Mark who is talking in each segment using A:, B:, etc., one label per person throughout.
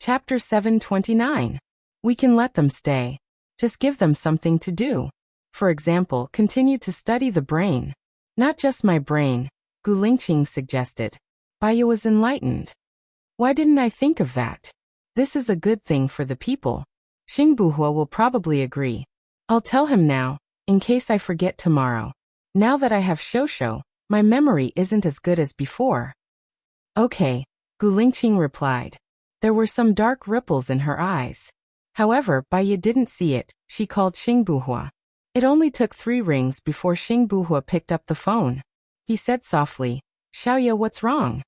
A: Chapter 729. We can let them stay. Just give them something to do. For example, continue to study the brain. Not just my brain, Gu Lingqing suggested. Baya was enlightened. Why didn't I think of that? This is a good thing for the people. Xing Buhua will probably agree. I'll tell him now, in case I forget tomorrow. Now that I have Shosho, my memory isn't as good as before. Okay, Gu Lingqing replied. There were some dark ripples in her eyes. However, Baya didn't see it. She called Xing Buhua. It only took 3 rings before Xing Buhua picked up the phone. He said softly, Xiaoya, what's wrong?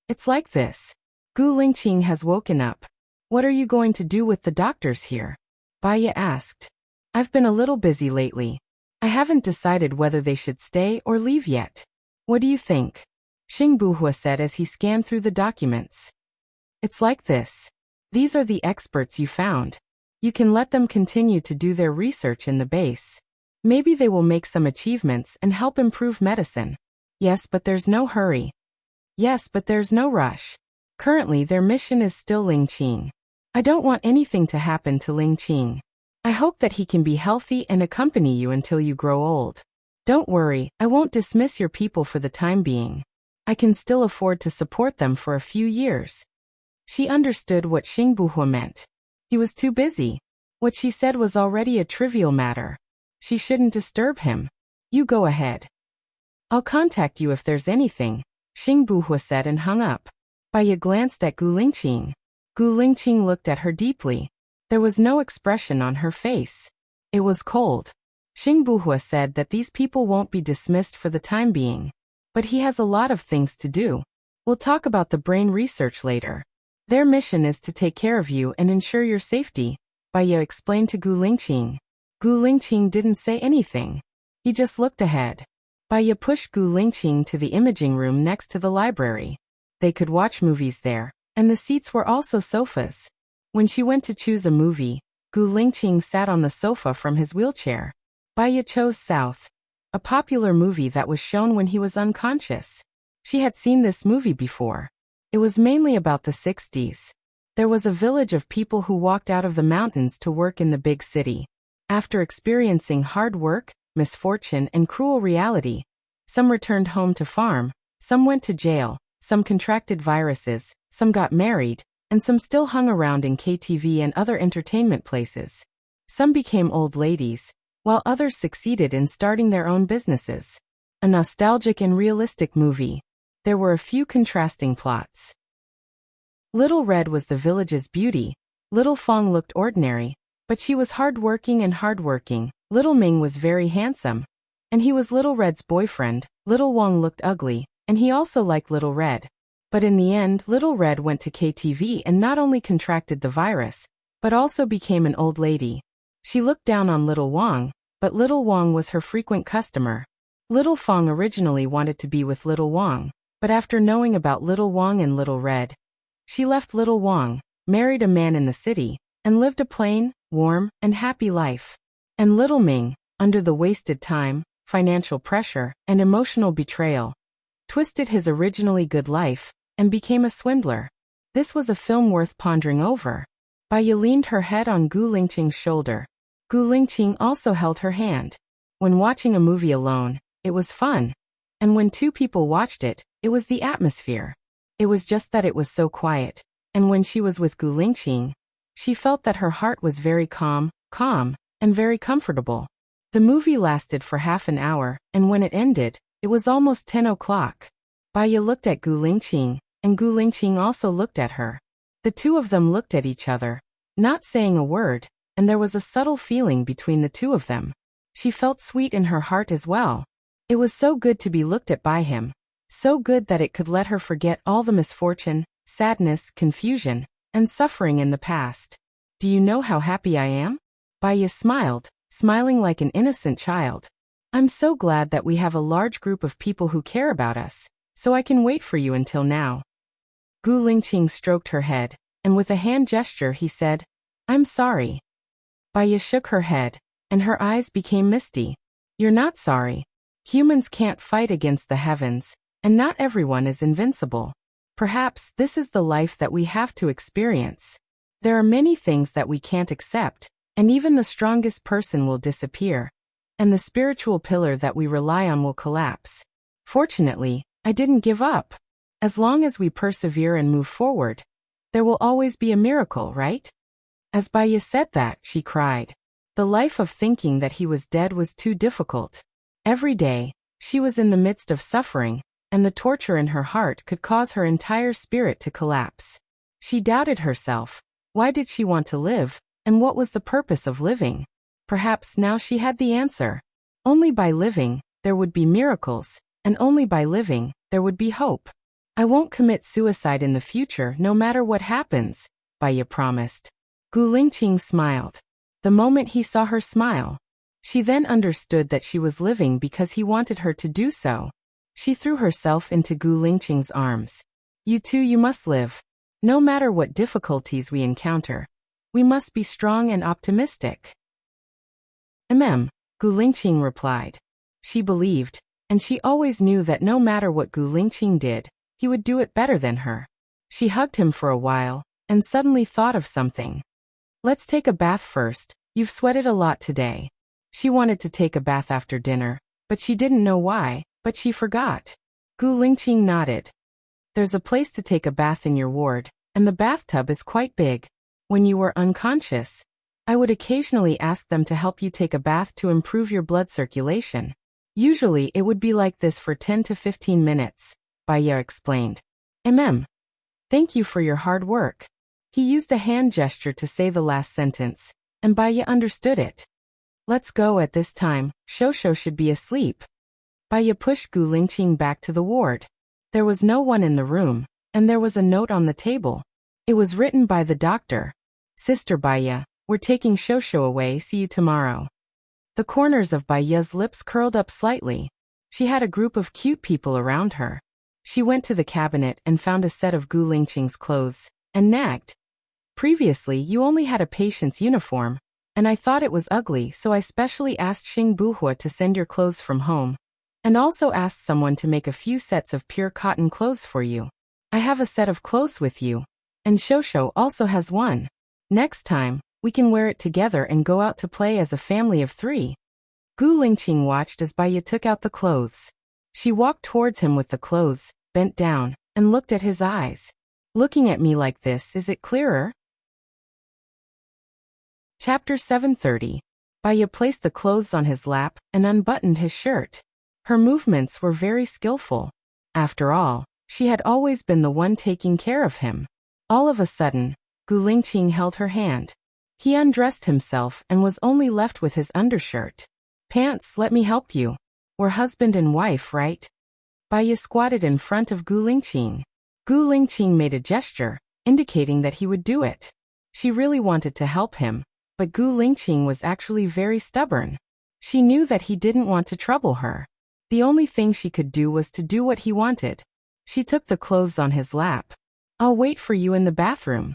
A: It's like this. Gu Lingqing has woken up. What are you going to do with the doctors here? Baya asked. I've been a little busy lately. I haven't decided whether they should stay or leave yet. What do you think? Xing Buhua said as he scanned through the documents. It's like this. These are the experts you found. You can let them continue to do their research in the base. Maybe they will make some achievements and help improve medicine. Yes, but there's no hurry. Yes, but there's no rush. Currently their mission is still Lingqing. I don't want anything to happen to Lingqing. I hope that he can be healthy and accompany you until you grow old. Don't worry, I won't dismiss your people for the time being. I can still afford to support them for a few years. She understood what Xing Buhua meant. He was too busy. What she said was already a trivial matter. She shouldn't disturb him. You go ahead. I'll contact you if there's anything, Xing Buhua said and hung up. Baya glanced at Gu Lingqing. Gu Lingqing looked at her deeply. There was no expression on her face. It was cold. Xing Buhua said that these people won't be dismissed for the time being. But he has a lot of things to do. We'll talk about the brain research later. Their mission is to take care of you and ensure your safety, Baya explained to Gu Lingqing. Gu Lingqing didn't say anything. He just looked ahead. Baya pushed Gu Lingqing to the imaging room next to the library. They could watch movies there, and the seats were also sofas. When she went to choose a movie, Gu Lingqing sat on the sofa from his wheelchair. Baya chose South, a popular movie that was shown when he was unconscious. She had seen this movie before. It was mainly about the 60s. There was a village of people who walked out of the mountains to work in the big city. After experiencing hard work, misfortune, and cruel reality, some returned home to farm, some went to jail, some contracted viruses, some got married, and some still hung around in KTV and other entertainment places. Some became old ladies, while others succeeded in starting their own businesses. A nostalgic and realistic movie. There were a few contrasting plots. Little Red was the village's beauty. Little Fong looked ordinary, but she was hardworking. Little Ming was very handsome, and he was Little Red's boyfriend. Little Wong looked ugly, and he also liked Little Red. But in the end, Little Red went to KTV and not only contracted the virus, but also became an old lady. She looked down on Little Wong, but Little Wong was her frequent customer. Little Fong originally wanted to be with Little Wong, but after knowing about Little Wong and Little Red, she left Little Wong, married a man in the city, and lived a plain, warm, and happy life. And Little Ming, under the wasted time, financial pressure, and emotional betrayal, twisted his originally good life, and became a swindler. This was a film worth pondering over. Baya leaned her head on Gu Lingqing's shoulder. Gu Lingqing also held her hand. When watching a movie alone, it was fun. And when 2 people watched it, it was the atmosphere. It was just that it was so quiet. And when she was with Gu Lingqing, she felt that her heart was very calm, and very comfortable. The movie lasted for half an hour, and when it ended, it was almost 10 o'clock. Baya looked at Gu Lingqing, and Gu Lingqing also looked at her. The 2 of them looked at each other, not saying a word, and there was a subtle feeling between the 2 of them. She felt sweet in her heart as well. It was so good to be looked at by him. So good that it could let her forget all the misfortune, sadness, confusion, and suffering in the past. Do you know how happy I am? Baya smiled, smiling like an innocent child. I'm so glad that we have a large group of people who care about us, so I can wait for you until now. Gu Lingqing stroked her head, and with a hand gesture he said, I'm sorry. Baya shook her head, and her eyes became misty. You're not sorry. Humans can't fight against the heavens, and not everyone is invincible. Perhaps this is the life that we have to experience. There are many things that we can't accept, and even the strongest person will disappear, and the spiritual pillar that we rely on will collapse. Fortunately, I didn't give up. As long as we persevere and move forward, there will always be a miracle, right? As Baya said that, she cried. The life of thinking that he was dead was too difficult. Every day, she was in the midst of suffering, and the torture in her heart could cause her entire spirit to collapse. She doubted herself. Why did she want to live, and what was the purpose of living? Perhaps now she had the answer. Only by living, there would be miracles, and only by living, there would be hope. I won't commit suicide in the future no matter what happens, Baya promised. Gu Lingqing smiled. The moment he saw her smile, she then understood that she was living because he wanted her to do so. She threw herself into Gu Lingqing's arms. You too, you must live. No matter what difficulties we encounter, we must be strong and optimistic. Gu Lingqing replied. She believed, and she always knew that no matter what Gu Lingqing did, he would do it better than her. She hugged him for a while, and suddenly thought of something. Let's take a bath first, you've sweated a lot today. She wanted to take a bath after dinner, but she didn't know why, but she forgot. Gu Lingqing nodded. There's a place to take a bath in your ward, and the bathtub is quite big. When you were unconscious, I would occasionally ask them to help you take a bath to improve your blood circulation. Usually it would be like this for 10 to 15 minutes, Baya explained. Thank you for your hard work. He used a hand gesture to say the last sentence, and Baya understood it. Let's go at this time, Shosho should be asleep. Baya pushed Gu Lingqing back to the ward. There was no one in the room, and there was a note on the table. It was written by the doctor. Sister Baya, we're taking Shosho away, see you tomorrow. The corners of Baya's lips curled up slightly. She had a group of cute people around her. She went to the cabinet and found a set of Gu Lingqing's clothes, and nagged. Previously you only had a patient's uniform, and I thought it was ugly, so I specially asked Xing Buhua to send your clothes from home, and also asked someone to make a few sets of pure cotton clothes for you. I have a set of clothes with you, and Shosho also has one. Next time, we can wear it together and go out to play as a family of 3. Gu Lingqing watched as Baya took out the clothes. She walked towards him with the clothes, bent down, and looked at his eyes. Looking at me like this, is it clearer? Chapter 730. Baya placed the clothes on his lap and unbuttoned his shirt. Her movements were very skillful. After all, she had always been the one taking care of him. All of a sudden, Gu Lingqing held her hand. He undressed himself and was only left with his undershirt. Pants, let me help you. We're husband and wife, right? Baya squatted in front of Gu Lingqing. Gu Lingqing made a gesture, indicating that he would do it. She really wanted to help him, but Gu Lingqing was actually very stubborn. She knew that he didn't want to trouble her. The only thing she could do was to do what he wanted. She took the clothes on his lap. I'll wait for you in the bathroom.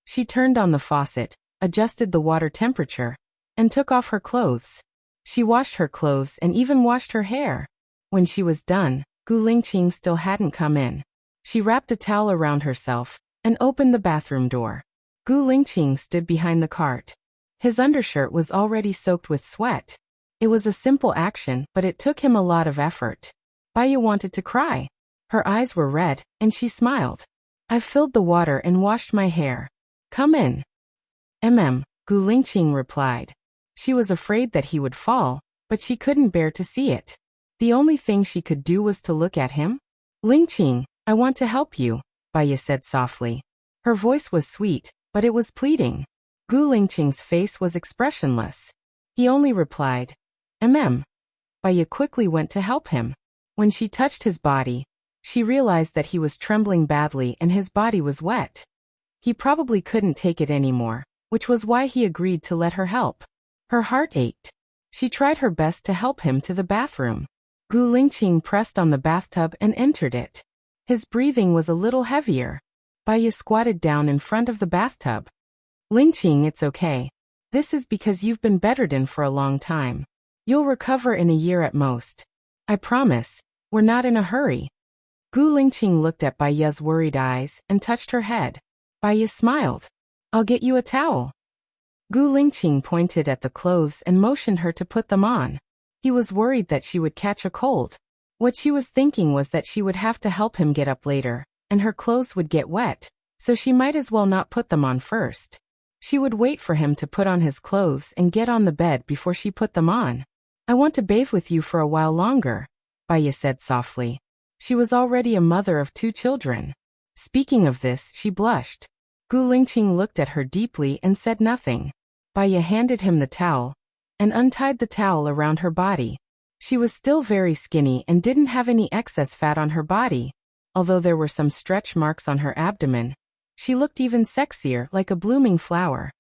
A: She turned on the faucet, adjusted the water temperature, and took off her clothes. She washed her clothes and even washed her hair. When she was done, Gu Lingqing still hadn't come in. She wrapped a towel around herself and opened the bathroom door. Gu Lingqing stood behind the cart. His undershirt was already soaked with sweat. It was a simple action, but it took him a lot of effort. Baya wanted to cry. Her eyes were red, and she smiled. I've filled the water and washed my hair. Come in. Gu Lingqing replied. She was afraid that he would fall, but she couldn't bear to see it. The only thing she could do was to look at him. Lingqing, I want to help you, Baya said softly. Her voice was sweet, but it was pleading. Gu Lingqing's face was expressionless. He only replied, Baya quickly went to help him. When she touched his body, she realized that he was trembling badly and his body was wet. He probably couldn't take it anymore, which was why he agreed to let her help. Her heart ached. She tried her best to help him to the bathroom. Gu Lingqing pressed on the bathtub and entered it. His breathing was a little heavier. Baya squatted down in front of the bathtub. Lingqing, it's okay. This is because you've been bedridden for a long time. You'll recover in a year at most. I promise, we're not in a hurry. Gu Lingqing looked at Baya's worried eyes and touched her head. Baya smiled. I'll get you a towel. Gu Lingqing pointed at the clothes and motioned her to put them on. He was worried that she would catch a cold. What she was thinking was that she would have to help him get up later, and her clothes would get wet, so she might as well not put them on first. She would wait for him to put on his clothes and get on the bed before she put them on. I want to bathe with you for a while longer, Baya said softly. She was already a mother of 2 children. Speaking of this, she blushed. Gu Lingqing looked at her deeply and said nothing. Baya handed him the towel and untied the towel around her body. She was still very skinny and didn't have any excess fat on her body, although there were some stretch marks on her abdomen. She looked even sexier, like a blooming flower.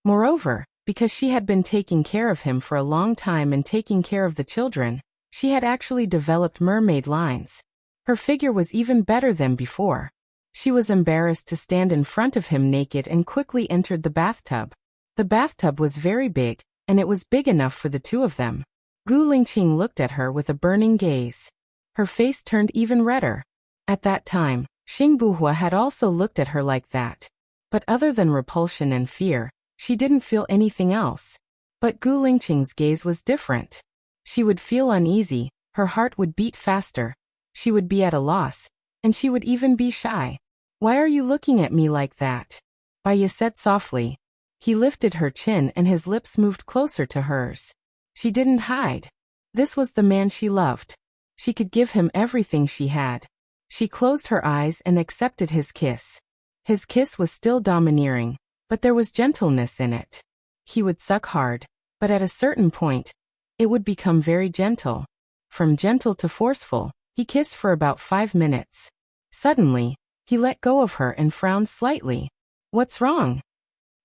A: Moreover, because she had been taking care of him for a long time and taking care of the children, she had actually developed mermaid lines. Her figure was even better than before. She was embarrassed to stand in front of him naked and quickly entered the bathtub. The bathtub was very big, and it was big enough for the 2 of them. Gu Lingqing looked at her with a burning gaze. Her face turned even redder. At that time, Xing Buhua had also looked at her like that. But other than repulsion and fear, she didn't feel anything else. But Gu Lingqing's gaze was different. She would feel uneasy, her heart would beat faster. She would be at a loss, and she would even be shy. Why are you looking at me like that? Baya said softly. He lifted her chin and his lips moved closer to hers. She didn't hide. This was the man she loved. She could give him everything she had. She closed her eyes and accepted his kiss. His kiss was still domineering, but there was gentleness in it. He would suck hard, but at a certain point, it would become very gentle. From gentle to forceful, he kissed for about 5 minutes. Suddenly, he let go of her and frowned slightly. What's wrong?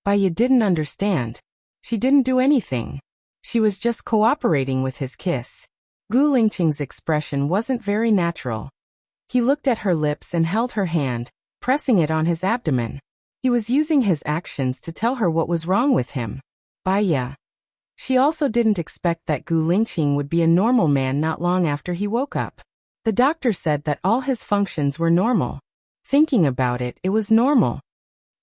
A: Baya didn't understand. She didn't do anything. She was just cooperating with his kiss. Gu Lingqing's expression wasn't very natural. He looked at her lips and held her hand, pressing it on his abdomen. He was using his actions to tell her what was wrong with him. Baya. She also didn't expect that Gu Lingqing would be a normal man not long after he woke up. The doctor said that all his functions were normal. Thinking about it, it was normal.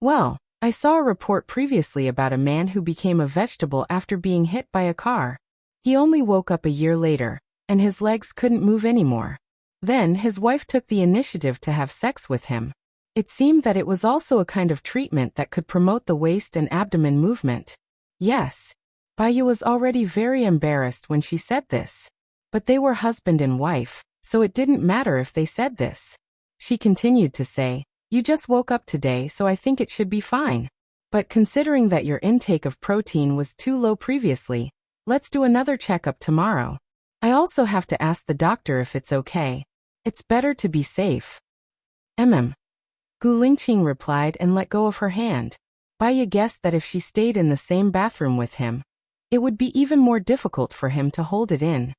A: Well, I saw a report previously about a man who became a vegetable after being hit by a car. He only woke up a year later, and his legs couldn't move anymore. Then his wife took the initiative to have sex with him. It seemed that it was also a kind of treatment that could promote the waist and abdomen movement. Yes. Baya was already very embarrassed when she said this. But they were husband and wife, so it didn't matter if they said this. She continued to say, you just woke up today, so I think it should be fine. But considering that your intake of protein was too low previously, let's do another checkup tomorrow. I also have to ask the doctor if it's okay. It's better to be safe. Gu Lingqing replied and let go of her hand. Baya guessed that if she stayed in the same bathroom with him, it would be even more difficult for him to hold it in.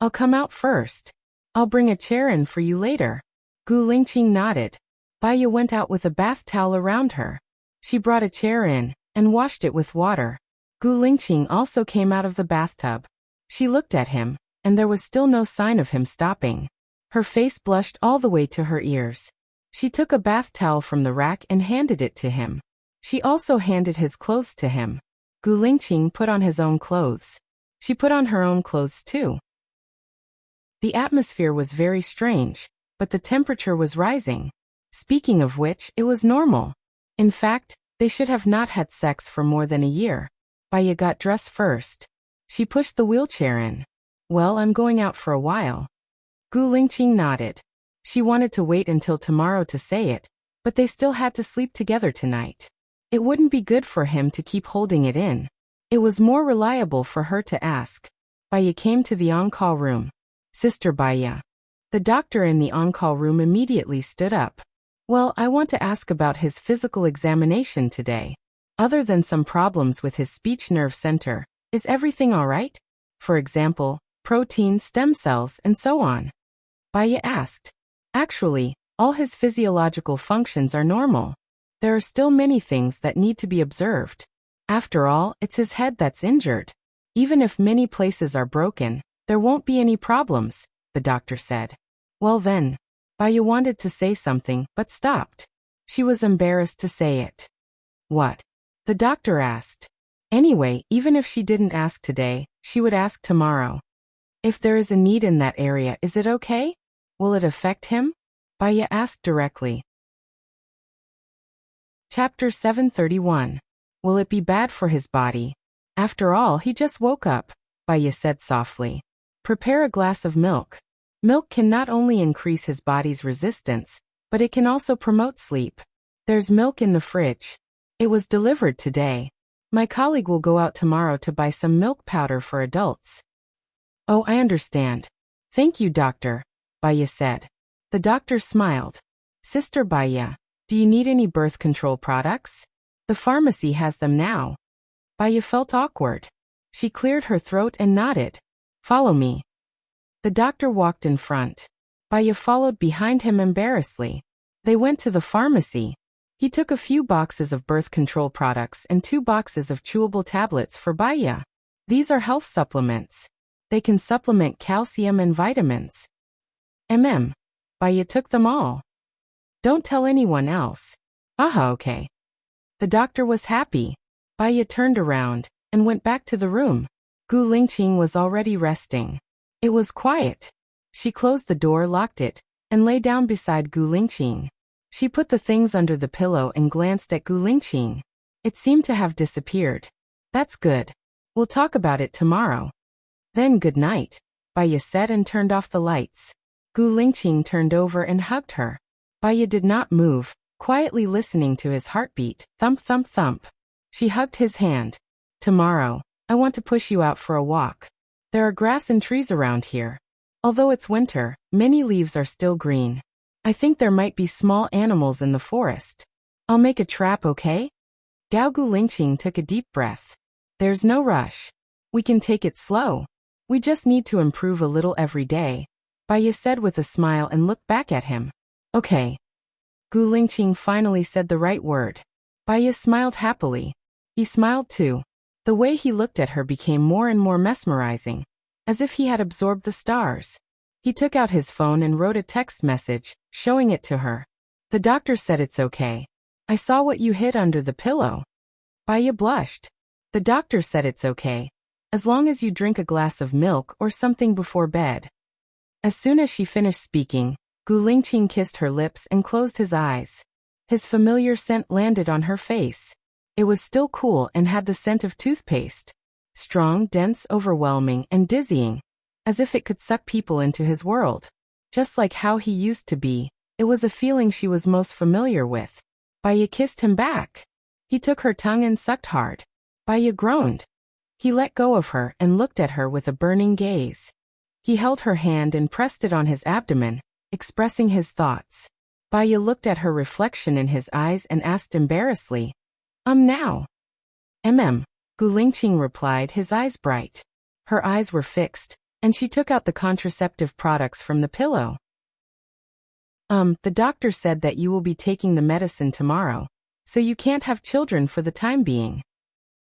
A: I'll come out first. I'll bring a chair in for you later. Gu Lingqing nodded. Baya went out with a bath towel around her. She brought a chair in and washed it with water. Gu Lingqing also came out of the bathtub. She looked at him, and there was still no sign of him stopping. Her face blushed all the way to her ears. She took a bath towel from the rack and handed it to him. She also handed his clothes to him. Gu Lingqing put on his own clothes. She put on her own clothes too. The atmosphere was very strange, but the temperature was rising. Speaking of which, it was normal. In fact, they should have not had sex for more than a year. Baya got dressed first. She pushed the wheelchair in. Well, I'm going out for a while. Gu Lingqing nodded. She wanted to wait until tomorrow to say it, but they still had to sleep together tonight. It wouldn't be good for him to keep holding it in. It was more reliable for her to ask. Baya came to the on-call room. Sister Baya. The doctor in the on-call room immediately stood up. Well, I want to ask about his physical examination today. Other than some problems with his speech nerve center, is everything all right? For example, protein, stem cells, and so on. Baya asked. Actually, all his physiological functions are normal. There are still many things that need to be observed. After all, it's his head that's injured. Even if many places are broken, there won't be any problems, the doctor said. Well then. Baya wanted to say something, but stopped. She was embarrassed to say it. What? The doctor asked. Anyway, even if she didn't ask today, she would ask tomorrow. If there is a need in that area, is it okay? Will it affect him? Baya asked directly. Chapter 731. Will it be bad for his body? After all, he just woke up, Baya said softly. Prepare a glass of milk. Milk can not only increase his body's resistance, but it can also promote sleep. There's milk in the fridge. It was delivered today. My colleague will go out tomorrow to buy some milk powder for adults. Oh, I understand. Thank you, doctor, Baya said. The doctor smiled. Sister Baya, do you need any birth control products? The pharmacy has them now. Baya felt awkward. She cleared her throat and nodded. Follow me. The doctor walked in front. Baya followed behind him embarrassedly. They went to the pharmacy. He took a few boxes of birth control products and 2 boxes of chewable tablets for Baya. These are health supplements. They can supplement calcium and vitamins. Baya took them all. Don't tell anyone else. Aha, okay. The doctor was happy. Baya turned around and went back to the room. Gu Lingqing was already resting. It was quiet. She closed the door, locked it, and lay down beside Gu Lingqing. She put the things under the pillow and glanced at Gu Lingqing. It seemed to have disappeared. That's good. We'll talk about it tomorrow. Then good night, Baya said and turned off the lights. Gu Lingqing turned over and hugged her. Baya did not move, quietly listening to his heartbeat. Thump, thump, thump. She hugged his hand. Tomorrow, I want to push you out for a walk. There are grass and trees around here. Although it's winter, many leaves are still green. I think there might be small animals in the forest. I'll make a trap, okay? Gu Lingqing took a deep breath. There's no rush. We can take it slow. We just need to improve a little every day, Baya said with a smile and looked back at him. Okay. Gu Lingqing finally said the right word. Baya smiled happily. He smiled too. The way he looked at her became more and more mesmerizing, as if he had absorbed the stars. He took out his phone and wrote a text message, showing it to her. The doctor said it's okay. I saw what you hid under the pillow. Baya blushed. The doctor said it's okay, as long as you drink a glass of milk or something before bed. As soon as she finished speaking, Gu Lingqing kissed her lips and closed his eyes. His familiar scent landed on her face. It was still cool and had the scent of toothpaste. Strong, dense, overwhelming, and dizzying, as if it could suck people into his world. Just like how he used to be, it was a feeling she was most familiar with. Baya kissed him back. He took her tongue and sucked hard. Baya groaned. He let go of her and looked at her with a burning gaze. He held her hand and pressed it on his abdomen, expressing his thoughts. Baya looked at her reflection in his eyes and asked embarrassedly, now? Gu Lingqing replied, his eyes bright. Her eyes were fixed, and she took out the contraceptive products from the pillow. The doctor said that you will be taking the medicine tomorrow, so you can't have children for the time being.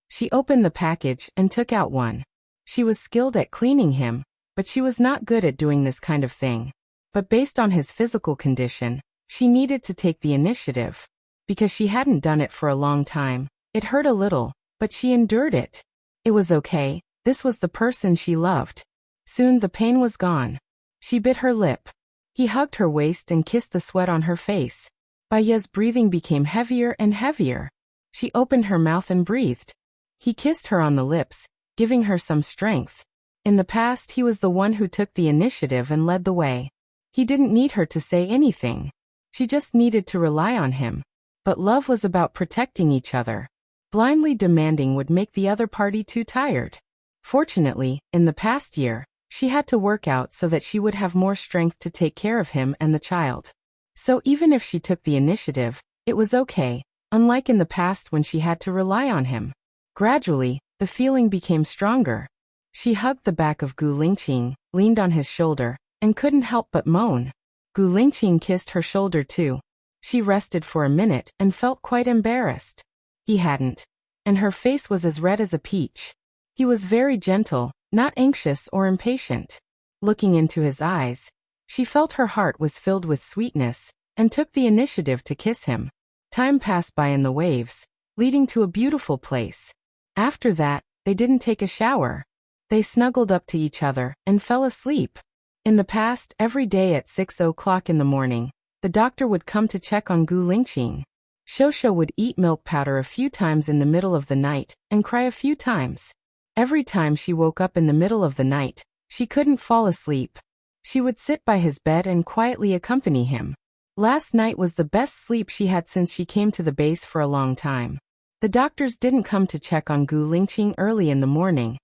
A: She opened the package and took out one. She was skilled at cleaning him, but she was not good at doing this kind of thing. But based on his physical condition, she needed to take the initiative. Because she hadn't done it for a long time, it hurt a little, but she endured it. It was okay, this was the person she loved. Soon the pain was gone. She bit her lip. He hugged her waist and kissed the sweat on her face. Baya's breathing became heavier and heavier. She opened her mouth and breathed. He kissed her on the lips, giving her some strength. In the past, he was the one who took the initiative and led the way. He didn't need her to say anything. She just needed to rely on him. But love was about protecting each other. Blindly demanding would make the other party too tired. Fortunately, in the past year, she had to work out so that she would have more strength to take care of him and the child. So even if she took the initiative, it was okay, unlike in the past when she had to rely on him. Gradually, the feeling became stronger. She hugged the back of Gu Lingqing, leaned on his shoulder, and couldn't help but moan. Gu Lingqing kissed her shoulder too. She rested for a minute and felt quite embarrassed. He hadn't. And her face was as red as a peach. He was very gentle, not anxious or impatient. Looking into his eyes, she felt her heart was filled with sweetness, and took the initiative to kiss him. Time passed by in the waves. leading to a beautiful place. After that, they didn't take a shower. They snuggled up to each other and fell asleep. In the past, every day at 6 o'clock in the morning, the doctor would come to check on Gu Lingqing. Shosho would eat milk powder a few times in the middle of the night and cry a few times. Every time she woke up in the middle of the night, she couldn't fall asleep. She would sit by his bed and quietly accompany him. Last night was the best sleep she had since she came to the base for a long time. The doctors didn't come to check on Gu Lingqing early in the morning,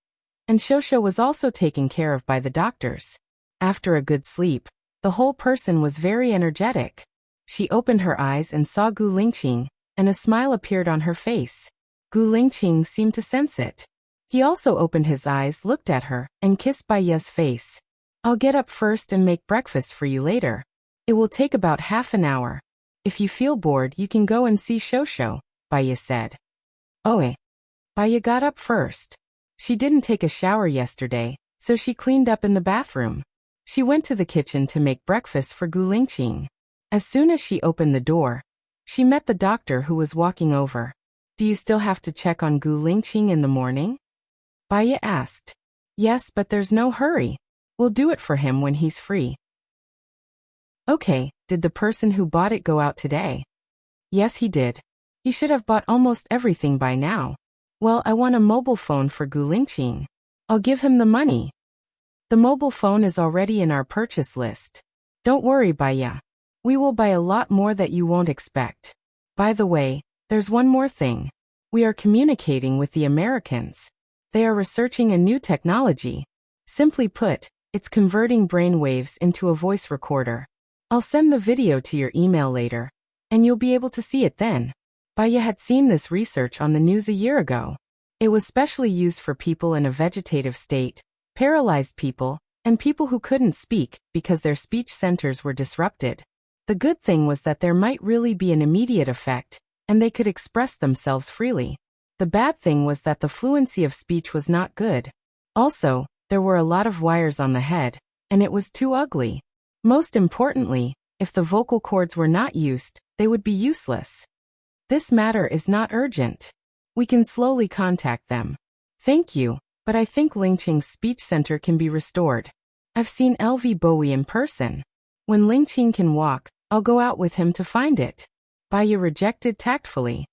A: and Shosho was also taken care of by the doctors. After a good sleep, the whole person was very energetic. She opened her eyes and saw Gu Lingqing, and a smile appeared on her face. Gu Lingqing seemed to sense it. He also opened his eyes, looked at her, and kissed Baiya's face. "I'll get up first and make breakfast for you later. It will take about half an hour. If you feel bored, you can go and see Shosho," Baiya said. "Oh, Baiya got up first. She didn't take a shower yesterday, so she cleaned up in the bathroom. She went to the kitchen to make breakfast for Gu Lingqing. As soon as she opened the door, she met the doctor who was walking over. "Do you still have to check on Gu Lingqing in the morning?" Baiya asked. "Yes, but there's no hurry. We'll do it for him when he's free." "Okay, did the person who bought it go out today?" "Yes, he did. He should have bought almost everything by now." "Well, I want a mobile phone for Gu Lingqing. I'll give him the money." "The mobile phone is already in our purchase list. Don't worry, Baiya. We will buy a lot more that you won't expect. By the way, there's one more thing. We are communicating with the Americans. They are researching a new technology. Simply put, it's converting brain waves into a voice recorder. I'll send the video to your email later, and you'll be able to see it then." Baiya had seen this research on the news a year ago. It was specially used for people in a vegetative state, paralyzed people, and people who couldn't speak because their speech centers were disrupted. The good thing was that there might really be an immediate effect, and they could express themselves freely. The bad thing was that the fluency of speech was not good. Also, there were a lot of wires on the head, and it was too ugly. Most importantly, if the vocal cords were not used, they would be useless. "This matter is not urgent. We can slowly contact them." "Thank you, but I think Lingqing's speech center can be restored. I've seen LV Bowie in person. When Lingqing can walk, I'll go out with him to find it." Baiya rejected tactfully.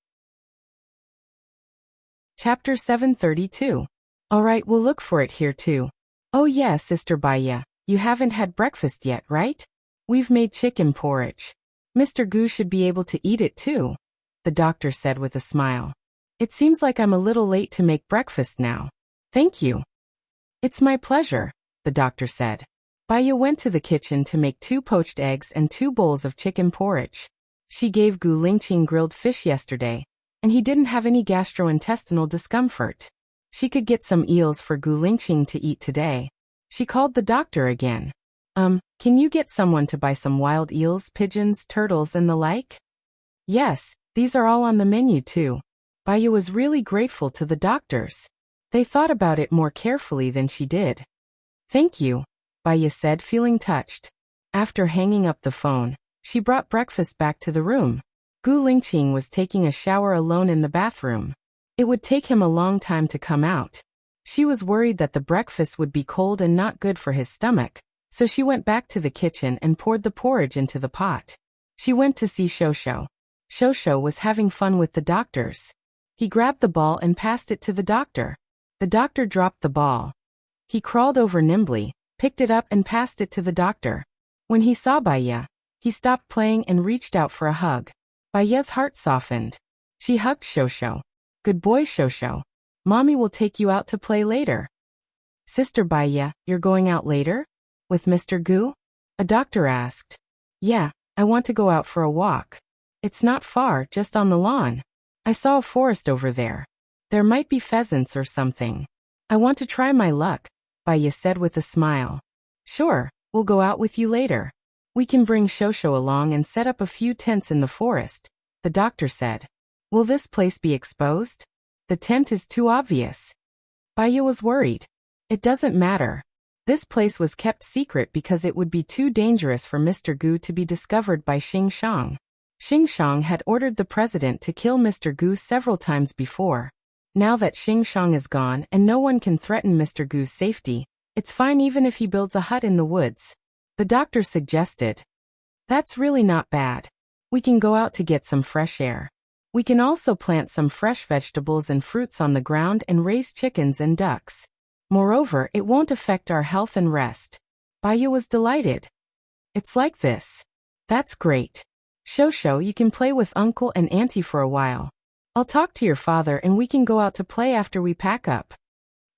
A: Chapter 732. "Alright, we'll look for it here too." "Oh yeah, Sister Baiya, you haven't had breakfast yet, right? We've made chicken porridge. Mr. Gu should be able to eat it too," the doctor said with a smile. "It seems like I'm a little late to make breakfast now." "Thank you." "It's my pleasure," the doctor said. Baiya went to the kitchen to make 2 poached eggs and 2 bowls of chicken porridge. She gave Gu Lingqing grilled fish yesterday, and he didn't have any gastrointestinal discomfort. She could get some eels for Gu Lingqing to eat today. She called the doctor again. Can you get someone to buy some wild eels, pigeons, turtles, and the like?" "Yes, these are all on the menu too." Baiya was really grateful to the doctors. They thought about it more carefully than she did. "Thank you," Baiya said, feeling touched. After hanging up the phone, she brought breakfast back to the room. Gu Lingqing was taking a shower alone in the bathroom. It would take him a long time to come out. She was worried that the breakfast would be cold and not good for his stomach, so she went back to the kitchen and poured the porridge into the pot. She went to see Shosho. Shosho was having fun with the doctors. He grabbed the ball and passed it to the doctor. The doctor dropped the ball. He crawled over nimbly, picked it up and passed it to the doctor. When he saw Baiya, he stopped playing and reached out for a hug. Baiya's heart softened. She hugged Shosho. "Good boy, Shosho. Mommy will take you out to play later." "Sister Baiya, you're going out later? With Mr. Gu?" a doctor asked. "Yeah, I want to go out for a walk. It's not far, just on the lawn. I saw a forest over there. There might be pheasants or something. I want to try my luck," Baiya said with a smile. "Sure, we'll go out with you later. We can bring Shosho along and set up a few tents in the forest," the doctor said. "Will this place be exposed? The tent is too obvious." Baiya was worried. "It doesn't matter. This place was kept secret because it would be too dangerous for Mr. Gu to be discovered by Xing Shang. Xing Shang had ordered the president to kill Mr. Gu several times before. Now that Xing Shang is gone and no one can threaten Mr. Gu's safety, it's fine even if he builds a hut in the woods. The doctor suggested. That's really not bad. We can go out to get some fresh air. We can also plant some fresh vegetables and fruits on the ground and raise chickens and ducks. Moreover, it won't affect our health and rest. Baiya was delighted. It's like this. That's great. Shosho, you can play with uncle and auntie for a while. I'll talk to your father and we can go out to play after we pack up.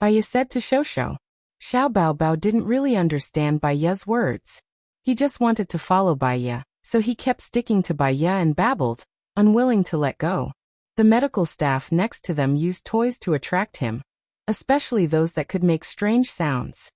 A: Baiya said to Shosho. Xiao Baobao didn't really understand Baiya's words. He just wanted to follow Baiya, so he kept sticking to Baiya and babbled, unwilling to let go. The medical staff next to them used toys to attract him, especially those that could make strange sounds.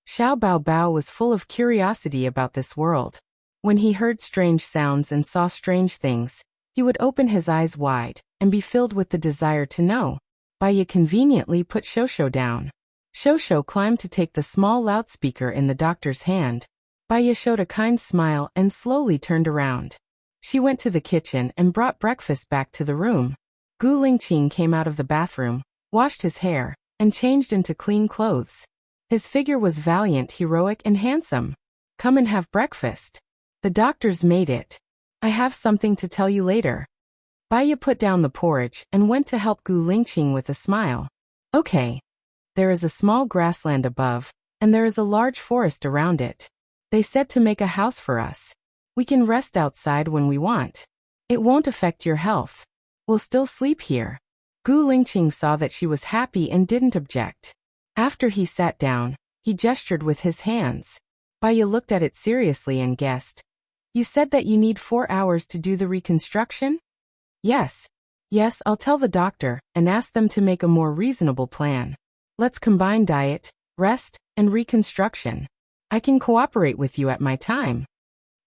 A: Xiao Baobao was full of curiosity about this world. When he heard strange sounds and saw strange things, he would open his eyes wide and be filled with the desire to know. Baiya conveniently put Shosho down. Shosho climbed to take the small loudspeaker in the doctor's hand. Baiya showed a kind smile and slowly turned around. She went to the kitchen and brought breakfast back to the room. Gu Lingqing came out of the bathroom, washed his hair, and changed into clean clothes. His figure was valiant, heroic, and handsome. Come and have breakfast. The doctors made it. I have something to tell you later. Baiya put down the porridge and went to help Gu Lingqing with a smile. Okay. There is a small grassland above, and there is a large forest around it. They said to make a house for us. We can rest outside when we want. It won't affect your health. We'll still sleep here. Gu Lingqing saw that she was happy and didn't object. After he sat down, he gestured with his hands. Baiya looked at it seriously and guessed. You said that you need 4 hours to do the reconstruction? Yes. Yes, I'll tell the doctor and ask them to make a more reasonable plan. Let's combine diet, rest, and reconstruction. I can cooperate with you at my time.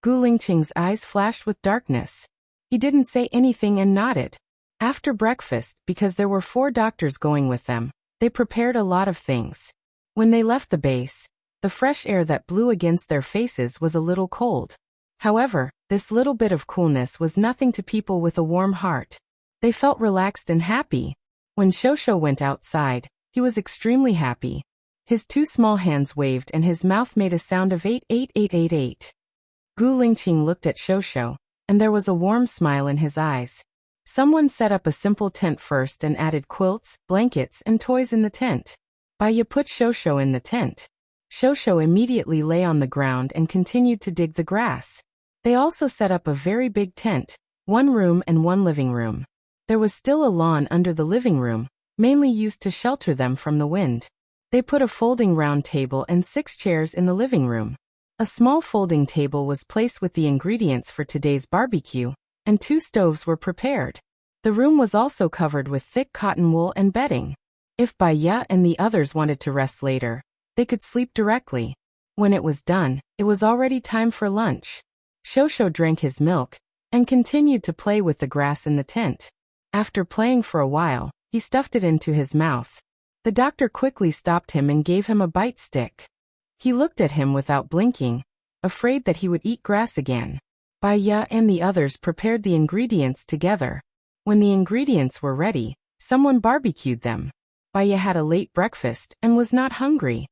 A: Gu Lingqing's eyes flashed with darkness. He didn't say anything and nodded. After breakfast, because there were 4 doctors going with them, they prepared a lot of things. When they left the base, the fresh air that blew against their faces was a little cold. However, this little bit of coolness was nothing to people with a warm heart. They felt relaxed and happy. When Shosho went outside, he was extremely happy. His 2 small hands waved and his mouth made a sound of 88888. Gu Lingqing looked at Shosho, and there was a warm smile in his eyes. Someone set up a simple tent first and added quilts, blankets, and toys in the tent. Baiya put Shosho in the tent. Shosho immediately lay on the ground and continued to dig the grass. They also set up a very big tent, 1 room and 1 living room. There was still a lawn under the living room, mainly used to shelter them from the wind. They put a folding round table and 6 chairs in the living room. A small folding table was placed with the ingredients for today's barbecue, and 2 stoves were prepared. The room was also covered with thick cotton wool and bedding. If Baiya and the others wanted to rest later, they could sleep directly. When it was done, it was already time for lunch. Shosho drank his milk and continued to play with the grass in the tent. After playing for a while, he stuffed it into his mouth. The doctor quickly stopped him and gave him a bite stick. He looked at him without blinking, afraid that he would eat grass again. Baiya and the others prepared the ingredients together. When the ingredients were ready, someone barbecued them. Baiya had a late breakfast and was not hungry.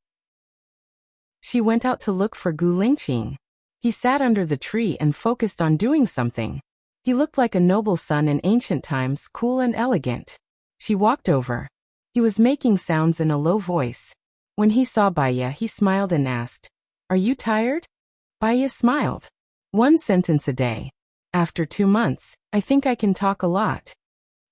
A: She went out to look for Gu Lingqing. He sat under the tree and focused on doing something. He looked like a noble son in ancient times, cool and elegant. She walked over. He was making sounds in a low voice. When he saw Baiya, he smiled and asked, "Are you tired?" Baiya smiled. 1 sentence a day. After 2 months, I think I can talk a lot.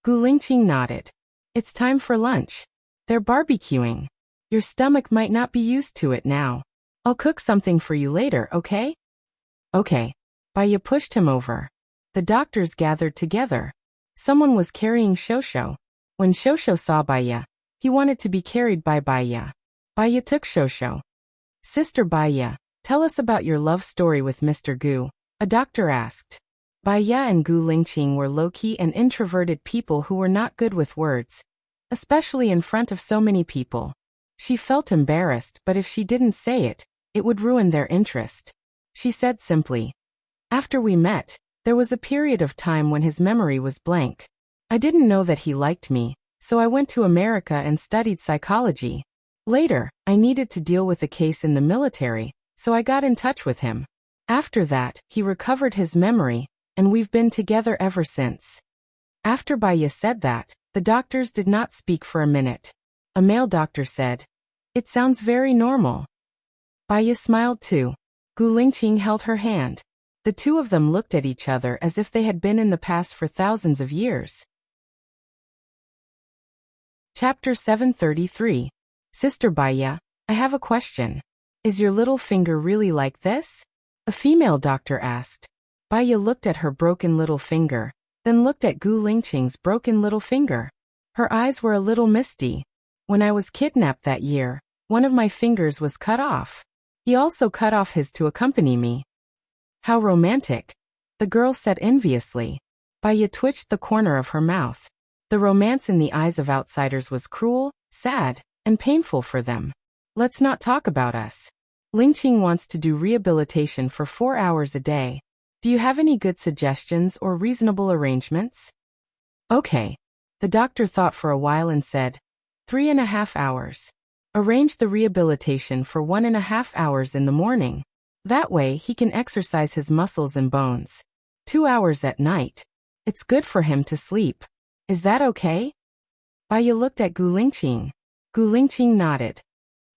A: Gu Lingqing nodded. It's time for lunch. They're barbecuing. Your stomach might not be used to it now. I'll cook something for you later, okay? Okay. Baiya pushed him over. The doctors gathered together. Someone was carrying Shosho. When Shosho saw Baiya, he wanted to be carried by Baiya. Baiya took Shosho. Sister Baiya, tell us about your love story with Mr. Gu, a doctor asked. Baiya and Gu Lingqing were low-key and introverted people who were not good with words, especially in front of so many people. She felt embarrassed, but if she didn't say it, it would ruin their interest. She said simply, "After we met, There was a period of time when his memory was blank. I didn't know that he liked me, so I went to America and studied psychology. Later, I needed to deal with a case in the military, so I got in touch with him. After that, he recovered his memory, and we've been together ever since. After Baya said that, the doctors did not speak for a minute. A male doctor said, "It sounds very normal." Baya smiled too. Gu Lingqing held her hand. The two of them looked at each other as if they had been in the past for thousands of years. Chapter 733. Sister Baya, I have a question. Is your little finger really like this? A female doctor asked. Baya looked at her broken little finger, then looked at Gu Lingqing's broken little finger. Her eyes were a little misty. When I was kidnapped that year, one of my fingers was cut off. He also cut off his to accompany me. How romantic, the girl said enviously. Baya twitched the corner of her mouth. The romance in the eyes of outsiders was cruel, sad, and painful for them. Let's not talk about us. Lingqing wants to do rehabilitation for 4 hours a day. Do you have any good suggestions or reasonable arrangements? Okay. The doctor thought for a while and said, 3.5 hours. Arrange the rehabilitation for 1.5 hours in the morning. That way he can exercise his muscles and bones. 2 hours at night. It's good for him to sleep. Is that okay? Baya looked at Gu Lingqing. Gu Lingqing nodded.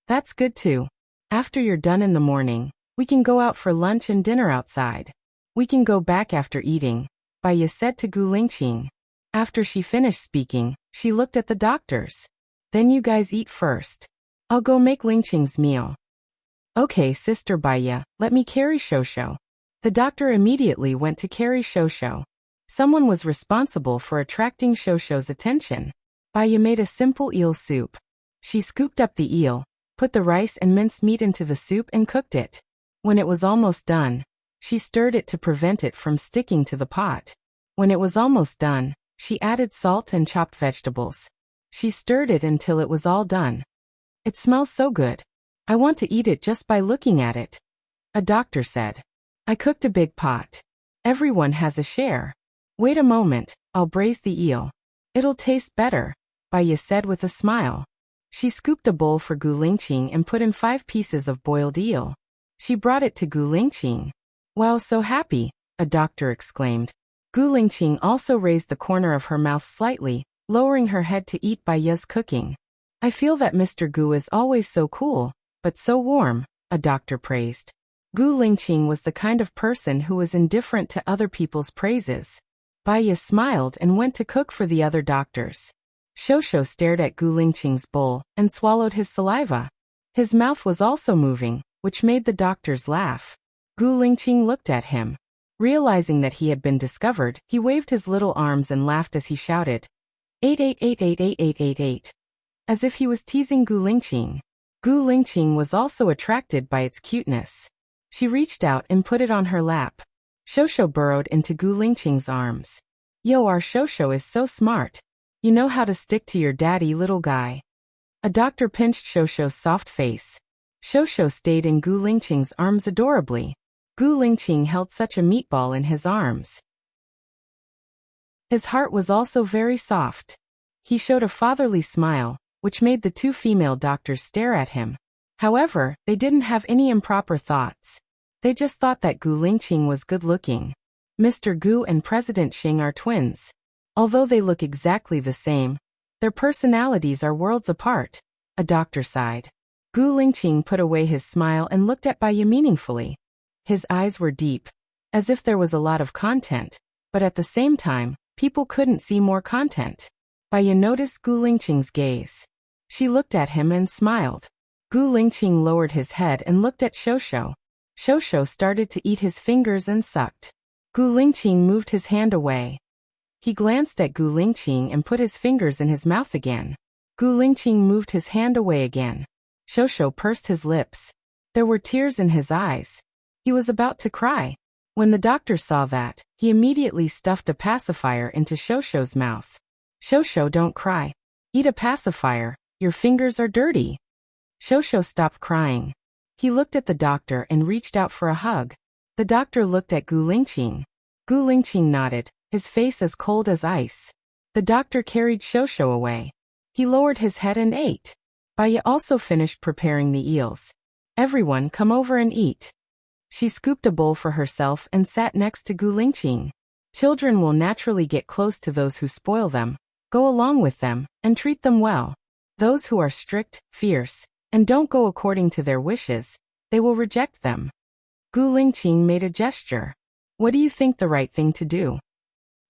A: That's good too. After you're done in the morning, we can go out for lunch and dinner outside. We can go back after eating, Baya said to Gu Lingqing. After she finished speaking, she looked at the doctors. Then you guys eat first. I'll go make Lingqing's meal. Okay, Sister Baya, let me carry Shosho. The doctor immediately went to carry Shosho. Someone was responsible for attracting Shosho's attention. Baya made a simple eel soup. She scooped up the eel, put the rice and minced meat into the soup and cooked it. When it was almost done, she stirred it to prevent it from sticking to the pot. When it was almost done, she added salt and chopped vegetables. She stirred it until it was all done. It smells so good. I want to eat it just by looking at it. A doctor said. I cooked a big pot. Everyone has a share. Wait a moment, I'll braise the eel. It'll taste better, Baya said with a smile. She scooped a bowl for Gu Lingqing and put in 5 pieces of boiled eel. She brought it to Gu Lingqing. Wow, so happy, a doctor exclaimed. Gu Lingqing also raised the corner of her mouth slightly, lowering her head to eat Baya's cooking. I feel that Mr. Gu is always so cool, but so warm, a doctor praised. Gu Lingqing was the kind of person who was indifferent to other people's praises. Baya smiled and went to cook for the other doctors. Shosho stared at Gu Lingqing's bowl and swallowed his saliva. His mouth was also moving, which made the doctors laugh. Gu Lingqing looked at him. Realizing that he had been discovered, he waved his little arms and laughed as he shouted, 88888888, as if he was teasing Gu Lingqing. Gu Lingqing was also attracted by its cuteness. She reached out and put it on her lap. Shosho burrowed into Gu Lingqing's arms. Yo, our Shosho is so smart. You know how to stick to your daddy, little guy. A doctor pinched Shosho's soft face. Shosho stayed in Gu Lingqing's arms adorably. Gu Lingqing held such a meatball in his arms. His heart was also very soft. He showed a fatherly smile, which made the 2 female doctors stare at him. However, they didn't have any improper thoughts. They just thought that Gu Lingqing was good-looking. Mr. Gu and President Xing are twins. Although they look exactly the same, their personalities are worlds apart, a doctor sighed. Gu Lingqing put away his smile and looked at Baya meaningfully. His eyes were deep, as if there was a lot of content, but at the same time, people couldn't see more content. Baya noticed Gu Lingqing's gaze. She looked at him and smiled. Gu Lingqing lowered his head and looked at Shosho. Shosho started to eat his fingers and sucked. Gu Lingqing moved his hand away. He glanced at Gu Lingqing and put his fingers in his mouth again. Gu Lingqing moved his hand away again. Shosho pursed his lips. There were tears in his eyes. He was about to cry. When the doctor saw that, he immediately stuffed a pacifier into Shosho's mouth. Shosho, don't cry. Eat a pacifier, your fingers are dirty. Shosho stopped crying. He looked at the doctor and reached out for a hug. The doctor looked at Gu Lingqing. Gu Lingqing nodded, his face as cold as ice. The doctor carried Shosho away. He lowered his head and ate. Baya also finished preparing the eels. Everyone come over and eat. She scooped a bowl for herself and sat next to Gu Lingqing. Children will naturally get close to those who spoil them, go along with them, and treat them well. Those who are strict, fierce, and don't go according to their wishes, they will reject them. Gu Lingqing made a gesture. What do you think the right thing to do?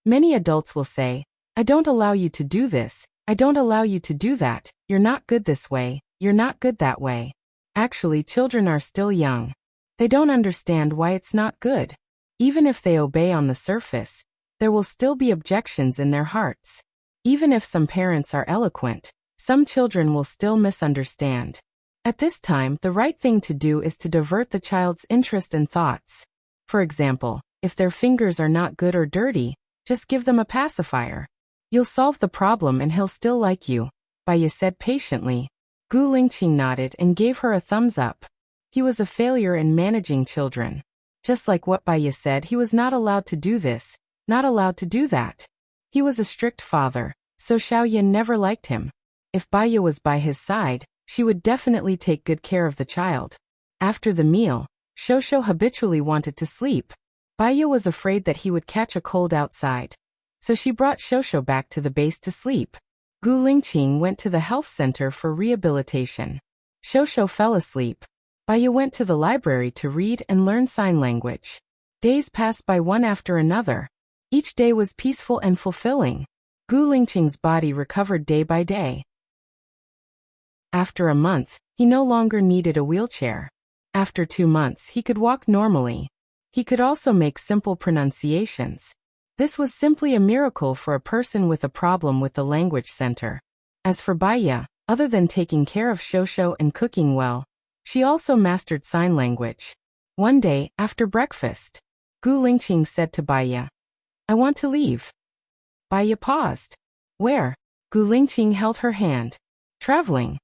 A: Many adults will say, I don't allow you to do this, I don't allow you to do that, you're not good this way, you're not good that way. Actually, children are still young. They don't understand why it's not good. Even if they obey on the surface, there will still be objections in their hearts. Even if some parents are eloquent, some children will still misunderstand. At this time, the right thing to do is to divert the child's interest and thoughts. For example, if their fingers are not good or dirty, just give them a pacifier. You'll solve the problem and he'll still like you, Baya said patiently. Gu Lingqing nodded and gave her a thumbs up. He was a failure in managing children. Just like what Baya said, he was not allowed to do this, not allowed to do that. He was a strict father, so Xiaoyan never liked him. If Baya was by his side, she would definitely take good care of the child. After the meal, Shosho habitually wanted to sleep. Baya was afraid that he would catch a cold outside. So she brought Shosho back to the base to sleep. Gu Lingqing went to the health center for rehabilitation. Shosho fell asleep. Baya went to the library to read and learn sign language. Days passed by one after another. Each day was peaceful and fulfilling. Gu Lingqing's body recovered day by day. After a month, he no longer needed a wheelchair. After 2 months, he could walk normally. He could also make simple pronunciations. This was simply a miracle for a person with a problem with the language center. As for Baya, other than taking care of Shosho and cooking well, she also mastered sign language. One day, after breakfast, Gu Lingqing said to Baya, I want to leave. Baya paused. Where? Gu Lingqing held her hand. Traveling.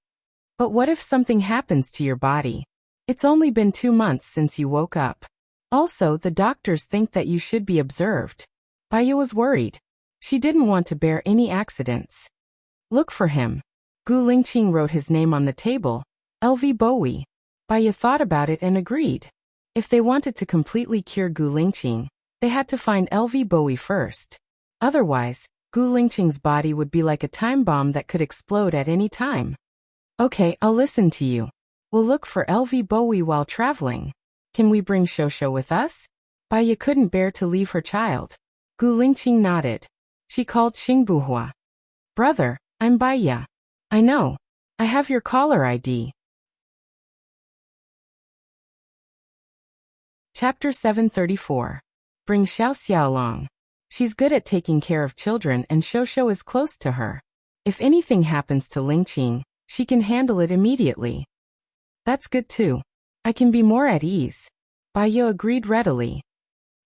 A: But what if something happens to your body? It's only been 2 months since you woke up. Also, the doctors think that you should be observed. Baya was worried. She didn't want to bear any accidents. Look for him. Gu Lingqing wrote his name on the table, LV Bowie. Baya thought about it and agreed. If they wanted to completely cure Gu Lingqing, they had to find LV Bowie first. Otherwise, Gu Lingqing's body would be like a time bomb that could explode at any time. Okay, I'll listen to you. We'll look for LV Bowie while traveling. Can we bring Shosho with us? Baya couldn't bear to leave her child. Gu Lingqing nodded. She called Xingbuhua. Brother, I'm Baya. I know. I have your caller ID. Chapter 734. Bring Xiao along. She's good at taking care of children and Shosho is close to her. If anything happens to Lingqing, she can handle it immediately. That's good too. I can be more at ease. Baya agreed readily.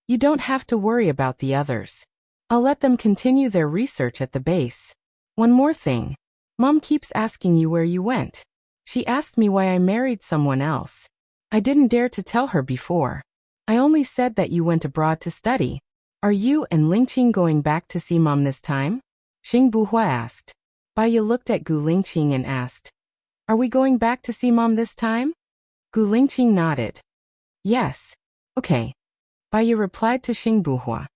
A: You don't have to worry about the others. I'll let them continue their research at the base. One more thing. Mom keeps asking you where you went. She asked me why I married someone else. I didn't dare to tell her before. I only said that you went abroad to study. Are you and Lingqing going back to see Mom this time? Xingbuhua asked. Baya looked at Gu Lingqing and asked, Are we going back to see Mom this time? Gu Lingqing nodded. Yes. Okay. Baya replied to Xingbuhua.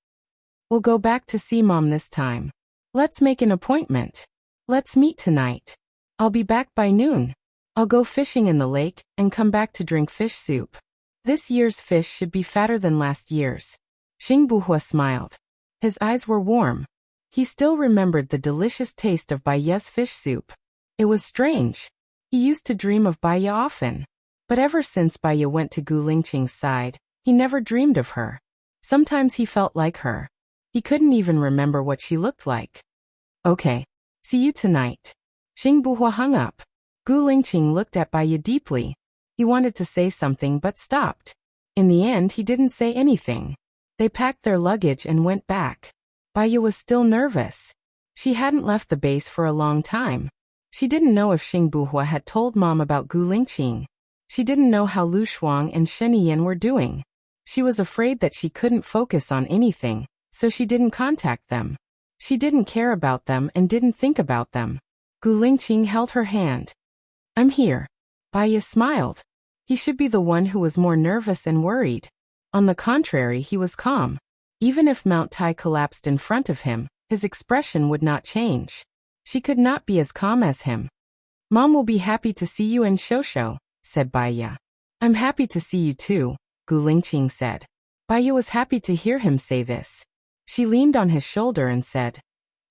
A: We'll go back to see Mom this time. Let's make an appointment. Let's meet tonight. I'll be back by noon. I'll go fishing in the lake and come back to drink fish soup. This year's fish should be fatter than last year's. Xingbuhua smiled. His eyes were warm. He still remembered the delicious taste of Baya's fish soup. It was strange. He used to dream of Baya often. But ever since Baya went to Gu Lingqing's side, he never dreamed of her. Sometimes he felt like her. He couldn't even remember what she looked like. Okay. See you tonight. Xingbuhua hung up. Gu Lingqing looked at Baya deeply. He wanted to say something but stopped. In the end, he didn't say anything. They packed their luggage and went back. Baya was still nervous. She hadn't left the base for a long time. She didn't know if Xingbuhua had told Mom about Gu Lingqing. She didn't know how Lu Shuang and Shen Yan were doing. She was afraid that she couldn't focus on anything, so she didn't contact them. She didn't care about them and didn't think about them. Gu Lingqing held her hand. I'm here. Baiya smiled. He should be the one who was more nervous and worried. On the contrary, he was calm. Even if Mount Tai collapsed in front of him, his expression would not change. She could not be as calm as him. Mom will be happy to see you and Shosho, said Baiya. I'm happy to see you too, Gu Lingqing said. Baiya was happy to hear him say this. She leaned on his shoulder and said,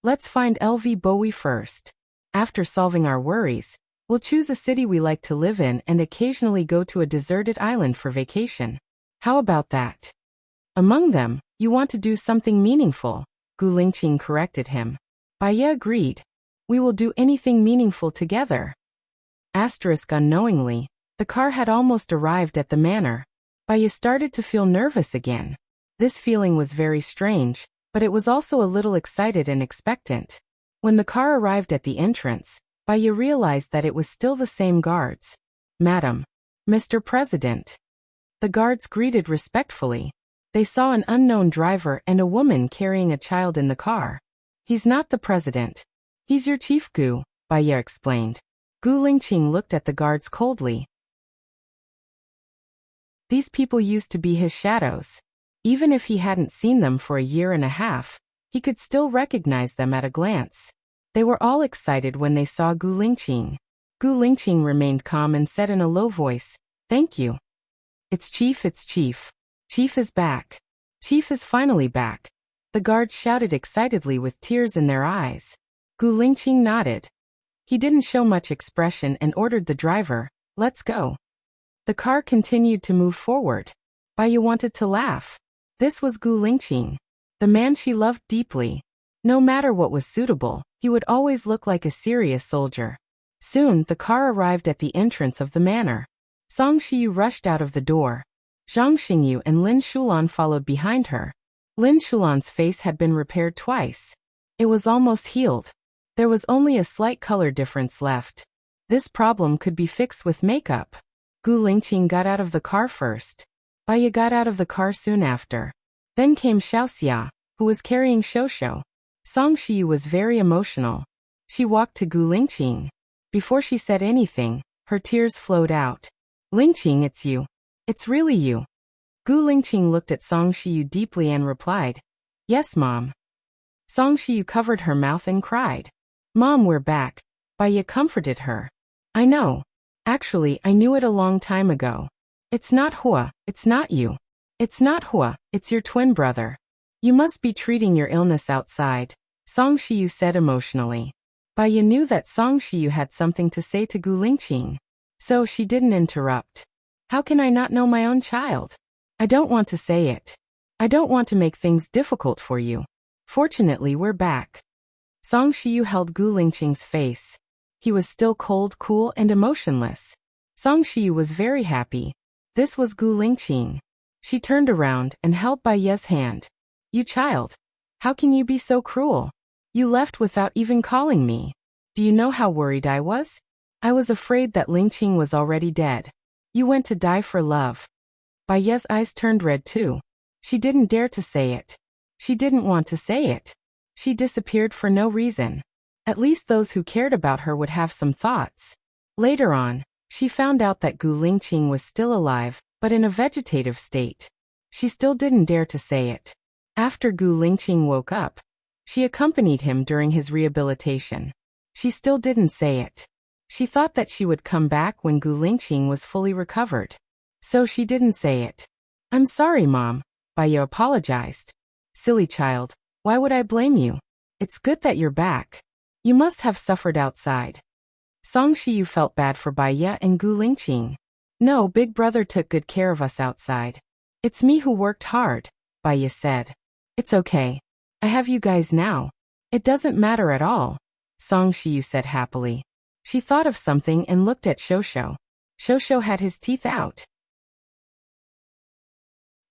A: let's find LV Bowie first. After solving our worries, we'll choose a city we like to live in and occasionally go to a deserted island for vacation. How about that? Among them, you want to do something meaningful, Gu Lingqing corrected him. Baiya agreed. We will do anything meaningful together. Unknowingly, the car had almost arrived at the manor. Baiya started to feel nervous again. This feeling was very strange, but it was also a little excited and expectant. When the car arrived at the entrance, Baiya realized that it was still the same guards. Madam. Mr. President. The guards greeted respectfully. They saw an unknown driver and a woman carrying a child in the car. He's not the president. He's your chief, Gu, Baiya explained. Gu Lingqing looked at the guards coldly. These people used to be his shadows. Even if he hadn't seen them for a year and a half, he could still recognize them at a glance. They were all excited when they saw Gu Lingqing. Gu Lingqing remained calm and said in a low voice, thank you. It's Chief. Chief is back. Chief is finally back. The guards shouted excitedly with tears in their eyes. Gu Lingqing nodded. He didn't show much expression and ordered the driver, let's go. The car continued to move forward. Baiya wanted to laugh. This was Gu Lingqing, the man she loved deeply. No matter what was suitable, he would always look like a serious soldier. Soon, the car arrived at the entrance of the manor. Song Shiyu rushed out of the door. Zhang Xingyu and Lin Shulan followed behind her. Lin Shulan's face had been repaired twice. It was almost healed. There was only a slight color difference left. This problem could be fixed with makeup. Gu Lingqing got out of the car first. Baiya got out of the car soon after. Then came Xiaoxia, who was carrying Shosho. Song Shiyu was very emotional. She walked to Gu Lingqing. Before she said anything, her tears flowed out. Lingqing, it's you. It's really you. Gu Lingqing looked at Song Shiyu deeply and replied, yes, Mom. Song Shiyu covered her mouth and cried. Mom, we're back. Baiya comforted her. I know. Actually, I knew it a long time ago. It's not Hua, it's not you. It's not Hua, it's your twin brother. You must be treating your illness outside, Song Shiyu said emotionally. Baiya knew that Song Shiyu had something to say to Gu Lingqing. So she didn't interrupt. How can I not know my own child? I don't want to say it. I don't want to make things difficult for you. Fortunately, we're back. Song Shiyu held Gu Lingqing's face. He was still cold, cool, and emotionless. Song Shiyu was very happy. This was Gu Lingqing. She turned around and held Baiya's hand. You child. How can you be so cruel? You left without even calling me. Do you know how worried I was? I was afraid that Lingqing was already dead. You went to die for love. Baiya's eyes turned red too. She didn't dare to say it. She didn't want to say it. She disappeared for no reason. At least those who cared about her would have some thoughts. Later on, she found out that Gu Lingqing was still alive, but in a vegetative state. She still didn't dare to say it. After Gu Lingqing woke up, she accompanied him during his rehabilitation. She still didn't say it. She thought that she would come back when Gu Lingqing was fully recovered. So she didn't say it. I'm sorry, Mom. Baiya apologized. Silly child, why would I blame you? It's good that you're back. You must have suffered outside. Song Shiyu felt bad for Baiya and Gu Lingqing. No, Big Brother took good care of us outside. It's me who worked hard, Baiya said. It's okay. I have you guys now. It doesn't matter at all, Song Shiyu said happily. She thought of something and looked at Shosho. Shosho had his teeth out.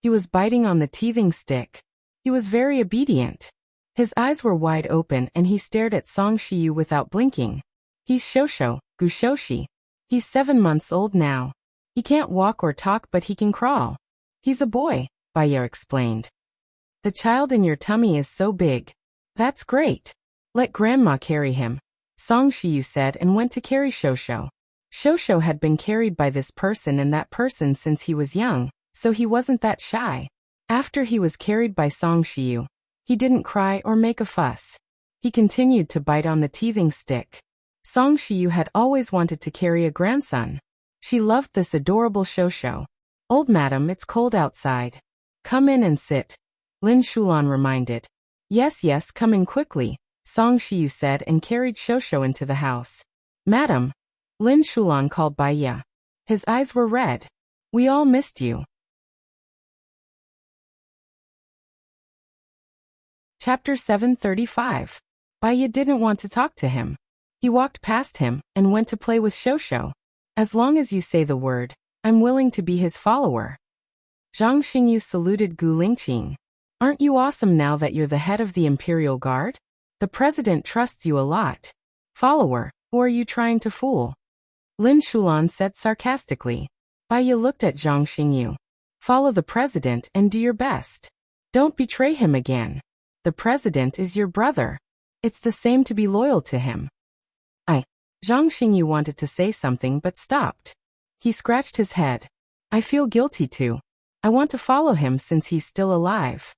A: He was biting on the teething stick. He was very obedient. His eyes were wide open and he stared at Song Shiyu without blinking. He's Shosho, Gu Shoshi. He's 7 months old now. He can't walk or talk but he can crawl. He's a boy, Baya explained. The child in your tummy is so big. That's great. Let grandma carry him, Song Shiyu said and went to carry Shosho. Shosho had been carried by this person and that person since he was young, so he wasn't that shy. After he was carried by Song Shiyu, he didn't cry or make a fuss. He continued to bite on the teething stick. Song Shiyu had always wanted to carry a grandson. She loved this adorable Shosho. Old madam, it's cold outside. Come in and sit, Lin Shulan reminded. Yes, yes, come in quickly, Song Shiyu said and carried Shosho into the house. Madam, Lin Shulan called Baya. His eyes were red. We all missed you. Chapter 735. Baya didn't want to talk to him. He walked past him and went to play with Shosho. As long as you say the word, I'm willing to be his follower. Zhang Xingyu saluted Gu Lingqing. Aren't you awesome now that you're the head of the Imperial Guard? The president trusts you a lot. Follower, who are you trying to fool? Lin Shulan said sarcastically. Baya looked at Zhang Xingyu. Follow the president and do your best. Don't betray him again. The president is your brother. It's the same to be loyal to him. Zhang Xingyu wanted to say something but stopped. He scratched his head. I feel guilty too. I want to follow him since he's still alive.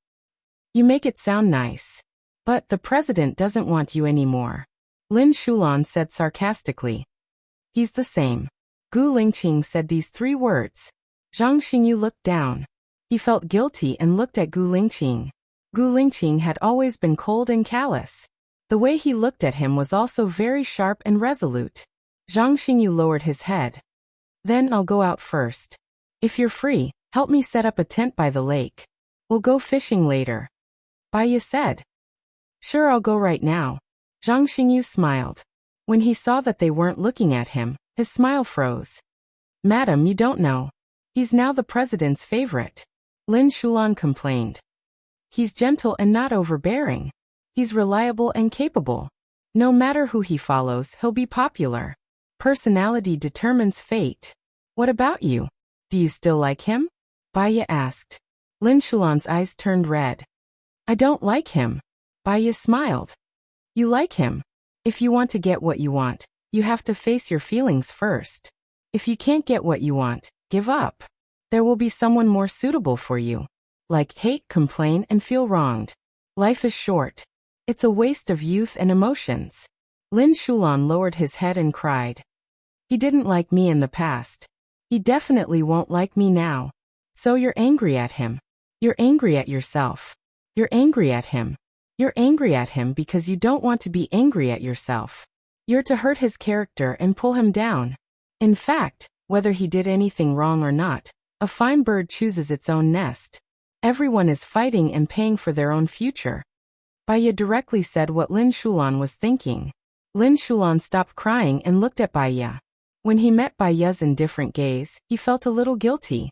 A: You make it sound nice. But the president doesn't want you anymore. Lin Shulan said sarcastically. He's the same. Gu Lingqing said these 3 words. Zhang Xingyu looked down. He felt guilty and looked at Gu Lingqing. Gu Lingqing had always been cold and callous. The way he looked at him was also very sharp and resolute. Zhang Xingyu lowered his head. Then I'll go out first. If you're free, help me set up a tent by the lake. We'll go fishing later. Baya said. Sure, I'll go right now. Zhang Xingyu smiled. When he saw that they weren't looking at him, his smile froze. Madam, you don't know. He's now the president's favorite. Lin Shulan complained. He's gentle and not overbearing. He's reliable and capable. No matter who he follows, he'll be popular. Personality determines fate. What about you? Do you still like him? Baya asked. Lin Shulan's eyes turned red. I don't like him. Baya smiled. You like him. If you want to get what you want, you have to face your feelings first. If you can't get what you want, give up. There will be someone more suitable for you. Like hate, complain, and feel wronged. Life is short. It's a waste of youth and emotions. Lin Shulan lowered his head and cried. He didn't like me in the past. He definitely won't like me now. So you're angry at him. You're angry at yourself. You're angry at him. You're angry at him because you don't want to be angry at yourself. You're to hurt his character and pull him down. In fact, whether he did anything wrong or not, a fine bird chooses its own nest. Everyone is fighting and paying for their own future. Baya directly said what Lin Shulan was thinking. Lin Shulan stopped crying and looked at Baya. When he met Baya's indifferent gaze, he felt a little guilty.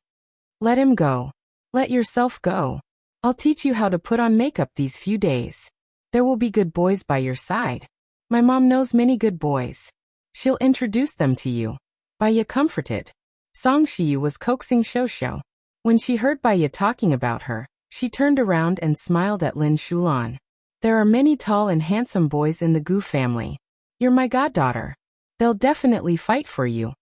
A: Let him go. Let yourself go. I'll teach you how to put on makeup these few days. There will be good boys by your side. My mom knows many good boys. She'll introduce them to you. Baya comforted. Song Shiyu was coaxing Shosho. When she heard Baya talking about her, she turned around and smiled at Lin Shulan. There are many tall and handsome boys in the Gu family. You're my goddaughter. They'll definitely fight for you.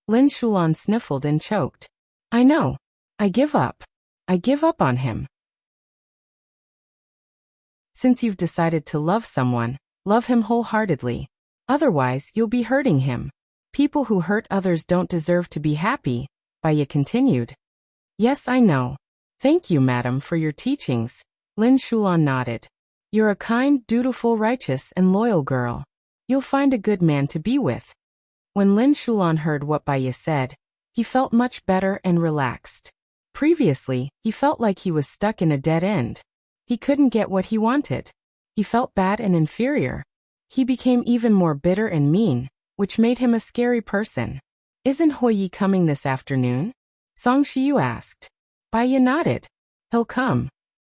A: Lin Shulan sniffled and choked. I know. I give up. I give up on him. Since you've decided to love someone, love him wholeheartedly. Otherwise, you'll be hurting him. People who hurt others don't deserve to be happy, Baya continued. Yes, I know. Thank you, madam, for your teachings. Lin Shulan nodded. You're a kind, dutiful, righteous, and loyal girl. You'll find a good man to be with. When Lin Shulan heard what Baya said, he felt much better and relaxed. Previously, he felt like he was stuck in a dead end. He couldn't get what he wanted. He felt bad and inferior. He became even more bitter and mean, which made him a scary person. Isn't Huoyi coming this afternoon? Song Shiyu asked. Baya nodded. He'll come.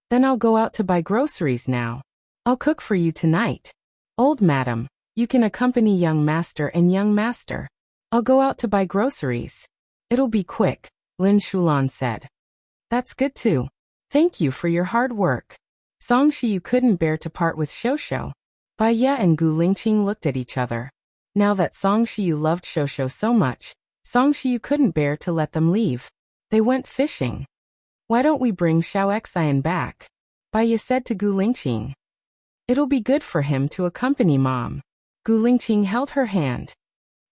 A: Then I'll go out to buy groceries now. I'll cook for you tonight. Old madam, you can accompany young master and young master. I'll go out to buy groceries. It'll be quick, Lin Shulan said. That's good too. Thank you for your hard work. Song Shiyu couldn't bear to part with Shosho. Baiya and Gu Lingqing looked at each other. Now that Song Shiyu loved Shosho so much, Song Shiyu couldn't bear to let them leave. They went fishing. Why don't we bring Xiao Xian back? Baiya said to Gu Lingqing. It'll be good for him to accompany Mom. Gu Lingqing held her hand.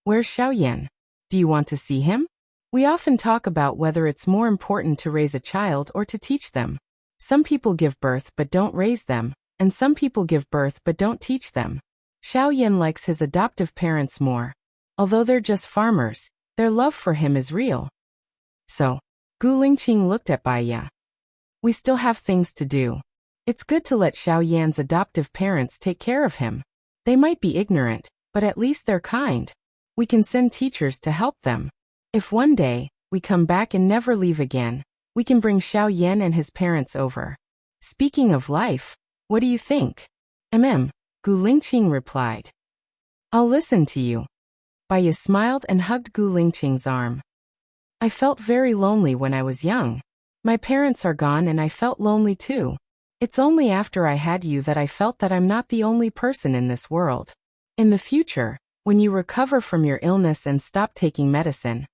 A: Where's Xiao Yan? Do you want to see him? We often talk about whether it's more important to raise a child or to teach them. Some people give birth but don't raise them, and some people give birth but don't teach them. Xiao Yan likes his adoptive parents more. Although they're just farmers, their love for him is real. So, Gu Lingqing looked at Baiya. We still have things to do. It's good to let Xiao Yan's adoptive parents take care of him. They might be ignorant, but at least they're kind. We can send teachers to help them. If one day, we come back and never leave again, we can bring Xiao Yan and his parents over. Speaking of life, what do you think? Gu Lingqing replied. I'll listen to you. Baiya smiled and hugged Gu Lingqing's arm. I felt very lonely when I was young. My parents are gone and I felt lonely too. It's only after I had you that I felt that I'm not the only person in this world. In the future, when you recover from your illness and stop taking medicine,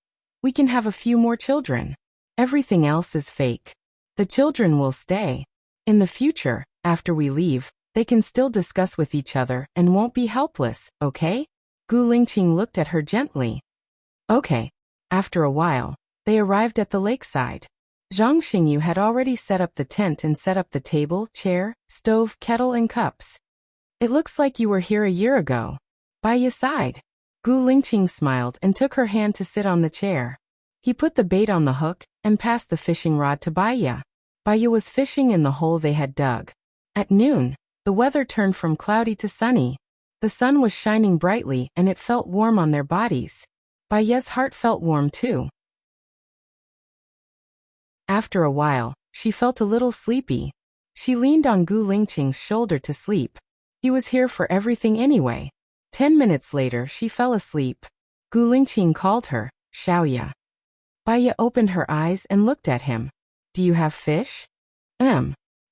A: we can have a few more children. Everything else is fake. The children will stay. In the future, after we leave, they can still discuss with each other and won't be helpless, okay? Gu Lingqing looked at her gently. Okay. After a while, they arrived at the lakeside. Zhang Xingyu had already set up the tent and set up the table, chair, stove, kettle and cups. It looks like you were here a year ago. Baiya sighed. Gu Lingqing smiled and took her hand to sit on the chair. He put the bait on the hook and passed the fishing rod to Baiya. Baiya was fishing in the hole they had dug. At noon, the weather turned from cloudy to sunny. The sun was shining brightly and it felt warm on their bodies. Baiya's heart felt warm too. After a while, she felt a little sleepy. She leaned on Gu Lingqing's shoulder to sleep. He was here for everything anyway. 10 minutes later, she fell asleep. Gu Lingqing called her, Xiaoya. Baiya opened her eyes and looked at him. Do you have fish?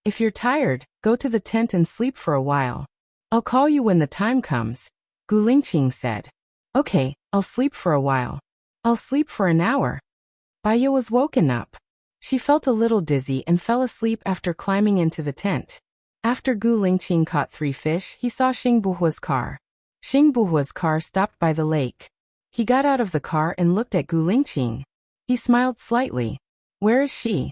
A: If you're tired, go to the tent and sleep for a while. I'll call you when the time comes, Gu Lingqing said. Okay, I'll sleep for a while. I'll sleep for an hour. Baiya was woken up. She felt a little dizzy and fell asleep after climbing into the tent. After Gu Lingqing caught 3 fish, he saw Xing Buhua's car. Xing Buhua's car stopped by the lake. He got out of the car and looked at Gu Lingqing. He smiled slightly. Where is she?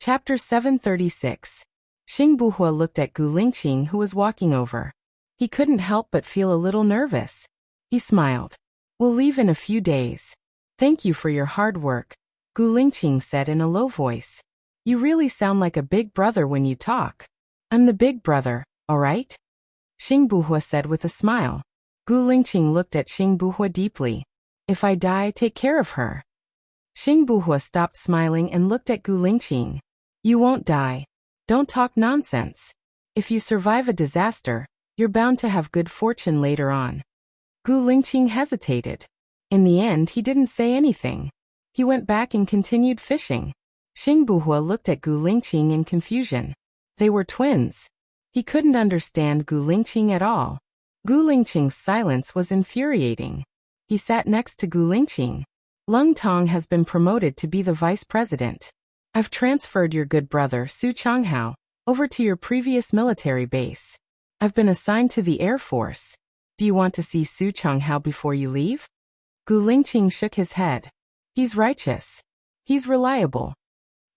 A: Chapter 736. Xing Buhua looked at Gu Lingqing who was walking over. He couldn't help but feel a little nervous. He smiled. We'll leave in a few days. Thank you for your hard work, Gu Lingqing said in a low voice. You really sound like a big brother when you talk. I'm the big brother, all right? Xing Buhua said with a smile. Gu Lingqing looked at Xing Buhua deeply. If I die, take care of her. Xing Buhua stopped smiling and looked at Gu Lingqing. You won't die. Don't talk nonsense. If you survive a disaster, you're bound to have good fortune later on. Gu Lingqing hesitated. In the end, he didn't say anything. He went back and continued fishing. Xing Buhua looked at Gu Lingqing in confusion. They were twins. He couldn't understand Gu Lingqing at all. Gu Lingqing's silence was infuriating. He sat next to Gu Lingqing. Lung Tong has been promoted to be the vice president. I've transferred your good brother Su Changhao over to your previous military base. I've been assigned to the Air Force. Do you want to see Su Changhao before you leave? Gu Lingqing shook his head. He's righteous. He's reliable.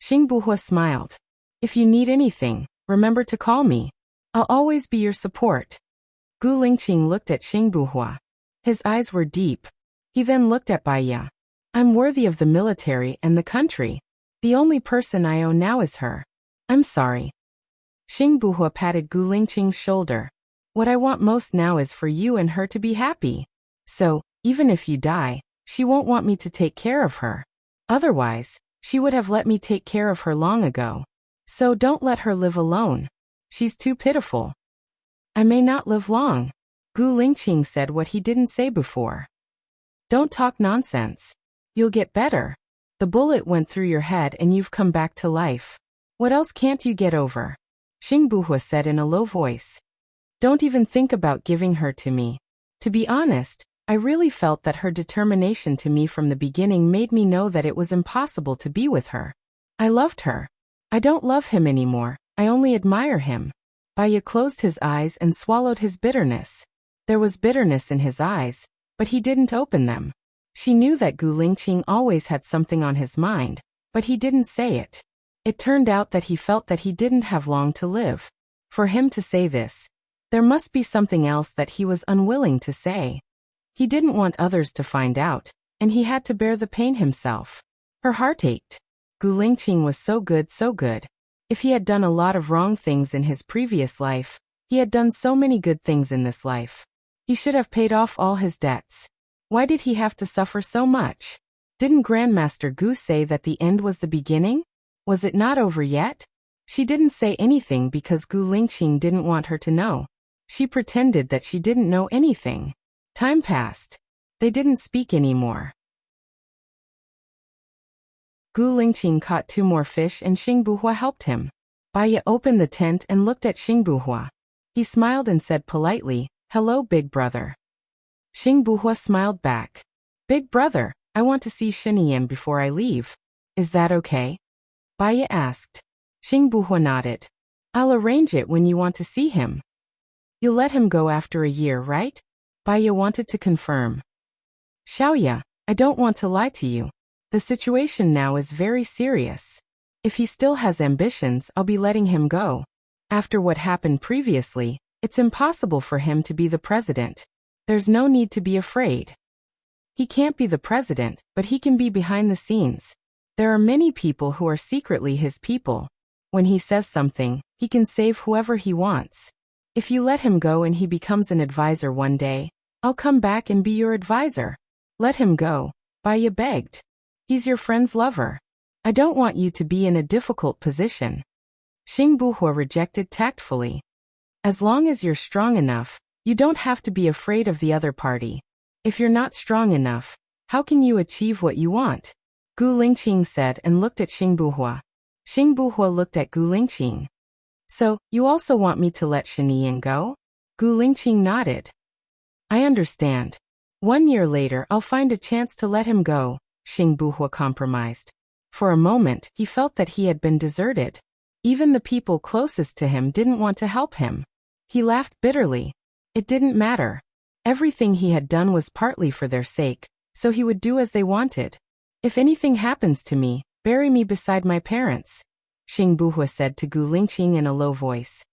A: Xing Buhua smiled. If you need anything, remember to call me. I'll always be your support. Gu Lingqing looked at Xing Buhua. His eyes were deep. He then looked at Baiya. I'm worthy of the military and the country. The only person I owe now is her. I'm sorry. Xing Buhua patted Gu Lingqing's shoulder. What I want most now is for you and her to be happy. So, even if you die, she won't want me to take care of her. Otherwise, she would have let me take care of her long ago. So don't let her live alone. She's too pitiful. I may not live long. Gu Lingqing said what he didn't say before. Don't talk nonsense. You'll get better. The bullet went through your head and you've come back to life. What else can't you get over? Xing Buhua said in a low voice. Don't even think about giving her to me. To be honest, I really felt that her determination to me from the beginning made me know that it was impossible to be with her. I loved her. I don't love him anymore, I only admire him. Baya closed his eyes and swallowed his bitterness. There was bitterness in his eyes, but he didn't open them. She knew that Gu Lingqing always had something on his mind, but he didn't say it. It turned out that he felt that he didn't have long to live. For him to say this, there must be something else that he was unwilling to say. He didn't want others to find out, and he had to bear the pain himself. Her heart ached. Gu Lingqing was so good, so good. If he had done a lot of wrong things in his previous life, he had done so many good things in this life. He should have paid off all his debts. Why did he have to suffer so much? Didn't Grandmaster Gu say that the end was the beginning? Was it not over yet? She didn't say anything because Gu Lingqing didn't want her to know. She pretended that she didn't know anything. Time passed. They didn't speak anymore. Gu Lingqing caught 2 more fish and Xing Buhua helped him. Baya opened the tent and looked at Xing Buhua. He smiled and said politely, "Hello, big brother." Xing Buhua smiled back. "Big brother, I want to see Shinian before I leave. Is that okay?" Baya asked. Xing Buhua nodded. "I'll arrange it when you want to see him." "You'll let him go after a year, right?" Baya wanted to confirm. "Xiaoya, I don't want to lie to you. The situation now is very serious. If he still has ambitions, I'll be letting him go. After what happened previously, it's impossible for him to be the president. There's no need to be afraid. He can't be the president, but he can be behind the scenes. There are many people who are secretly his people. When he says something, he can save whoever he wants. If you let him go and he becomes an advisor one day, I'll come back and be your advisor. Let him go," Baya begged. "He's your friend's lover. I don't want you to be in a difficult position." Xing Buhua rejected tactfully. "As long as you're strong enough, you don't have to be afraid of the other party. If you're not strong enough, how can you achieve what you want?" Gu Lingqing said and looked at Xing Buhua. Xing Buhua looked at Gu Lingqing. "So, you also want me to let Shinian go?" Gu Lingqing nodded. "I understand. 1 year later I'll find a chance to let him go," Xing Buhua compromised. For a moment, he felt that he had been deserted. Even the people closest to him didn't want to help him. He laughed bitterly. It didn't matter. Everything he had done was partly for their sake, so he would do as they wanted. "If anything happens to me, bury me beside my parents," Xing Buhua said to Gu Lingqing in a low voice.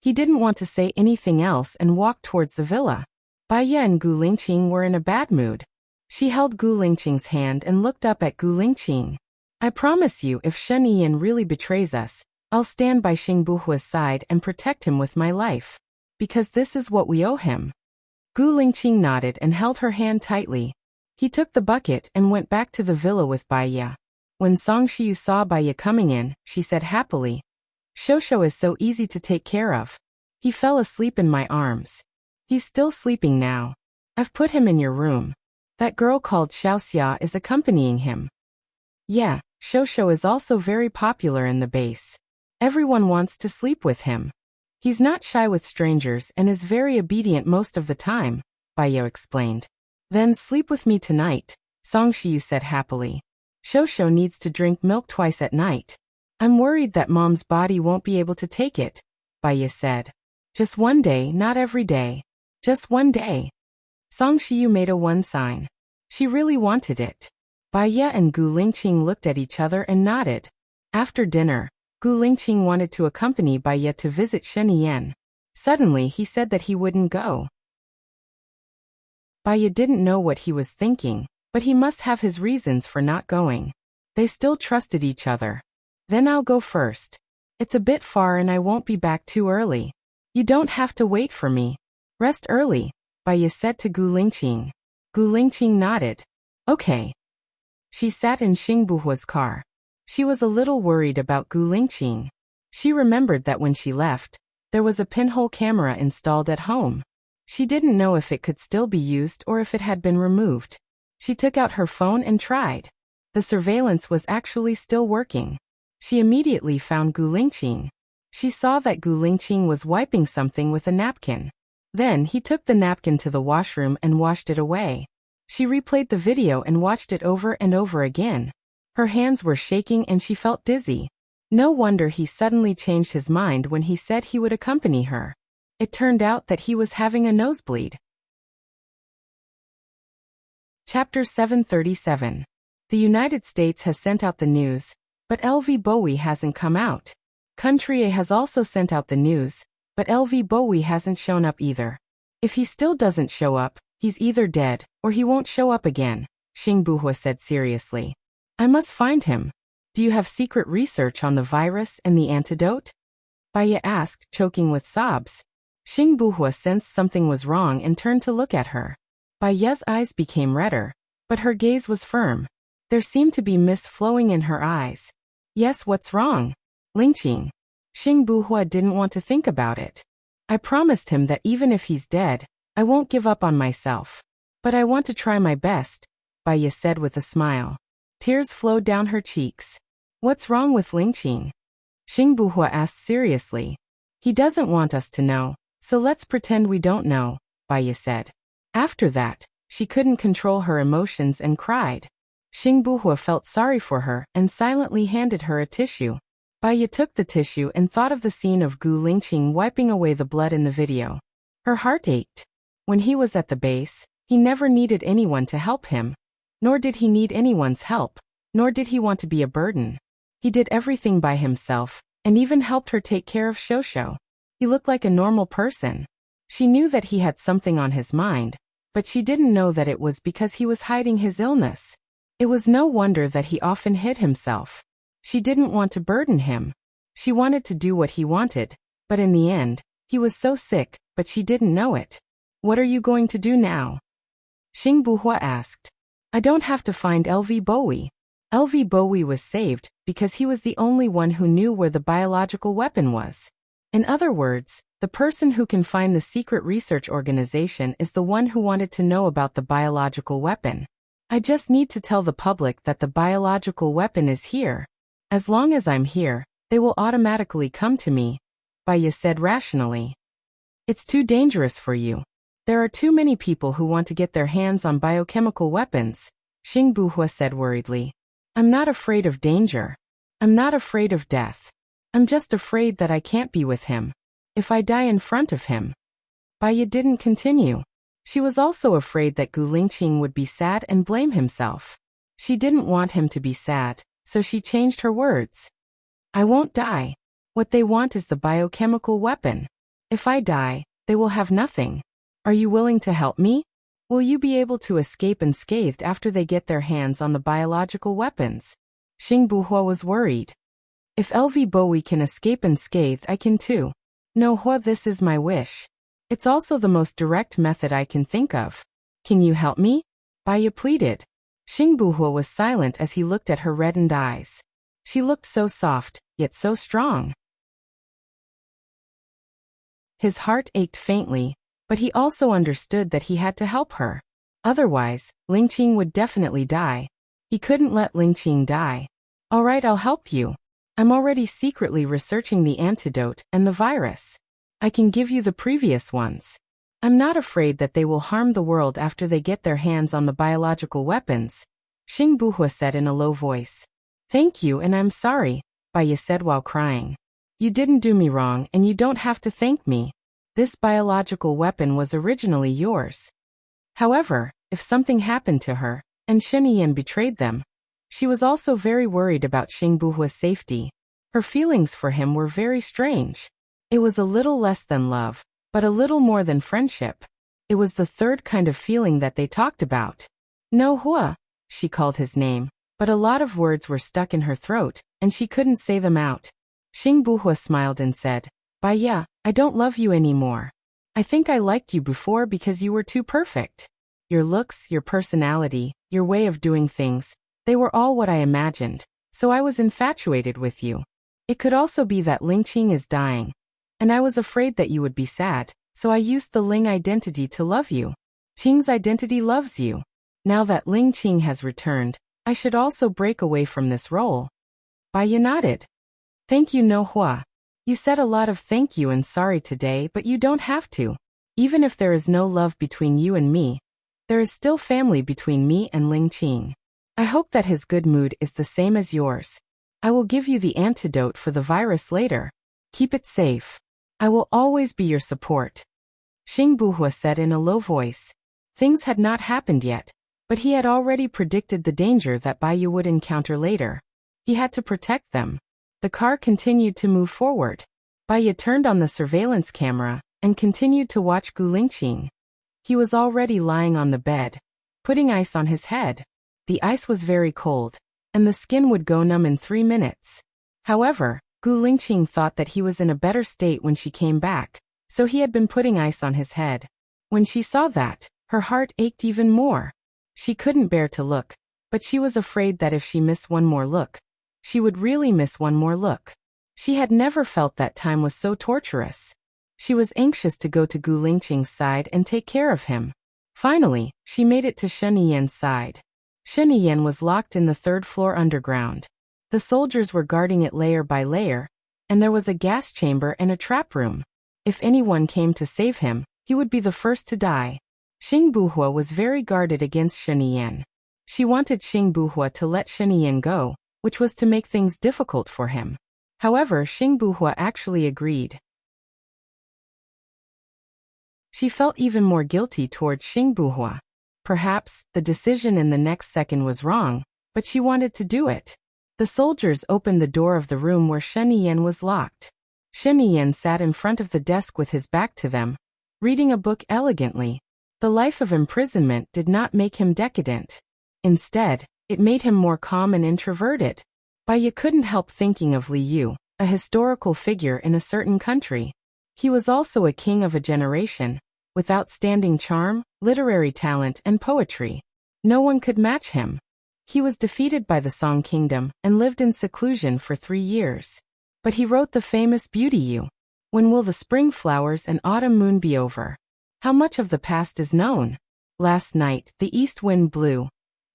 A: He didn't want to say anything else and walked towards the villa. Baya and Gu Lingqing were in a bad mood. She held Gu Lingqing's hand and looked up at Gu Lingqing. "I promise you, if Shen Yian really betrays us, I'll stand by Xing Buhua's side and protect him with my life. Because this is what we owe him." Gu Lingqing nodded and held her hand tightly. He took the bucket and went back to the villa with Baya. When Song Shiyu saw Baya coming in, she said happily, "Shosho is so easy to take care of. He fell asleep in my arms. He's still sleeping now. I've put him in your room. That girl called Xiaoxia is accompanying him." Yeah, Shosho is also very popular in the base. Everyone wants to sleep with him. He's not shy with strangers and is very obedient most of the time, Baya explained. "Then sleep with me tonight," Song Shiyu said happily. "Shosho needs to drink milk twice at night. I'm worried that mom's body won't be able to take it," Baya said. "Just one day, not every day. Just one day." Song Shiyu made a 1 sign. She really wanted it. Baya and Gu Lingqing looked at each other and nodded. After dinner, Gu Lingqing wanted to accompany Baya to visit Shen Yan. Suddenly he said that he wouldn't go. Baya didn't know what he was thinking, but he must have his reasons for not going. They still trusted each other. "Then I'll go first. It's a bit far and I won't be back too early. You don't have to wait for me. Rest early," Baya said to Gu Lingqing. Gu Lingqing nodded. "Okay." She sat in Xing Buhua's car. She was a little worried about Gu Lingqing. She remembered that when she left, there was a pinhole camera installed at home. She didn't know if it could still be used or if it had been removed. She took out her phone and tried. The surveillance was actually still working. She immediately found Gu Lingqing. She saw that Gu Lingqing was wiping something with a napkin. Then he took the napkin to the washroom and washed it away. She replayed the video and watched it over and over again. Her hands were shaking and she felt dizzy. No wonder he suddenly changed his mind when he said he would accompany her. It turned out that he was having a nosebleed. Chapter 737. The United States has sent out the news, but LV Bowie hasn't come out. Country A has also sent out the news, but LV Bowie hasn't shown up either. If he still doesn't show up, he's either dead, or he won't show up again, Xing Buhua said seriously. I must find him. Do you have secret research on the virus and the antidote? Baya asked, choking with sobs. Xing Buhua sensed something was wrong and turned to look at her. Baya's eyes became redder, but her gaze was firm. There seemed to be mist flowing in her eyes. Yes, what's wrong? Lingqing. Xing Buhua didn't want to think about it. I promised him that even if he's dead, I won't give up on myself. But I want to try my best, Baya said with a smile. Tears flowed down her cheeks. What's wrong with Lingqing? Xing Buhua asked seriously. He doesn't want us to know, so let's pretend we don't know, Baya said. After that, she couldn't control her emotions and cried. Xing Buhua felt sorry for her and silently handed her a tissue. Baya took the tissue and thought of the scene of Gu Lingqing wiping away the blood in the video. Her heart ached. When he was at the base, he never needed anyone to help him. Nor did he need anyone's help, nor did he want to be a burden. He did everything by himself, and even helped her take care of Shosho. He looked like a normal person. She knew that he had something on his mind, but she didn't know that it was because he was hiding his illness. It was no wonder that he often hid himself. She didn't want to burden him. She wanted to do what he wanted, but in the end, he was so sick, but she didn't know it. What are you going to do now? Xing Buhua asked. I don't have to find LV Bowie. LV Bowie was saved because he was the only one who knew where the biological weapon was. In other words, the person who can find the secret research organization is the one who wanted to know about the biological weapon. I just need to tell the public that the biological weapon is here. As long as I'm here, they will automatically come to me, Baya said rationally. It's too dangerous for you. There are too many people who want to get their hands on biochemical weapons, Xing Buhua said worriedly. I'm not afraid of danger. I'm not afraid of death. I'm just afraid that I can't be with him. If I die in front of him. Baya didn't continue. She was also afraid that Gu Lingqing would be sad and blame himself. She didn't want him to be sad, so she changed her words. I won't die. What they want is the biochemical weapon. If I die, they will have nothing. Are you willing to help me? Will you be able to escape unscathed after they get their hands on the biological weapons? Xing Buhua was worried. If LV Bowie can escape unscathed, I can too. No, this is my wish. It's also the most direct method I can think of. Can you help me? Baya pleaded. Xing Buhua was silent as he looked at her reddened eyes. She looked so soft, yet so strong. His heart ached faintly, but he also understood that he had to help her. Otherwise, Lingqing would definitely die. He couldn't let Lingqing die. All right, I'll help you. I'm already secretly researching the antidote and the virus. I can give you the previous ones. I'm not afraid that they will harm the world after they get their hands on the biological weapons, Xing Buhua said in a low voice. Thank you and I'm sorry, Baya said while crying. You didn't do me wrong and you don't have to thank me. This biological weapon was originally yours. However, if something happened to her, and Sheniyan betrayed them, she was also very worried about Xing Buhua's safety. Her feelings for him were very strange. It was a little less than love, but a little more than friendship. It was the third kind of feeling that they talked about. No Hua, she called his name, but a lot of words were stuck in her throat, and she couldn't say them out. Xing Buhua smiled and said, Baya, I don't love you anymore. I think I liked you before because you were too perfect. Your looks, your personality, your way of doing things, they were all what I imagined, so I was infatuated with you. It could also be that Lingqing is dying, and I was afraid that you would be sad, so I used the Ling identity to love you. Qing's identity loves you. Now that Ling Qing has returned, I should also break away from this role. Bai Ye nodded. Thank you, No Hua. You said a lot of thank you and sorry today, but you don't have to. Even if there is no love between you and me, there is still family between me and Ling Qing. I hope that his good mood is the same as yours. I will give you the antidote for the virus later. Keep it safe. I will always be your support. Xing Buhua said in a low voice. Things had not happened yet, but he had already predicted the danger that Bai Ye would encounter later. He had to protect them. The car continued to move forward. Bai Ye turned on the surveillance camera and continued to watch Gu Lingqing. He was already lying on the bed, putting ice on his head. The ice was very cold, and the skin would go numb in 3 minutes. However, Gu Lingqing thought that he was in a better state when she came back, so he had been putting ice on his head. When she saw that, her heart ached even more. She couldn't bear to look, but she was afraid that if she missed one more look, she would really miss one more look. She had never felt that time was so torturous. She was anxious to go to Gu Lingqing's side and take care of him. Finally, she made it to Shen Yiyan's side. Shen Yiyan was locked in the 3rd floor underground. The soldiers were guarding it layer by layer, and there was a gas chamber and a trap room. If anyone came to save him, he would be the first to die. Xing Buhua was very guarded against Shen Yiyan. She wanted Xing Buhua to let Shen Yiyan go, which was to make things difficult for him. However, Xing Buhua actually agreed. She felt even more guilty towards Xing Buhua. Perhaps the decision in the next second was wrong, but she wanted to do it. The soldiers opened the door of the room where Shen Yiyan was locked. Shen Yiyan sat in front of the desk with his back to them, reading a book elegantly. The life of imprisonment did not make him decadent. Instead, it made him more calm and introverted. Bai Ye couldn't help thinking of Li Yu, a historical figure in a certain country. He was also a king of a generation, with outstanding charm, literary talent, and poetry. No one could match him. He was defeated by the Song Kingdom and lived in seclusion for 3 years. But he wrote the famous Beauty Yu. When will the spring flowers and autumn moon be over? How much of the past is known? Last night, the east wind blew,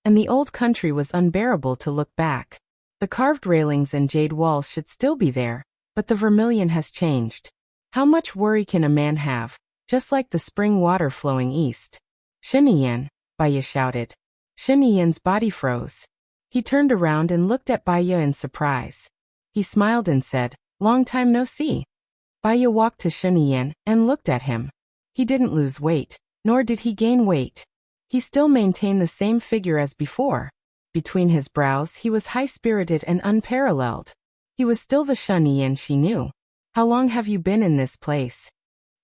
A: and the old country was unbearable to look back. The carved railings and jade walls should still be there, but the vermilion has changed. How much worry can a man have, just like the spring water flowing east? Shen Yiyan, Bai Ye shouted. Shen Yiyan's body froze. He turned around and looked at Bai Ye in surprise. He smiled and said, "Long time no see." Bai Ye walked to Shen Yiyan and looked at him. He didn't lose weight, nor did he gain weight. He still maintained the same figure as before. Between his brows he was high-spirited and unparalleled. He was still the Shen Yiyan she knew. "How long have you been in this place?"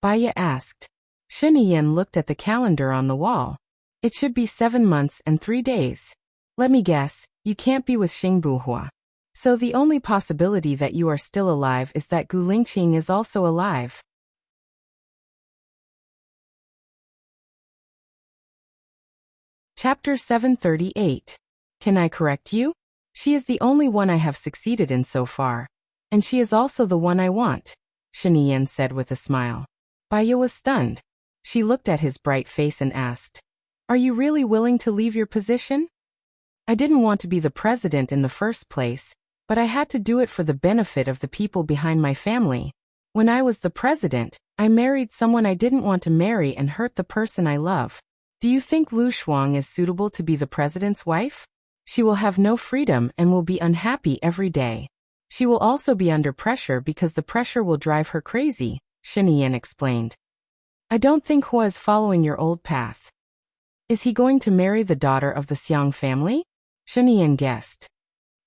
A: Bai Ye asked. Shen Yiyan looked at the calendar on the wall. "It should be 7 months and 3 days. Let me guess, you can't be with Xing Buhua. So the only possibility that you are still alive is that Gu Lingqing is also alive." Chapter 738. Can I correct you? She is the only one I have succeeded in so far. And she is also the one I want, Shen Yiyan said with a smile. Bai Ye was stunned. She looked at his bright face and asked, "Are you really willing to leave your position?" "I didn't want to be the president in the first place, but I had to do it for the benefit of the people behind my family. When I was the president, I married someone I didn't want to marry and hurt the person I love. Do you think Lu Shuang is suitable to be the president's wife? She will have no freedom and will be unhappy every day. She will also be under pressure because the pressure will drive her crazy," Shen Yiyan explained. "I don't think Hua is following your old path. Is he going to marry the daughter of the Xiang family?" Shen Yiyan guessed.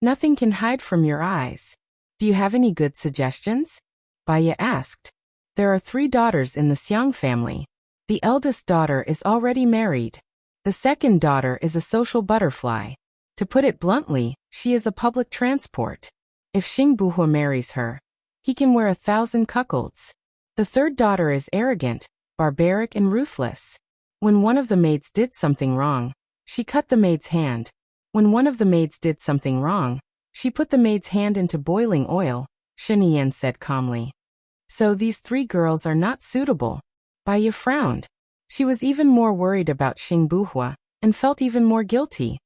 A: "Nothing can hide from your eyes. Do you have any good suggestions?" Bai Ye asked. "There are 3 daughters in the Xiang family. The eldest daughter is already married. The second daughter is a social butterfly. To put it bluntly, she is a public transport. If Xing Buhua marries her, he can wear 1,000 cuckolds. The third daughter is arrogant, barbaric and ruthless. When one of the maids did something wrong, she cut the maid's hand. When one of the maids did something wrong, she put the maid's hand into boiling oil," Shen Yiyan said calmly. "So these 3 girls are not suitable." Bai Ye frowned. She was even more worried about Xing Buhua, and felt even more guilty.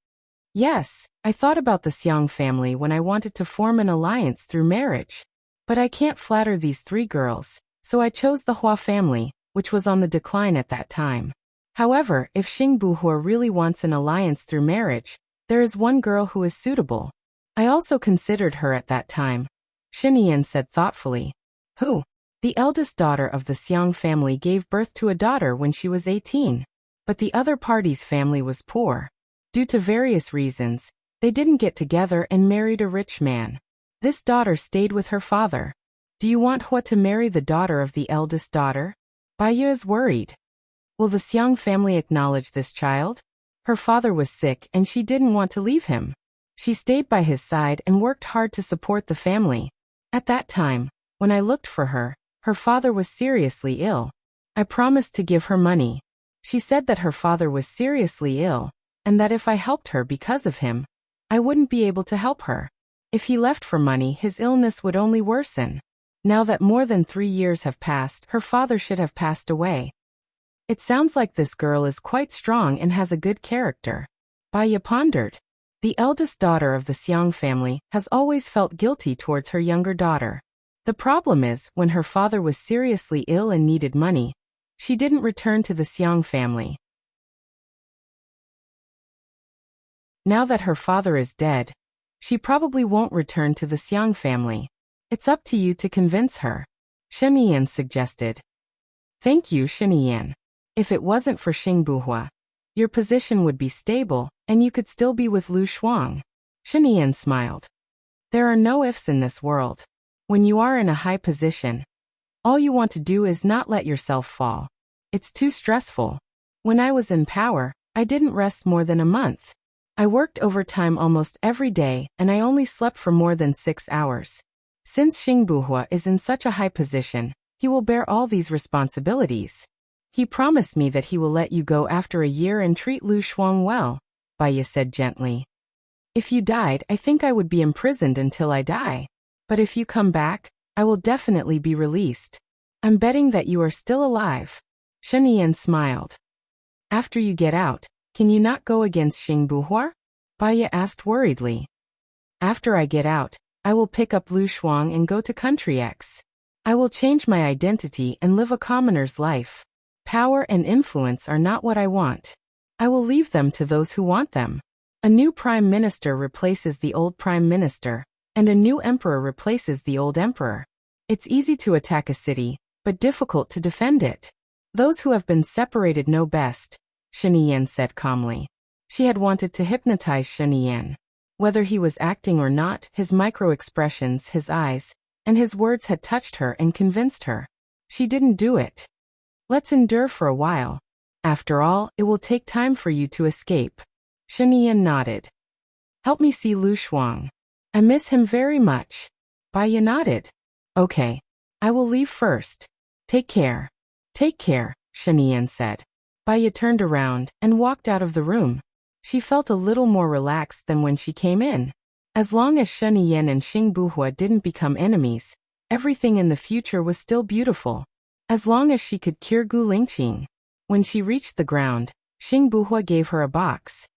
A: Yes, I thought about the Xiang family when I wanted to form an alliance through marriage. But I can't flatter these 3 girls, so I chose the Hua family, which was on the decline at that time. However, if Xing Buhua really wants an alliance through marriage, there is one girl who is suitable. I also considered her at that time, Xinyan said thoughtfully. Who? The eldest daughter of the Xiang family gave birth to a daughter when she was 18. But the other party's family was poor. Due to various reasons, they didn't get together and married a rich man. This daughter stayed with her father. Do you want Hua to marry the daughter of the eldest daughter? Baiya is worried. Will the Xiang family acknowledge this child? Her father was sick and she didn't want to leave him. She stayed by his side and worked hard to support the family. At that time, when I looked for her, her father was seriously ill. I promised to give her money. She said that her father was seriously ill, and that if I helped her because of him, I wouldn't be able to help her. If he left for money, his illness would only worsen. Now that more than 3 years have passed, her father should have passed away. It sounds like this girl is quite strong and has a good character. Baiya pondered. The eldest daughter of the Xiang family has always felt guilty towards her younger daughter. The problem is, when her father was seriously ill and needed money, she didn't return to the Xiang family. Now that her father is dead, she probably won't return to the Xiang family. It's up to you to convince her, Shinian suggested. Thank you, Shinian. If it wasn't for Xing Buhua, your position would be stable, and you could still be with Lu Shuang. Shinian smiled. There are no ifs in this world. When you are in a high position, all you want to do is not let yourself fall. It's too stressful. When I was in power, I didn't rest more than a month. I worked overtime almost every day, and I only slept for more than 6 hours. Since Xing Buhua is in such a high position, he will bear all these responsibilities. He promised me that he will let you go after a year and treat Lu Shuang well, Baiya said gently. If you died, I think I would be imprisoned until I die. But if you come back, I will definitely be released. I'm betting that you are still alive. Shinian smiled. After you get out, can you not go against Xing Buhua? Baiya asked worriedly. After I get out, I will pick up Lu Shuang and go to Country X. I will change my identity and live a commoner's life. Power and influence are not what I want. I will leave them to those who want them. A new prime minister replaces the old prime minister, and a new emperor replaces the old emperor. It's easy to attack a city, but difficult to defend it. Those who have been separated know best, Shinian said calmly. She had wanted to hypnotize Shinian. Whether he was acting or not, his micro-expressions, his eyes, and his words had touched her and convinced her. She didn't do it. Let's endure for a while. After all, it will take time for you to escape. Shinian nodded. Help me see Lu Shuang. I miss him very much. Baiya nodded. Okay. I will leave first. Take care. Take care, Shinian said. Baiya turned around and walked out of the room. She felt a little more relaxed than when she came in. As long as Shinian and Xing Buhua didn't become enemies, everything in the future was still beautiful. As long as she could cure Gu Lingqing. When she reached the ground, Xing Buhua gave her a box.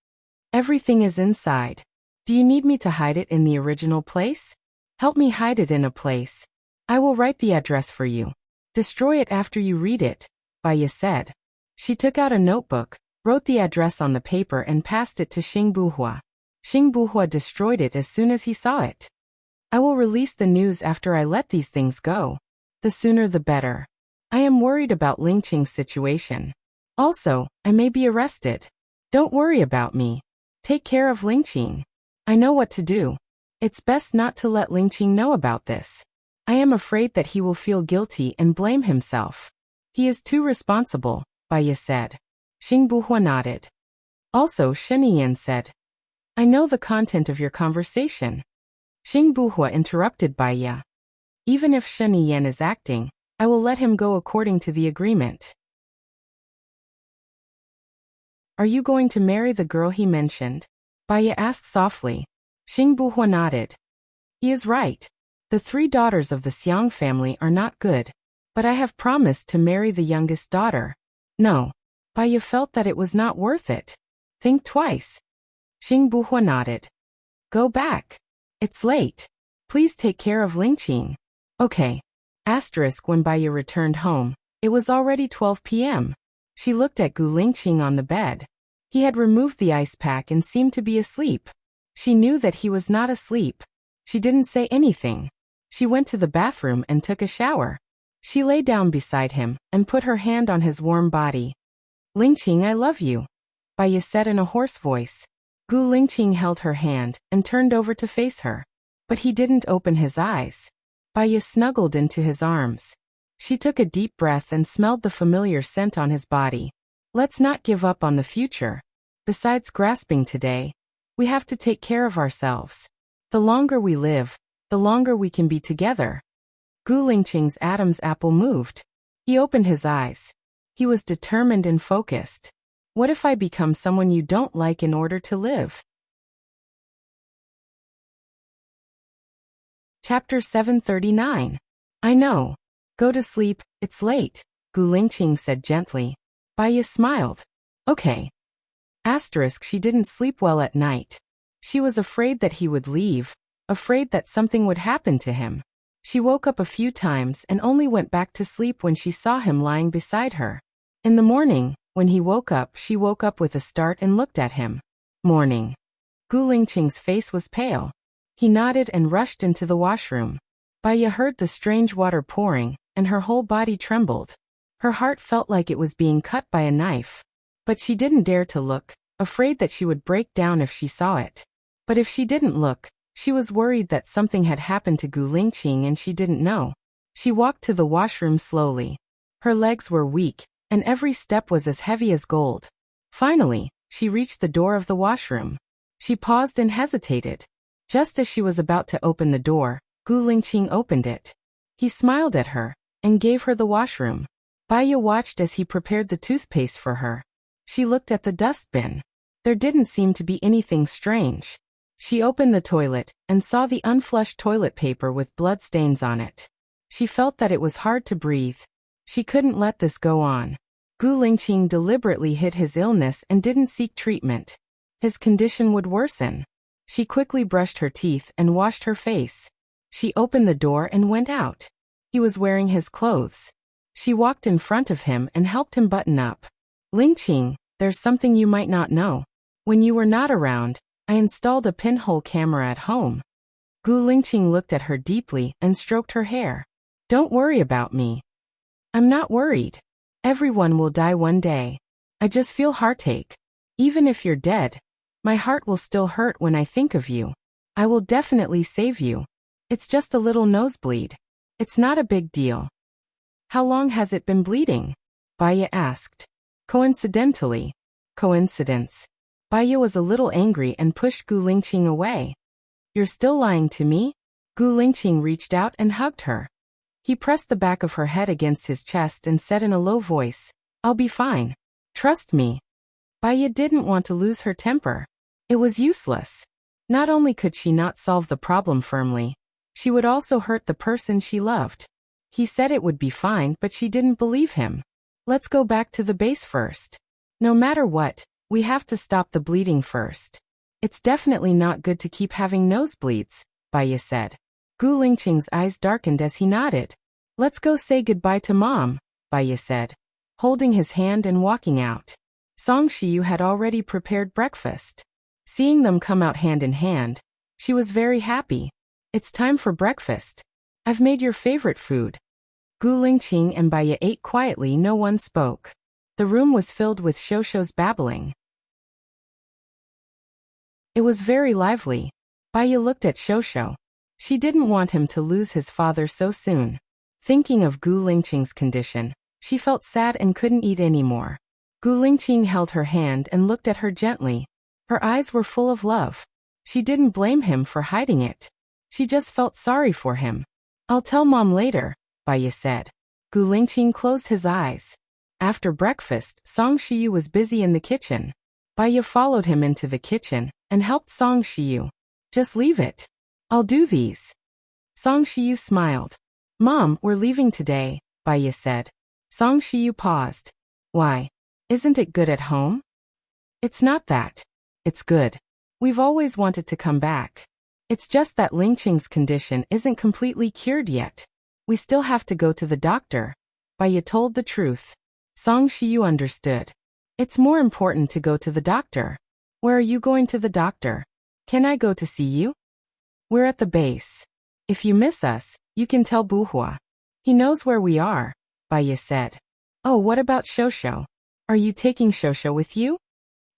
A: Everything is inside. Do you need me to hide it in the original place? Help me hide it in a place. I will write the address for you. Destroy it after you read it, Baiya said. She took out a notebook, wrote the address on the paper and passed it to Xing Buhua. Xing Buhua destroyed it as soon as he saw it. I will release the news after I let these things go. The sooner the better. I am worried about Lingqing's situation. Also, I may be arrested. Don't worry about me. Take care of Lingqing. I know what to do. It's best not to let Lingqing know about this. I am afraid that he will feel guilty and blame himself. He is too responsible, Baiya said. Xing Buhua nodded. Also, Shinian said, I know the content of your conversation. Xing Buhua interrupted Baiya. Even if Shinian is acting, I will let him go according to the agreement. Are you going to marry the girl he mentioned? Baiya asked softly. Xing Buhua nodded. He is right. The 3 daughters of the Xiang family are not good, but I have promised to marry the youngest daughter. No. Baiya felt that it was not worth it. Think twice. Xing Buhua nodded. Go back. It's late. Please take care of Lingqing. Okay. When Baya returned home, it was already 12 p.m. She looked at Gu Lingqing on the bed. He had removed the ice pack and seemed to be asleep. She knew that he was not asleep. She didn't say anything. She went to the bathroom and took a shower. She lay down beside him and put her hand on his warm body. Lingqing, I love you, Baya said in a hoarse voice. Gu Lingqing held her hand and turned over to face her. But he didn't open his eyes. Baya snuggled into his arms. She took a deep breath and smelled the familiar scent on his body. Let's not give up on the future. Besides grasping today, we have to take care of ourselves. The longer we live, the longer we can be together. Gu Lingqing's Adam's apple moved. He opened his eyes. He was determined and focused. What if I become someone you don't like in order to live? Chapter 739. I know. Go to sleep, it's late, Gu Lingqing said gently. Baya smiled. Okay. She didn't sleep well at night. She was afraid that he would leave, afraid that something would happen to him. She woke up a few times and only went back to sleep when she saw him lying beside her. In the morning, when he woke up, she woke up with a start and looked at him. Morning. Gu Lingqing's face was pale. He nodded and rushed into the washroom. Baya heard the strange water pouring, and her whole body trembled. Her heart felt like it was being cut by a knife. But she didn't dare to look, afraid that she would break down if she saw it. But if she didn't look, she was worried that something had happened to Gu Lingqing and she didn't know. She walked to the washroom slowly. Her legs were weak, and every step was as heavy as gold. Finally, she reached the door of the washroom. She paused and hesitated. Just as she was about to open the door, Gu Lingqing opened it. He smiled at her and gave her the washroom. Baya watched as he prepared the toothpaste for her. She looked at the dustbin. There didn't seem to be anything strange. She opened the toilet and saw the unflushed toilet paper with blood stains on it. She felt that it was hard to breathe. She couldn't let this go on. Gu Lingqing deliberately hid his illness and didn't seek treatment. His condition would worsen. She quickly brushed her teeth and washed her face. She opened the door and went out. He was wearing his clothes. She walked in front of him and helped him button up. Lingqing, there's something you might not know. When you were not around, I installed a pinhole camera at home. Gu Lingqing looked at her deeply and stroked her hair. Don't worry about me. I'm not worried. Everyone will die one day. I just feel heartache. Even if you're dead, my heart will still hurt when I think of you. I will definitely save you. It's just a little nosebleed. It's not a big deal. How long has it been bleeding? Baya asked. Coincidentally. Coincidence. Baya was a little angry and pushed Gu Lingqing away. You're still lying to me? Gu Lingqing reached out and hugged her. He pressed the back of her head against his chest and said in a low voice, I'll be fine. Trust me. Baya didn't want to lose her temper. It was useless. Not only could she not solve the problem firmly, she would also hurt the person she loved. He said it would be fine, but she didn't believe him. Let's go back to the base first. No matter what, we have to stop the bleeding first. It's definitely not good to keep having nosebleeds, Baya said. Gu Lingqing's eyes darkened as he nodded. Let's go say goodbye to Mom, Baya said, holding his hand and walking out. Song Shiyu had already prepared breakfast. Seeing them come out hand in hand, she was very happy. It's time for breakfast. I've made your favorite food. Gu Lingqing and Baya ate quietly, no one spoke. The room was filled with Shosho's babbling. It was very lively. Baya looked at Shosho. She didn't want him to lose his father so soon. Thinking of Gu Lingqing's condition, she felt sad and couldn't eat anymore. Gu Lingqing held her hand and looked at her gently. Her eyes were full of love. She didn't blame him for hiding it. She just felt sorry for him. I'll tell Mom later, Baya said. Gu Lingqing closed his eyes. After breakfast, Song Shiyu was busy in the kitchen. Baya followed him into the kitchen and helped Song Shiyu. Just leave it. I'll do these. Song Shiyu smiled. Mom, we're leaving today, Baya said. Song Shiyu paused. Why? Isn't it good at home? It's not that. It's good. We've always wanted to come back. It's just that Lingqing's condition isn't completely cured yet. We still have to go to the doctor. Baiya told the truth. Song Shiyu understood. It's more important to go to the doctor. Where are you going to the doctor? Can I go to see you? We're at the base. If you miss us, you can tell Buhua. He knows where we are, Baiya said. Oh, what about Shosho? Are you taking Shosho with you?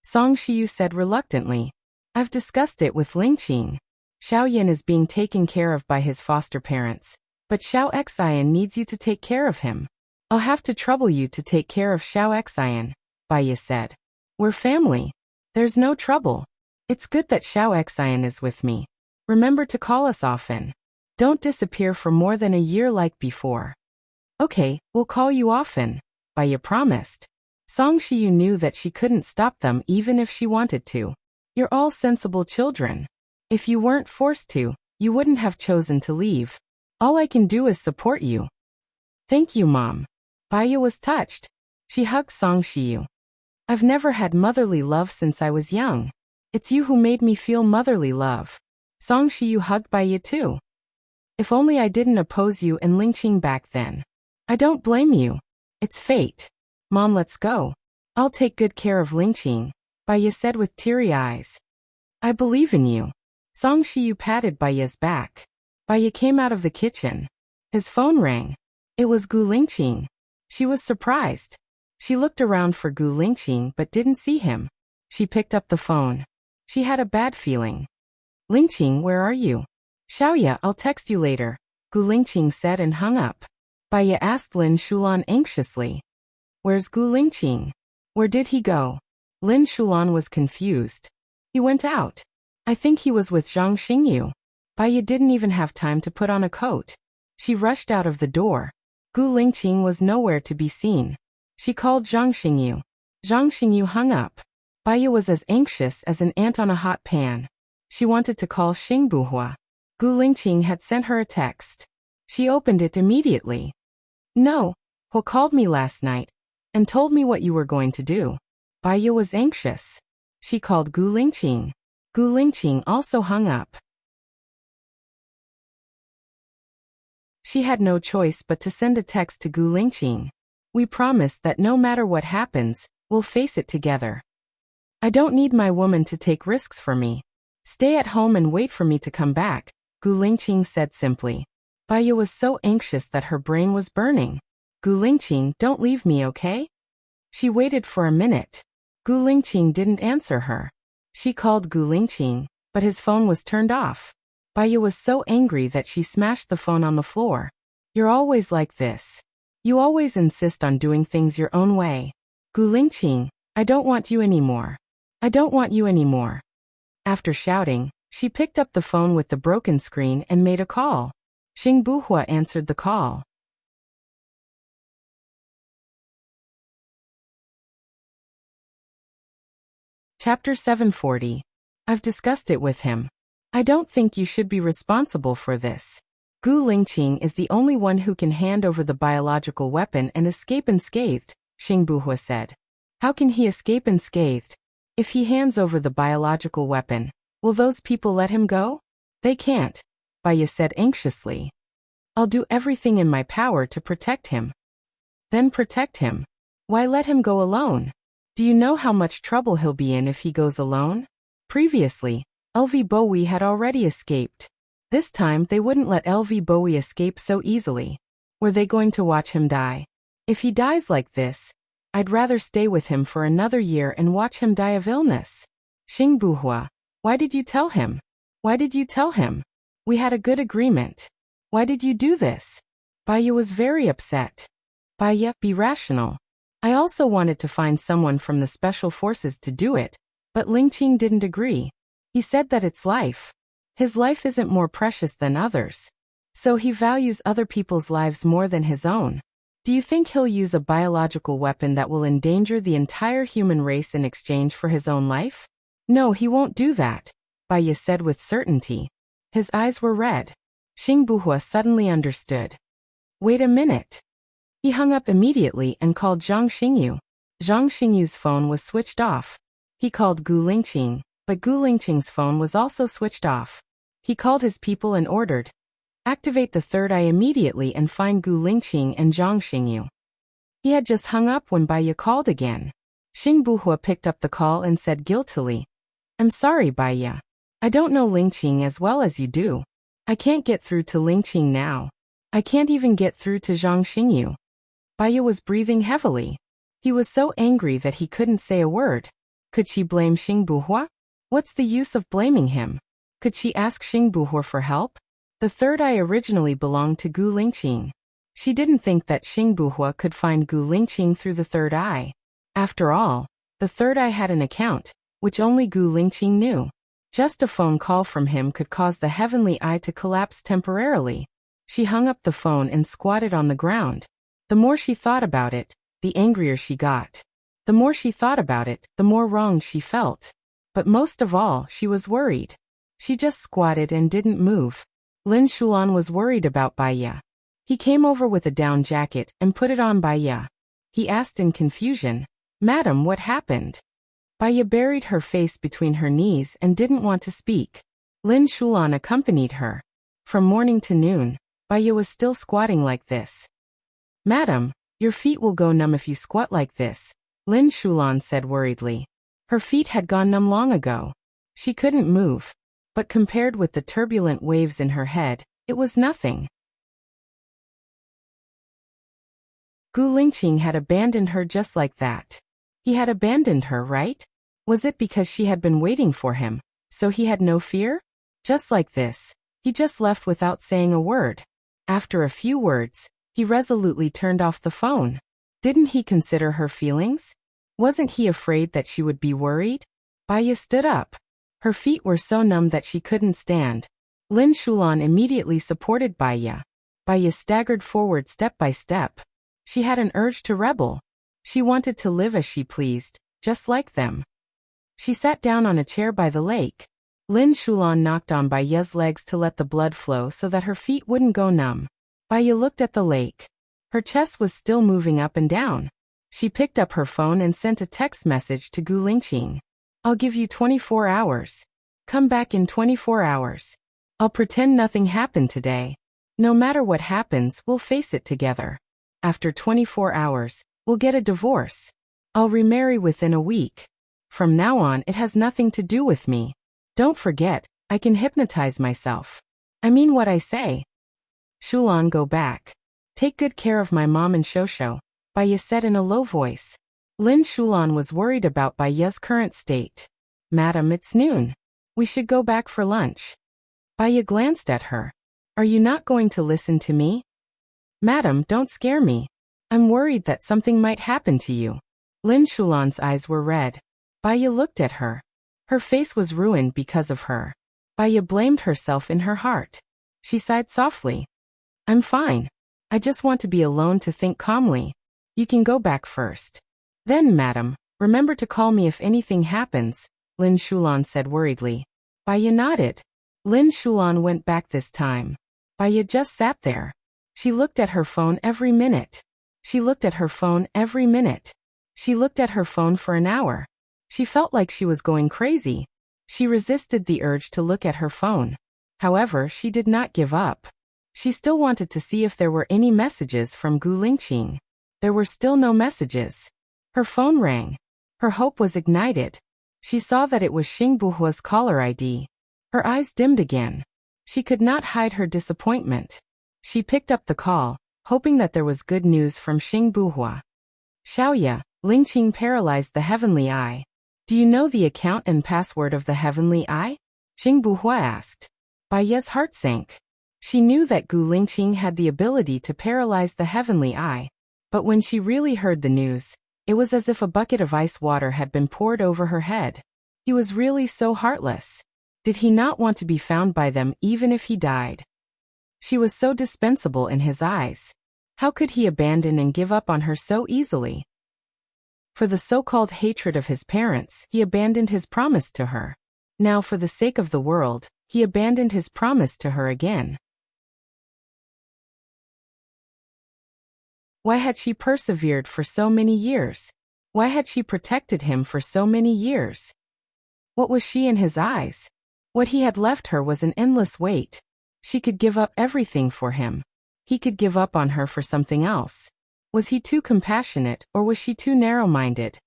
A: Song Shiyu said reluctantly. I've discussed it with Lingqing. Xiaoyan is being taken care of by his foster parents, but Xiao Xian needs you to take care of him. I'll have to trouble you to take care of Xiao Xian, Baiya said. We're family. There's no trouble. It's good that Xiao Xian is with me. Remember to call us often. Don't disappear for more than a year like before. Okay, we'll call you often, Baiya promised. Song Shiyu knew that she couldn't stop them even if she wanted to. You're all sensible children. If you weren't forced to, you wouldn't have chosen to leave. All I can do is support you. Thank you, Mom. Baiya was touched. She hugged Song Shiyu. I've never had motherly love since I was young. It's you who made me feel motherly love. Song Shiyu hugged Baiya too. If only I didn't oppose you and Lingqing back then. I don't blame you. It's fate. Mom, let's go. I'll take good care of Lingqing, Baiya said with teary eyes. I believe in you. Song Shiyu patted Baiya's back. Baiya came out of the kitchen. His phone rang. It was Gu Lingqing. She was surprised. She looked around for Gu Lingqing but didn't see him. She picked up the phone. She had a bad feeling. Lingqing, where are you? Xiaoya, I'll text you later, Gu Lingqing said and hung up. Baiya asked Lin Shulan anxiously. Where's Gu Lingqing? Where did he go? Lin Shulan was confused. He went out. I think he was with Zhang Xingyu. Baiya didn't even have time to put on a coat. She rushed out of the door. Gu Lingqing was nowhere to be seen. She called Zhang Xingyu. Zhang Xingyu hung up. Baiya was as anxious as an ant on a hot pan. She wanted to call Xing Buhua. Gu Lingqing had sent her a text. She opened it immediately. No, Hu called me last night and told me what you were going to do. Baiya was anxious. She called Gu Lingqing. Gu Lingqing also hung up. She had no choice but to send a text to Gu Lingqing. We promise that no matter what happens, we'll face it together. I don't need my woman to take risks for me. Stay at home and wait for me to come back, Gu Lingqing said simply. Baiya was so anxious that her brain was burning. Gu Lingqing, don't leave me, okay? She waited for a minute. Gu Lingqing didn't answer her. She called Gu Lingqing, but his phone was turned off. Baiya was so angry that she smashed the phone on the floor. You're always like this. You always insist on doing things your own way. Gu Lingqing, I don't want you anymore. I don't want you anymore. After shouting, she picked up the phone with the broken screen and made a call. Xing Buhua answered the call. Chapter 740. I've discussed it with him. I don't think you should be responsible for this. Gu Lingqing is the only one who can hand over the biological weapon and escape unscathed, Xing Buhua said. How can he escape unscathed? If he hands over the biological weapon, will those people let him go? They can't, Baiya said anxiously. I'll do everything in my power to protect him. Then protect him. Why let him go alone? Do you know how much trouble he'll be in if he goes alone? Previously, LV Bowie had already escaped. This time they wouldn't let LV Bowie escape so easily. Were they going to watch him die? If he dies like this, I'd rather stay with him for another year and watch him die of illness. Xing Buhua, why did you tell him? Why did you tell him? We had a good agreement. Why did you do this? Baiya was very upset. Baiya, be rational. I also wanted to find someone from the special forces to do it, but Lingqing didn't agree. He said that it's life. His life isn't more precious than others. So he values other people's lives more than his own. Do you think he'll use a biological weapon that will endanger the entire human race in exchange for his own life? No, he won't do that, Baiya said with certainty. His eyes were red. Xing Buhua suddenly understood. Wait a minute. He hung up immediately and called Zhang Xingyu. Zhang Xingyu's phone was switched off. He called Gu Lingqing, but Gu Lingqing's phone was also switched off. He called his people and ordered, "Activate the third eye immediately and find Gu Lingqing and Zhang Xingyu." He had just hung up when Bai Ye called again. Xing Buhua picked up the call and said guiltily, "I'm sorry, Bai Ye. I don't know Lingqing as well as you do. I can't get through to Lingqing now. I can't even get through to Zhang Xingyu." Bai Ye was breathing heavily. He was so angry that he couldn't say a word. Could she blame Xing Buhua? What's the use of blaming him? Could she ask Xing Buhua for help? The third eye originally belonged to Gu Lingqing. She didn't think that Xing Buhua could find Gu Lingqing through the third eye. After all, the third eye had an account, which only Gu Lingqing knew. Just a phone call from him could cause the heavenly eye to collapse temporarily. She hung up the phone and squatted on the ground. The more she thought about it, the angrier she got. The more she thought about it, the more wronged she felt. But most of all, she was worried. She just squatted and didn't move. Lin Shulan was worried about Bai Ye. He came over with a down jacket and put it on Bai Ye. He asked in confusion, "Madam, what happened?" Bai Ye buried her face between her knees and didn't want to speak. Lin Shulan accompanied her. From morning to noon, Bai Ye was still squatting like this. "Madam, your feet will go numb if you squat like this," Lin Shulan said worriedly. Her feet had gone numb long ago. She couldn't move. But compared with the turbulent waves in her head, it was nothing. Gu Lingqing had abandoned her just like that. He had abandoned her, right? Was it because she had been waiting for him, so he had no fear? Just like this, he just left without saying a word. After a few words, he resolutely turned off the phone. Didn't he consider her feelings? Wasn't he afraid that she would be worried? Bai Ye stood up. Her feet were so numb that she couldn't stand. Lin Shulan immediately supported Bai Ye. Bai Ye staggered forward step by step. She had an urge to rebel. She wanted to live as she pleased, just like them. She sat down on a chair by the lake. Lin Shulan knocked on Bai Ye's legs to let the blood flow so that her feet wouldn't go numb. Bai Ye looked at the lake. Her chest was still moving up and down. She picked up her phone and sent a text message to Gu Lingqing. "I'll give you 24 hours. Come back in 24 hours. I'll pretend nothing happened today. No matter what happens, we'll face it together. After 24 hours, we'll get a divorce. I'll remarry within a week. From now on, it has nothing to do with me. Don't forget, I can hypnotize myself. I mean what I say. Shulan, go back. Take good care of my mom and Shosho," Bai Ye said in a low voice. Lin Shulan was worried about Bai Ye's current state. "Madam, it's noon. We should go back for lunch." Bai Ye glanced at her. "Are you not going to listen to me?" "Madam, don't scare me. I'm worried that something might happen to you." Lin Shulan's eyes were red. Bai Ye looked at her. Her face was ruined because of her. Bai Ye blamed herself in her heart. She sighed softly. "I'm fine. I just want to be alone to think calmly. You can go back first. Then, madam, remember to call me if anything happens," Lin Shulan said worriedly. Bai Ye nodded. Lin Shulan went back this time. Bai Ye just sat there. She looked at her phone every minute. She looked at her phone every minute. She looked at her phone for an hour. She felt like she was going crazy. She resisted the urge to look at her phone. However, she did not give up. She still wanted to see if there were any messages from Gu Lingqing. There were still no messages. Her phone rang. Her hope was ignited. She saw that it was Xing Buhua's caller ID. Her eyes dimmed again. She could not hide her disappointment. She picked up the call, hoping that there was good news from Xing Buhua. "Xiaoye, Lingqing paralyzed the heavenly eye. Do you know the account and password of the heavenly eye?" Xing Buhua asked. Bai Ye's heart sank. She knew that Gu Lingqing had the ability to paralyze the heavenly eye. But when she really heard the news, it was as if a bucket of ice water had been poured over her head. He was really so heartless. Did he not want to be found by them even if he died? She was so dispensable in his eyes. How could he abandon and give up on her so easily? For the so-called hatred of his parents, he abandoned his promise to her. Now for the sake of the world, he abandoned his promise to her again. Why had she persevered for so many years? Why had she protected him for so many years? What was she in his eyes? What he had left her was an endless weight. She could give up everything for him. He could give up on her for something else. Was he too compassionate, or was she too narrow-minded?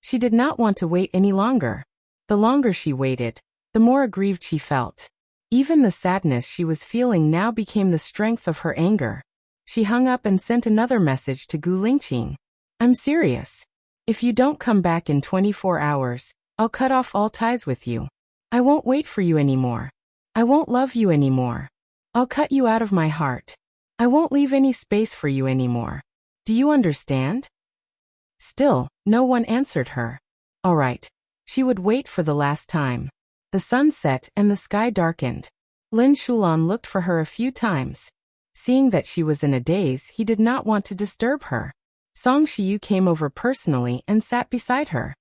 A: She did not want to wait any longer. The longer she waited, the more aggrieved she felt. Even the sadness she was feeling now became the strength of her anger. She hung up and sent another message to Gu Lingqing. I'm serious. If you don't come back in 24 hours, I'll cut off all ties with you. I won't wait for you anymore. I won't love you anymore. I'll cut you out of my heart. I won't leave any space for you anymore. Do you understand? Still, no one answered her. All right. She would wait for the last time. The sun set and the sky darkened. Lin Shulan looked for her a few times. Seeing that she was in a daze, he did not want to disturb her. Song Shiyu came over personally and sat beside her.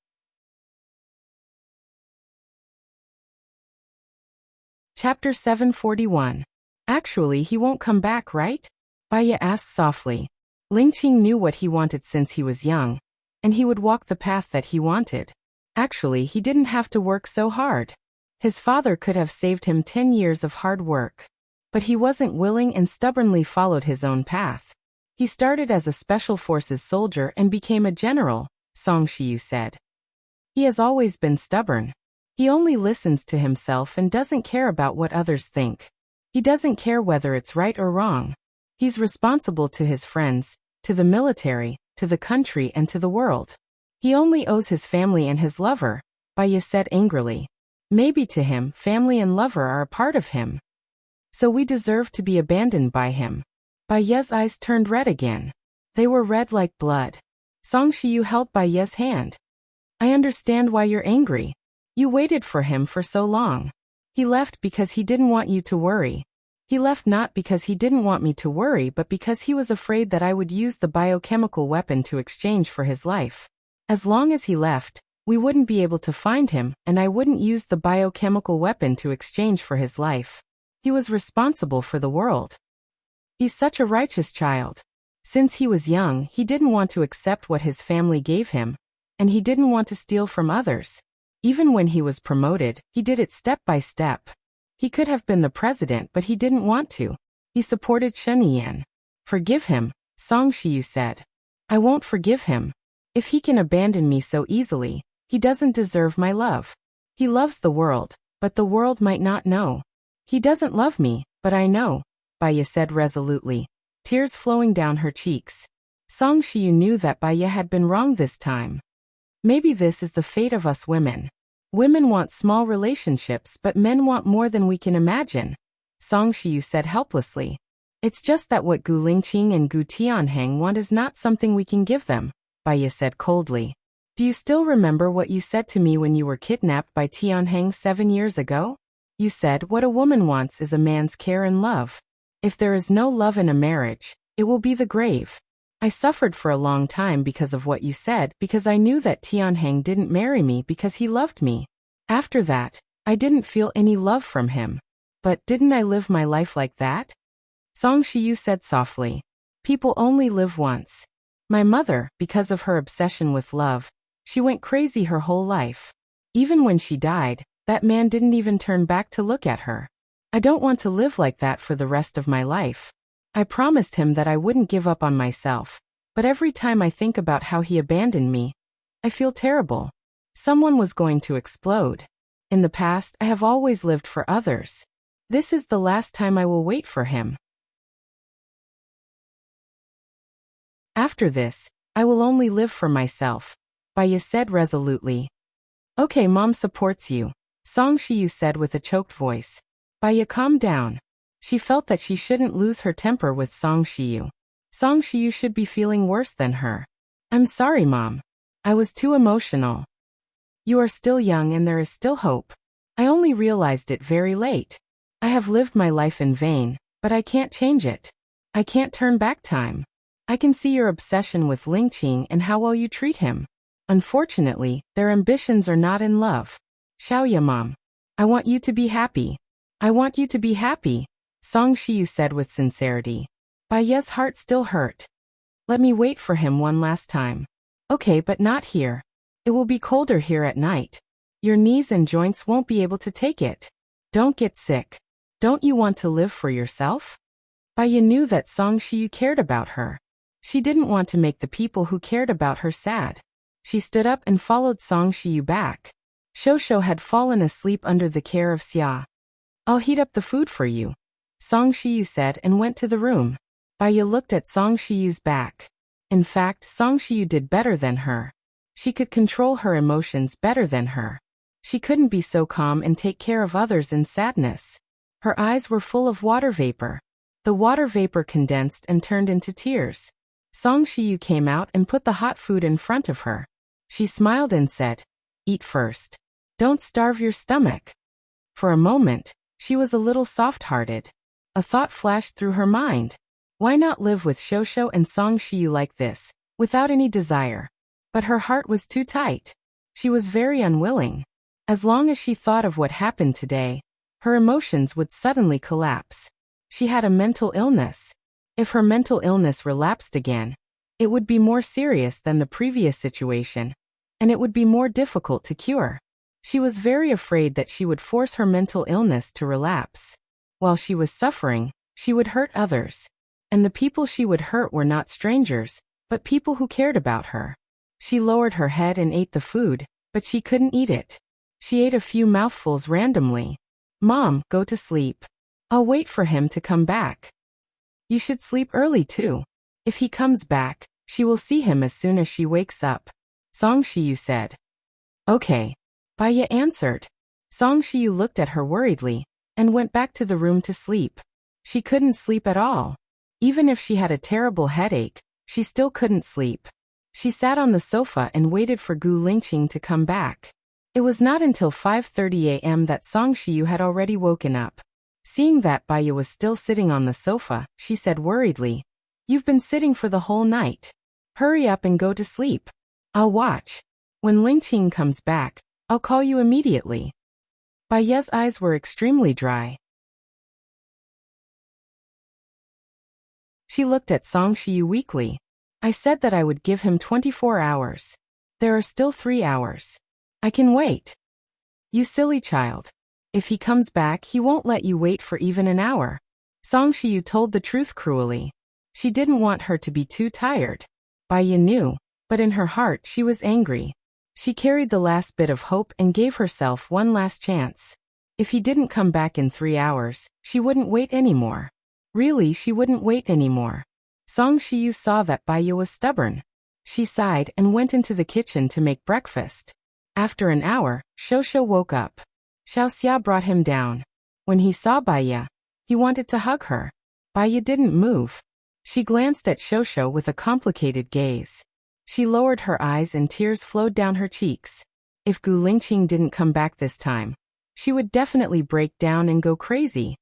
A: Chapter 741. Actually, he won't come back, right? Baya asked softly. Lingqing knew what he wanted since he was young, and he would walk the path that he wanted. Actually, he didn't have to work so hard. His father could have saved him 10 years of hard work. But he wasn't willing and stubbornly followed his own path. He started as a special forces soldier and became a general, Song Shiyu said. He has always been stubborn. He only listens to himself and doesn't care about what others think. He doesn't care whether it's right or wrong. He's responsible to his friends, to the military, to the country and to the world. He only owes his family and his lover, Baya said angrily. Maybe to him, family and lover are a part of him. So we deserve to be abandoned by him. Baya's eyes turned red again. They were red like blood. Song Shiyu held Baya's hand. I understand why you're angry. You waited for him for so long. He left because he didn't want you to worry. He left not because he didn't want me to worry but because he was afraid that I would use the biochemical weapon to exchange for his life. As long as he left, we wouldn't be able to find him and I wouldn't use the biochemical weapon to exchange for his life. He was responsible for the world. He's such a righteous child. Since he was young, he didn't want to accept what his family gave him, and he didn't want to steal from others. Even when he was promoted, he did it step by step. He could have been the president but he didn't want to. He supported Shen Yan. Forgive him, Song Shiyu said. I won't forgive him. If he can abandon me so easily, he doesn't deserve my love. He loves the world, but the world might not know. He doesn't love me, but I know, Baya said resolutely, tears flowing down her cheeks. Song Shiyu knew that Baya had been wrong this time. Maybe this is the fate of us women. Women want small relationships but men want more than we can imagine, Song Shiyu said helplessly. It's just that what Gu Lingqing and Gu Tianheng want is not something we can give them, Baya said coldly. Do you still remember what you said to me when you were kidnapped by Tianheng 7 years ago? You said what a woman wants is a man's care and love. If there is no love in a marriage, it will be the grave. I suffered for a long time because of what you said because I knew that Tianheng didn't marry me because he loved me. After that, I didn't feel any love from him. But didn't I live my life like that? Song Shiyu said softly. People only live once. My mother, because of her obsession with love, she went crazy her whole life. Even when she died, that man didn't even turn back to look at her. I don't want to live like that for the rest of my life. I promised him that I wouldn't give up on myself, but every time I think about how he abandoned me, I feel terrible. Someone was going to explode. In the past, I have always lived for others. This is the last time I will wait for him. After this, I will only live for myself, Baya said resolutely. Okay, Mom supports you, Song Shiyu said with a choked voice. Baya calmed down. She felt that she shouldn't lose her temper with Song Shiyu. Song Shiyu should be feeling worse than her. I'm sorry, Mom. I was too emotional. You are still young and there is still hope. I only realized it very late. I have lived my life in vain, but I can't change it. I can't turn back time. I can see your obsession with Lingqing and how well you treat him. Unfortunately, their ambitions are not in love. Xiaoya, Mom. I want you to be happy. I want you to be happy, Song Shiyu said with sincerity. Baya's heart still hurt. Let me wait for him one last time. Okay, but not here. It will be colder here at night. Your knees and joints won't be able to take it. Don't get sick. Don't you want to live for yourself? Baya knew that Song Shiyu cared about her. She didn't want to make the people who cared about her sad. She stood up and followed Song Shiyu back. Shosho had fallen asleep under the care of Xia. I'll heat up the food for you, Song Shiyu said and went to the room. Baya looked at Song Shiyu's back. In fact, Song Shiyu did better than her. She could control her emotions better than her. She couldn't be so calm and take care of others in sadness. Her eyes were full of water vapor. The water vapor condensed and turned into tears. Song Shiyu came out and put the hot food in front of her. She smiled and said, "Eat first. Don't starve your stomach." For a moment, she was a little soft-hearted. A thought flashed through her mind. Why not live with Shosho and Song Shiyu like this, without any desire? But her heart was too tight. She was very unwilling. As long as she thought of what happened today, her emotions would suddenly collapse. She had a mental illness. If her mental illness relapsed again, it would be more serious than the previous situation, and it would be more difficult to cure. She was very afraid that she would force her mental illness to relapse. While she was suffering, she would hurt others. And the people she would hurt were not strangers, but people who cared about her. She lowered her head and ate the food, but she couldn't eat it. She ate a few mouthfuls randomly. Mom, go to sleep. I'll wait for him to come back. You should sleep early too. If he comes back, she will see him as soon as she wakes up, Song Shiyu said. Okay. Baya answered. Song Shiyu looked at her worriedly, and went back to the room to sleep. She couldn't sleep at all. Even if she had a terrible headache, she still couldn't sleep. She sat on the sofa and waited for Gu Lingqing to come back. It was not until 5:30 a.m. that Song Shiyu had already woken up. Seeing that Baya was still sitting on the sofa, she said worriedly, "You've been sitting for the whole night. Hurry up and go to sleep. I'll watch. When Lingqing comes back, I'll call you immediately." Baya's eyes were extremely dry. She looked at Song Shiyu weakly. I said that I would give him 24 hours. There are still 3 hours. I can wait. You silly child. If he comes back, he won't let you wait for even an hour. Song Shiyu told the truth cruelly. She didn't want her to be too tired. Baya knew, but in her heart she was angry. She carried the last bit of hope and gave herself one last chance. If he didn't come back in 3 hours, she wouldn't wait anymore. Really, she wouldn't wait anymore. Song Shiyu saw that Baya was stubborn. She sighed and went into the kitchen to make breakfast. After an hour, Shosho woke up. Xiaoxia brought him down. When he saw Baya, he wanted to hug her. Baya didn't move. She glanced at Shosho with a complicated gaze. She lowered her eyes and tears flowed down her cheeks. If Gu Lingqing didn't come back this time, she would definitely break down and go crazy.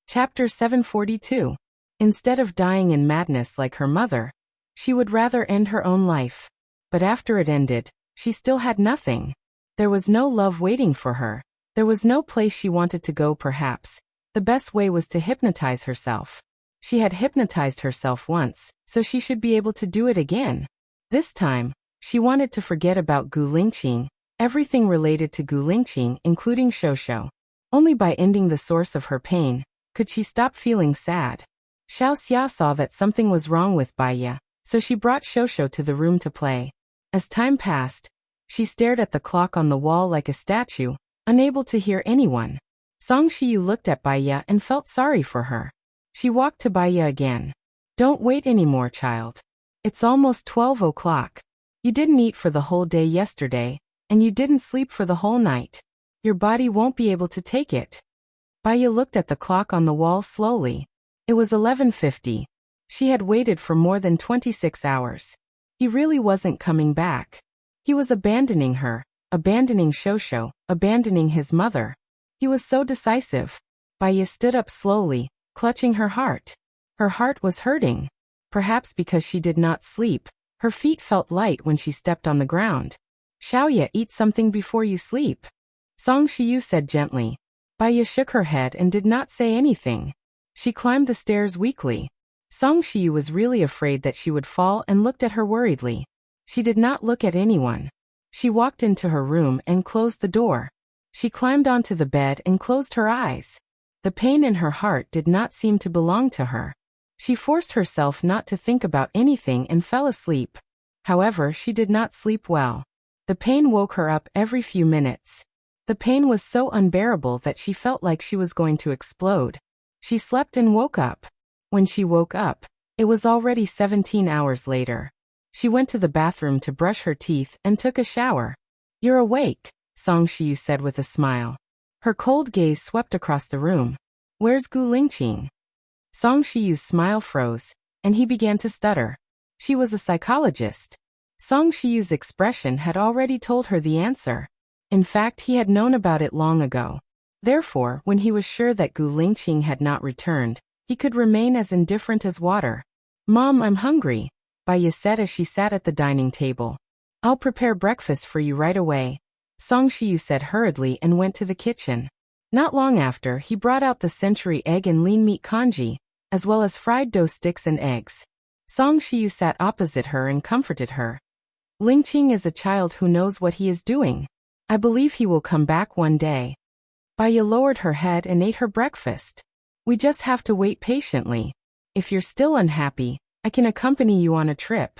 A: Chapter 742. Instead of dying in madness like her mother, she would rather end her own life. But after it ended, she still had nothing. There was no love waiting for her. There was no place she wanted to go perhaps. The best way was to hypnotize herself. She had hypnotized herself once, so she should be able to do it again. This time, she wanted to forget about Gu Lingqing, everything related to Gu Lingqing including Shosho. Only by ending the source of her pain could she stop feeling sad. Xiaoxia saw that something was wrong with Baya, so she brought Shosho to the room to play. As time passed, she stared at the clock on the wall like a statue, unable to hear anyone. Song Shiyu looked at Baya and felt sorry for her. She walked to Baya again. Don't wait anymore, child. It's almost 12 o'clock. You didn't eat for the whole day yesterday, and you didn't sleep for the whole night. Your body won't be able to take it. Baya looked at the clock on the wall slowly. It was 11:50. She had waited for more than 26 hours. He really wasn't coming back. He was abandoning her, abandoning Shosho, abandoning his mother. He was so decisive. Baya stood up slowly, clutching her heart. Her heart was hurting. Perhaps because she did not sleep, her feet felt light when she stepped on the ground. Xiaoya, eat something before you sleep, Song Shiyu said gently. Baya shook her head and did not say anything. She climbed the stairs weakly. Song Shiyu was really afraid that she would fall and looked at her worriedly. She did not look at anyone. She walked into her room and closed the door. She climbed onto the bed and closed her eyes. The pain in her heart did not seem to belong to her. She forced herself not to think about anything and fell asleep. However, she did not sleep well. The pain woke her up every few minutes. The pain was so unbearable that she felt like she was going to explode. She slept and woke up. When she woke up, it was already 17 hours later. She went to the bathroom to brush her teeth and took a shower. "You're awake," Song Shiyu said with a smile. Her cold gaze swept across the room. "Where's Gu Lingqing?" Song Shiyu's smile froze, and he began to stutter. She was a psychologist. Song Shiyu's expression had already told her the answer. In fact, he had known about it long ago. Therefore, when he was sure that Gu Lingqing had not returned, he could remain as indifferent as water. "Mom, I'm hungry," Baya said as she sat at the dining table. "I'll prepare breakfast for you right away," Song Shiyu said hurriedly and went to the kitchen. Not long after, he brought out the century egg and lean meat congee, as well as fried dough sticks and eggs. Song Shiyu sat opposite her and comforted her. "Lingqing is a child who knows what he is doing. I believe he will come back one day." Baya lowered her head and ate her breakfast. "We just have to wait patiently. If you're still unhappy, I can accompany you on a trip."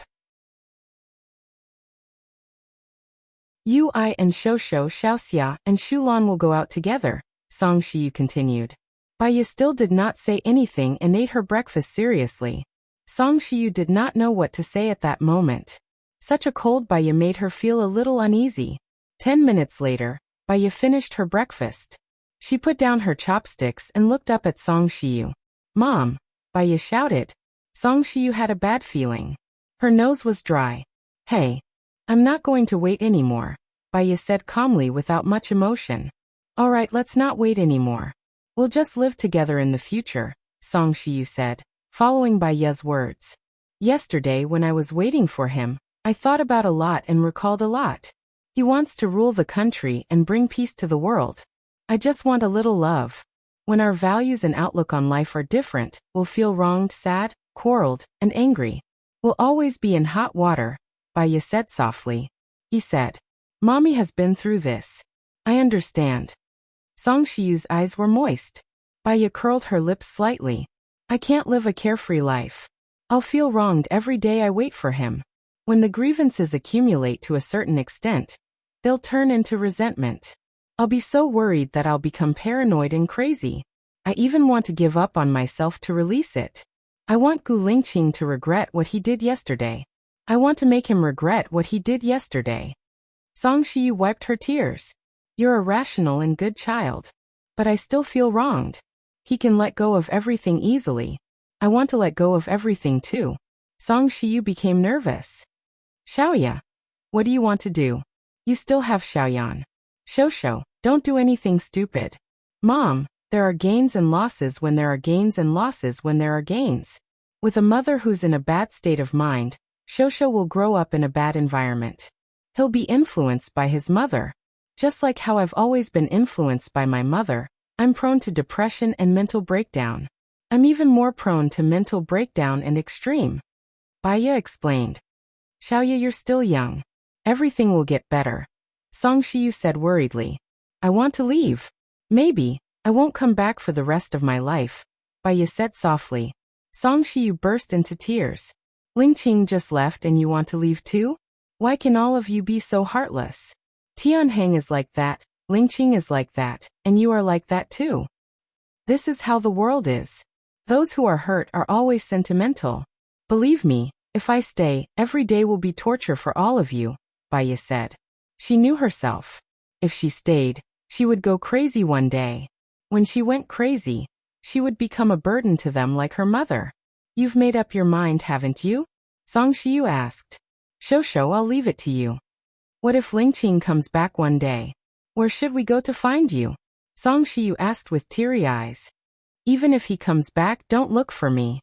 A: Yu I and Shosho, Xiaoxia, and Shulan will go out together, Song Shiyu continued. Baya still did not say anything and ate her breakfast seriously. Song Shiyu did not know what to say at that moment. Such a cold Baya made her feel a little uneasy. 10 minutes later, Baya finished her breakfast. She put down her chopsticks and looked up at Song Shiyu. "Mom!" Baya shouted. Song Shiyu had a bad feeling. Her nose was dry. "Hey, I'm not going to wait anymore," Baya said calmly without much emotion. "All right, let's not wait anymore. We'll just live together in the future," Song Shiyu said, following Baya's words. "Yesterday when I was waiting for him, I thought about a lot and recalled a lot. He wants to rule the country and bring peace to the world. I just want a little love. When our values and outlook on life are different, we'll feel wronged, sad, quarreled, and angry. We'll always be in hot water," Baya said softly. He said, "Mommy has been through this. I understand." Song Shiyu's eyes were moist. Baya curled her lips slightly. "I can't live a carefree life. I'll feel wronged every day I wait for him. When the grievances accumulate to a certain extent, they'll turn into resentment. I'll be so worried that I'll become paranoid and crazy. I even want to give up on myself to release it. I want Gu Lingqing to regret what he did yesterday. I want to make him regret what he did yesterday." Song Shiyu wiped her tears. "You're a rational and good child. But I still feel wronged. He can let go of everything easily. I want to let go of everything too." Song Shiyu became nervous. "Xiaoya, what do you want to do? You still have Xiaoyan. Shosho, don't do anything stupid. Mom, there are gains and losses when there are gains and losses when there are gains. With a mother who's in a bad state of mind, Shosho will grow up in a bad environment. He'll be influenced by his mother. Just like how I've always been influenced by my mother, I'm prone to depression and mental breakdown. I'm even more prone to mental breakdown and extreme." Baya explained. "Xiaoya, you're still young. Everything will get better," Song Shiyu said worriedly. "I want to leave. Maybe I won't come back for the rest of my life," Baya said softly. Song Shiyu burst into tears. "Lingqing just left and you want to leave too? Why can all of you be so heartless? Tianheng is like that, Lingqing is like that, and you are like that too. This is how the world is. Those who are hurt are always sentimental. Believe me, if I stay, every day will be torture for all of you," Baya said. She knew herself. If she stayed, she would go crazy one day. When she went crazy, she would become a burden to them like her mother. "You've made up your mind, haven't you?" Song Shiyu asked. "Shosho, I'll leave it to you. What if Lingqing comes back one day? Where should we go to find you?" Song Shiyu asked with teary eyes. "Even if he comes back, don't look for me.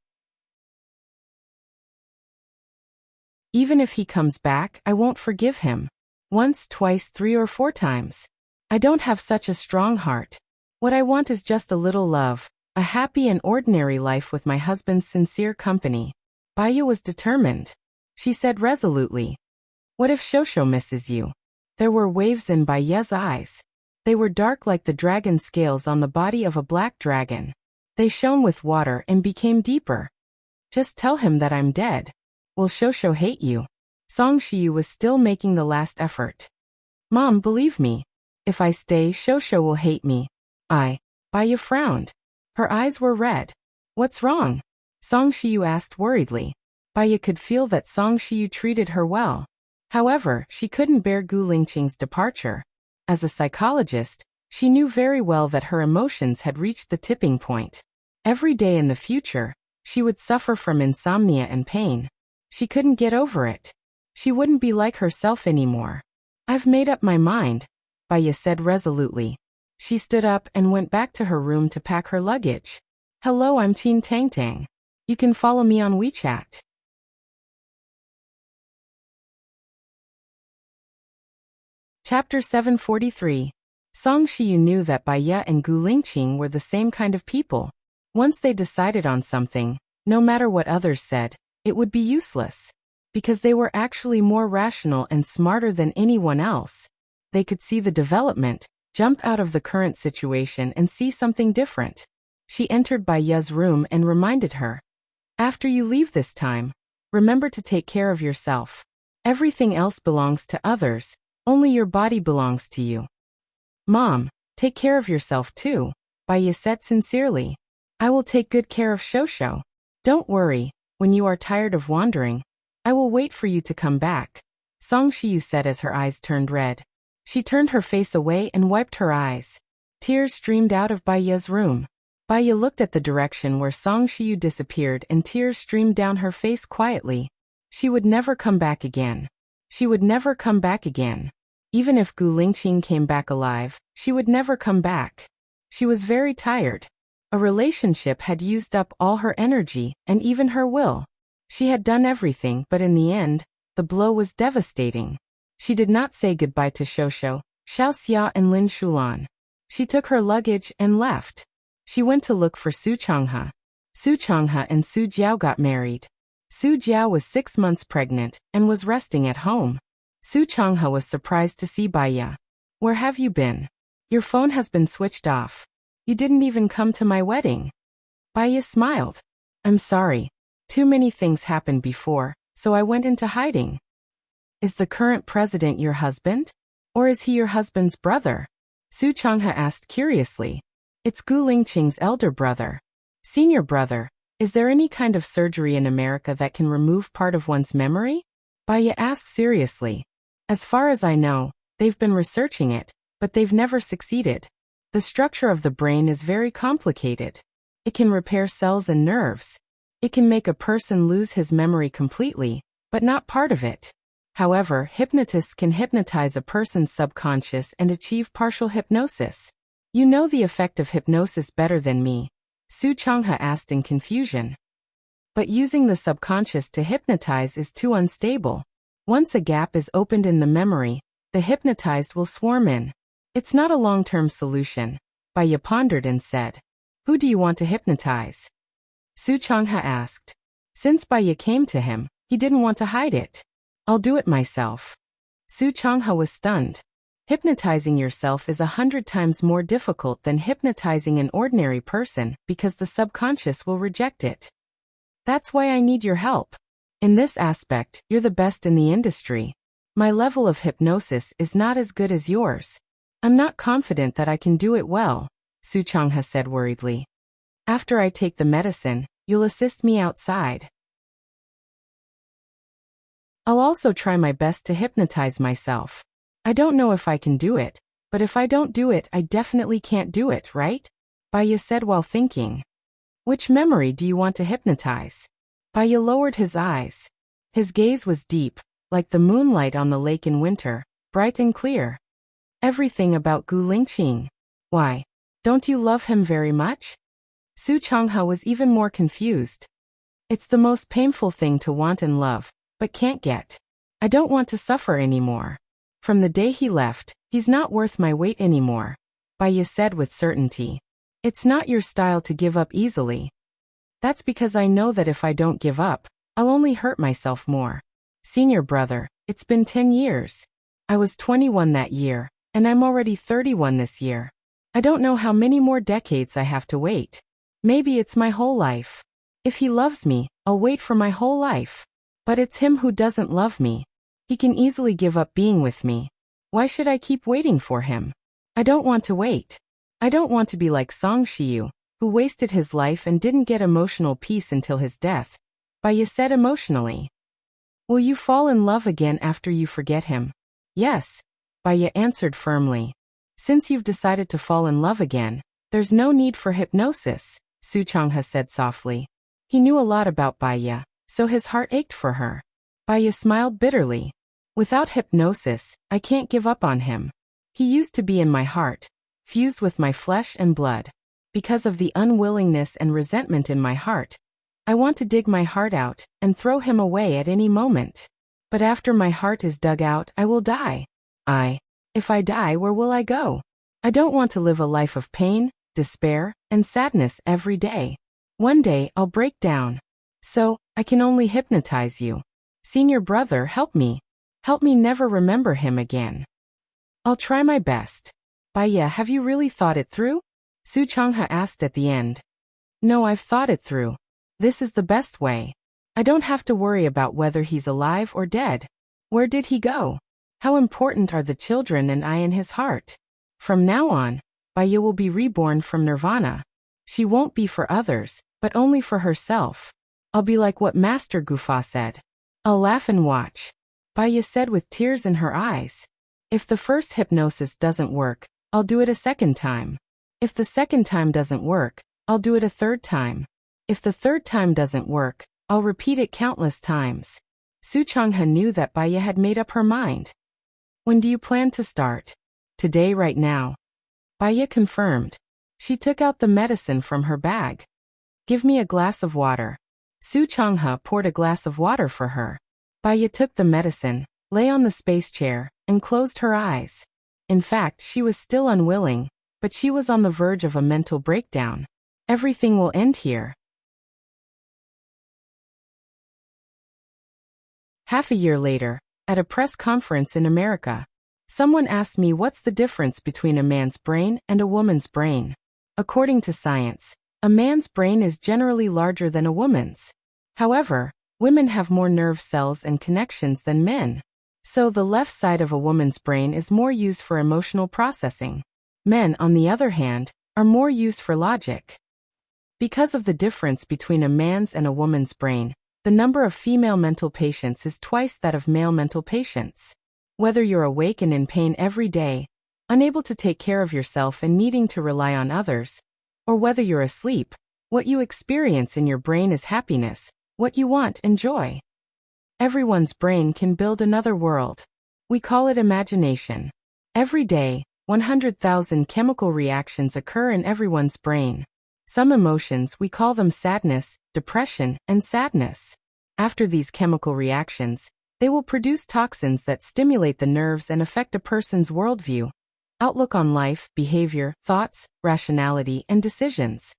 A: Even if he comes back, I won't forgive him. Once, twice, 3 or 4 times. I don't have such a strong heart. What I want is just a little love, A happy and ordinary life with my husband's sincere company. Baya was determined. She said resolutely. What if Shosho misses you? There were waves in Baya's eyes. They were dark like the dragon scales on the body of a black dragon. They shone with water and became deeper. Just tell him that I'm dead. Will Shosho hate you? Song Shiyu was still making the last effort. Mom, believe me. If I stay, Shosho will hate me. Baya frowned. Her eyes were red. What's wrong? Song Shiyu asked worriedly. Baya could feel that Song Shiyu treated her well. However, she couldn't bear Gu Lingqing's departure. As a psychologist, she knew very well that her emotions had reached the tipping point. Every day in the future, she would suffer from insomnia and pain. She couldn't get over it. She wouldn't be like herself anymore. I've made up my mind, Baya said resolutely. She stood up and went back to her room to pack her luggage. Hello, I'm Qin Tangtang. You can follow me on WeChat. Chapter 743. Song Shiyu knew that Baya and Gu Lingqing were the same kind of people. Once they decided on something, no matter what others said, it would be useless. Because they were actually more rational and smarter than anyone else. They could see the development, jump out of the current situation and see something different. She entered Baya's room and reminded her. After you leave this time, remember to take care of yourself. Everything else belongs to others, only your body belongs to you. Mom, take care of yourself too, Baya said sincerely. I will take good care of Shosho. Don't worry, when you are tired of wandering, I will wait for you to come back, Song Shiyu said as her eyes turned red. She turned her face away and wiped her eyes. Tears streamed out of Baya's room. Baya looked at the direction where Song Shiyu disappeared and tears streamed down her face quietly. She would never come back again. She would never come back again. Even if Gu Lingqing came back alive, she would never come back. She was very tired. A relationship had used up all her energy and even her will. She had done everything, but in the end, the blow was devastating. She did not say goodbye to Shosho, Xiaoxia and Lin Shulan. She took her luggage and left. She went to look for Su Changhe. Su Changhe and Su Jiao got married. Su Jiao was 6 months pregnant and was resting at home. Su Changhe was surprised to see Baya. Where have you been? Your phone has been switched off. You didn't even come to my wedding. Baya smiled. I'm sorry. Too many things happened before, so I went into hiding. Is the current president your husband? Or is he your husband's brother? Su Changhe asked curiously. It's Gu Lingqing's elder brother. Senior brother, is there any kind of surgery in America that can remove part of one's memory? Baya asked seriously. As far as I know, they've been researching it, but they've never succeeded. The structure of the brain is very complicated. It can repair cells and nerves. It can make a person lose his memory completely, but not part of it. However, hypnotists can hypnotize a person's subconscious and achieve partial hypnosis. You know the effect of hypnosis better than me, Su Changhe asked in confusion. But using the subconscious to hypnotize is too unstable. Once a gap is opened in the memory, the hypnotized will swarm in. It's not a long-term solution, Baya pondered and said. Who do you want to hypnotize? Su Changhe asked. Since Baya came to him, he didn't want to hide it. I'll do it myself. Su Changhe was stunned. Hypnotizing yourself is 100 times more difficult than hypnotizing an ordinary person because the subconscious will reject it. That's why I need your help. In this aspect, you're the best in the industry. My level of hypnosis is not as good as yours. I'm not confident that I can do it well, Su Changhe said worriedly. After I take the medicine, you'll assist me outside. I'll also try my best to hypnotize myself. I don't know if I can do it, but if I don't do it, I definitely can't do it, right? Baya said while thinking. Which memory do you want to hypnotize? Baya lowered his eyes. His gaze was deep, like the moonlight on the lake in winter, bright and clear. Everything about Gu Lingqing. Why? Don't you love him very much? Su Changhe was even more confused. It's the most painful thing to want and love, but can't get. I don't want to suffer anymore. From the day he left, he's not worth my weight anymore, Baya said with certainty. It's not your style to give up easily. That's because I know that if I don't give up, I'll only hurt myself more. Senior brother, it's been 10 years. I was 21 that year, and I'm already 31 this year. I don't know how many more decades I have to wait. Maybe it's my whole life. If he loves me, I'll wait for my whole life. But it's him who doesn't love me. He can easily give up being with me. Why should I keep waiting for him? I don't want to wait. I don't want to be like Song Shiyu, who wasted his life and didn't get emotional peace until his death. Baya said emotionally. Will you fall in love again after you forget him? Yes, Baya answered firmly. Since you've decided to fall in love again, there's no need for hypnosis, Su Changha said softly. He knew a lot about Baya, so his heart ached for her. Baya smiled bitterly. Without hypnosis, I can't give up on him. He used to be in my heart, fused with my flesh and blood. Because of the unwillingness and resentment in my heart, I want to dig my heart out and throw him away at any moment. But after my heart is dug out, I will die. If I die, where will I go? I don't want to live a life of pain, despair, and sadness every day. One day, I'll break down. So, I can only hypnotize you. Senior brother, help me. Help me never remember him again. I'll try my best. Baya, have you really thought it through? Su Changha asked at the end. No, I've thought it through. This is the best way. I don't have to worry about whether he's alive or dead. Where did he go? How important are the children and I in his heart? From now on, Baya will be reborn from nirvana. She won't be for others, but only for herself. I'll be like what Master Gufa said. I'll laugh and watch. Baya said with tears in her eyes. If the first hypnosis doesn't work, I'll do it a second time. If the second time doesn't work, I'll do it a third time. If the third time doesn't work, I'll repeat it countless times. Su Changha knew that Baya had made up her mind. When do you plan to start? Today, right now. Baya confirmed. She took out the medicine from her bag. Give me a glass of water. Su Changha poured a glass of water for her. Baya took the medicine, lay on the space chair, and closed her eyes. In fact, she was still unwilling, but she was on the verge of a mental breakdown. Everything will end here. Half a year later, at a press conference in America, someone asked me what's the difference between a man's brain and a woman's brain. According to science, a man's brain is generally larger than a woman's. However, women have more nerve cells and connections than men. So the left side of a woman's brain is more used for emotional processing. Men, on the other hand, are more used for logic. Because of the difference between a man's and a woman's brain, the number of female mental patients is twice that of male mental patients. Whether you're awake and in pain every day, unable to take care of yourself and needing to rely on others, or whether you're asleep, what you experience in your brain is happiness, what you want and joy. Everyone's brain can build another world. We call it imagination. Every day, 100,000 chemical reactions occur in everyone's brain. Some emotions, we call them sadness, depression, and sadness. After these chemical reactions, they will produce toxins that stimulate the nerves and affect a person's worldview, outlook on life, behavior, thoughts, rationality, and decisions.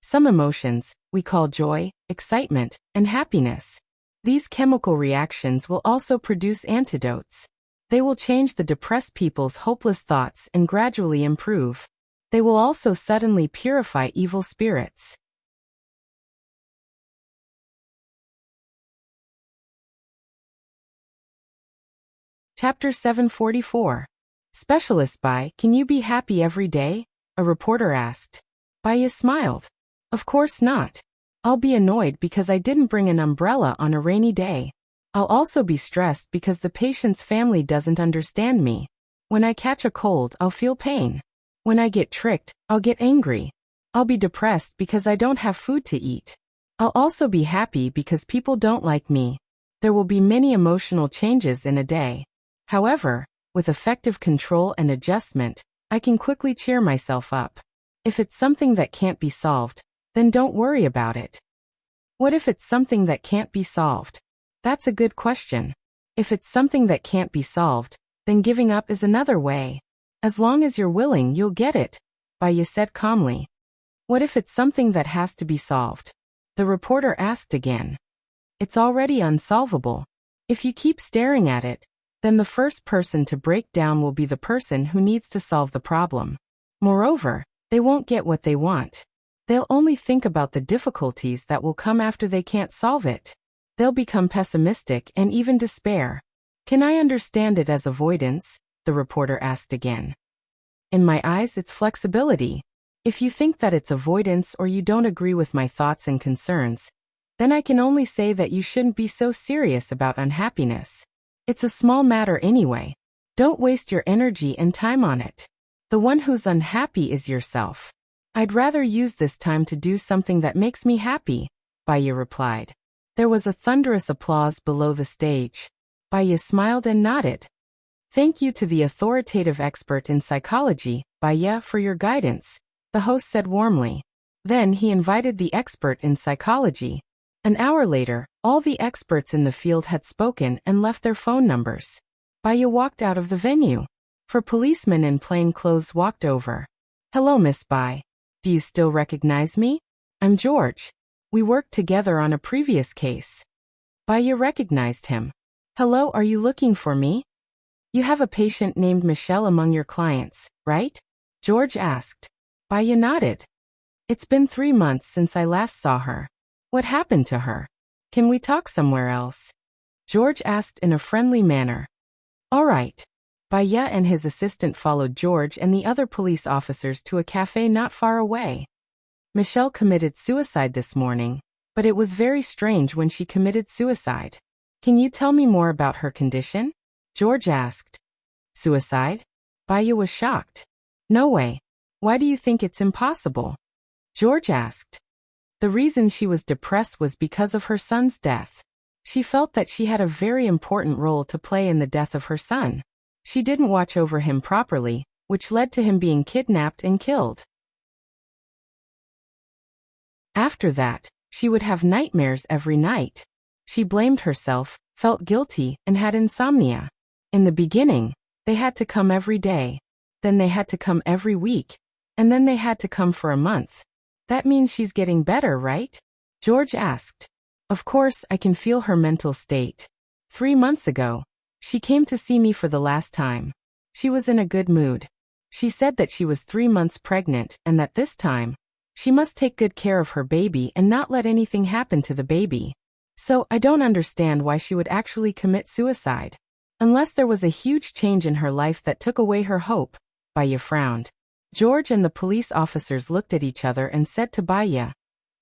A: Some emotions, we call joy, excitement, and happiness. These chemical reactions will also produce antidotes. They will change the depressed people's hopeless thoughts and gradually improve. They will also suddenly purify evil spirits. Chapter 744. Specialist Bai, can you be happy every day? A reporter asked. Baya smiled. Of course not. I'll be annoyed because I didn't bring an umbrella on a rainy day. I'll also be stressed because the patient's family doesn't understand me. When I catch a cold, I'll feel pain. When I get tricked, I'll get angry. I'll be depressed because I don't have food to eat. I'll also be happy because people don't like me. There will be many emotional changes in a day. However, with effective control and adjustment, I can quickly cheer myself up. If it's something that can't be solved, then don't worry about it. What if it's something that can't be solved? That's a good question. If it's something that can't be solved, then giving up is another way. As long as you're willing, you'll get it, Baya said calmly. What if it's something that has to be solved? The reporter asked again. It's already unsolvable. If you keep staring at it, then the first person to break down will be the person who needs to solve the problem. Moreover, they won't get what they want. They'll only think about the difficulties that will come after they can't solve it. They'll become pessimistic and even despair. Can I understand it as avoidance? The reporter asked again. In my eyes, it's flexibility. If you think that it's avoidance or you don't agree with my thoughts and concerns, then I can only say that you shouldn't be so serious about unhappiness. It's a small matter anyway. Don't waste your energy and time on it. The one who's unhappy is yourself. I'd rather use this time to do something that makes me happy, Baya replied. There was a thunderous applause below the stage. Baya smiled and nodded. Thank you to the authoritative expert in psychology, Baya, for your guidance, the host said warmly. Then he invited the expert in psychology. An hour later, all the experts in the field had spoken and left their phone numbers. Baya walked out of the venue. Four policemen in plain clothes walked over. Hello, Miss Bai. Do you still recognize me? I'm George. We worked together on a previous case. Baya recognized him. Hello, are you looking for me? You have a patient named Michelle among your clients, right? George asked. Baya nodded. It's been 3 months since I last saw her. What happened to her? Can we talk somewhere else? George asked in a friendly manner. All right. Baya and his assistant followed George and the other police officers to a cafe not far away. Michelle committed suicide this morning, but it was very strange when she committed suicide. Can you tell me more about her condition? George asked. Suicide? Baya was shocked. No way. Why do you think it's impossible? George asked. The reason she was depressed was because of her son's death. She felt that she had a very important role to play in the death of her son. She didn't watch over him properly, which led to him being kidnapped and killed. After that, she would have nightmares every night. She blamed herself, felt guilty, and had insomnia. In the beginning, they had to come every day. Then they had to come every week. And then they had to come for a month. That means she's getting better, right? George asked. Of course, I can feel her mental state. 3 months ago, she came to see me for the last time. She was in a good mood. She said that she was 3 months pregnant and that this time, she must take good care of her baby and not let anything happen to the baby. So I don't understand why she would actually commit suicide. Unless there was a huge change in her life that took away her hope. Baya frowned. George and the police officers looked at each other and said to Baya,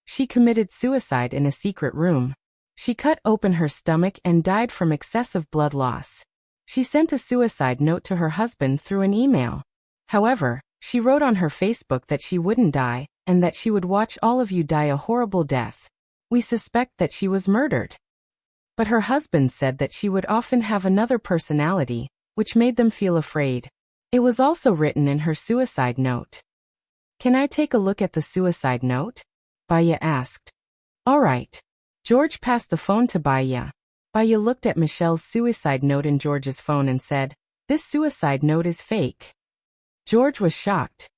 A: she committed suicide in a secret room. She cut open her stomach and died from excessive blood loss. She sent a suicide note to her husband through an email. However, she wrote on her Facebook that she wouldn't die, and that she would watch all of you die a horrible death. We suspect that she was murdered. But her husband said that she would often have another personality, which made them feel afraid. It was also written in her suicide note. Can I take a look at the suicide note? Baya asked. All right. George passed the phone to Baya. Baya looked at Michelle's suicide note in George's phone and said, this suicide note is fake. George was shocked.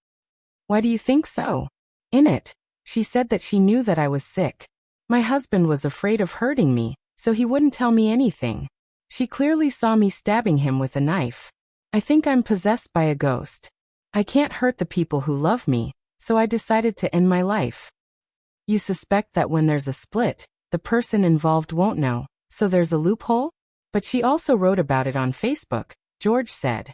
A: Why do you think so? In it, she said that she knew that I was sick. My husband was afraid of hurting me, so he wouldn't tell me anything. She clearly saw me stabbing him with a knife. I think I'm possessed by a ghost. I can't hurt the people who love me, so I decided to end my life. You suspect that when there's a split, the person involved won't know, so there's a loophole? But she also wrote about it on Facebook, George said.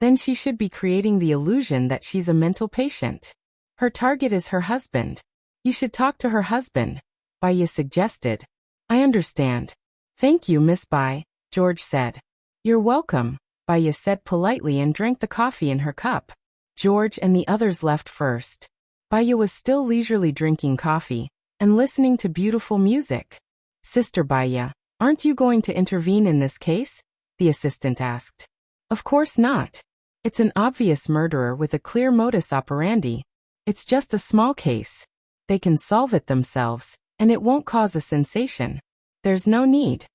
A: Then she should be creating the illusion that she's a mental patient. Her target is her husband. You should talk to her husband, Baya suggested. I understand. Thank you, Miss Bai, George said. You're welcome, Baya said politely and drank the coffee in her cup. George and the others left first. Baya was still leisurely drinking coffee and listening to beautiful music. Sister Baya, aren't you going to intervene in this case? The assistant asked. Of course not. It's an obvious murderer with a clear modus operandi. It's just a small case. They can solve it themselves, and it won't cause a sensation. There's no need.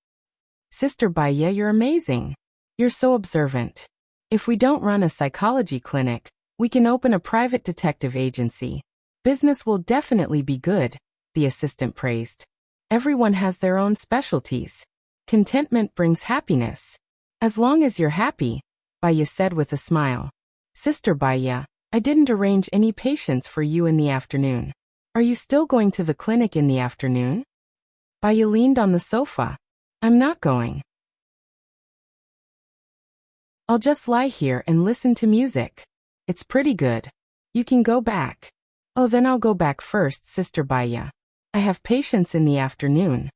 A: Sister Baya, you're amazing. You're so observant. If we don't run a psychology clinic, we can open a private detective agency. Business will definitely be good, the assistant praised. Everyone has their own specialties. Contentment brings happiness. As long as you're happy, Baya said with a smile. Sister Baya, I didn't arrange any patients for you in the afternoon. Are you still going to the clinic in the afternoon? Baya leaned on the sofa. I'm not going. I'll just lie here and listen to music. It's pretty good. You can go back. Oh, then I'll go back first, Sister Baya. I have patients in the afternoon.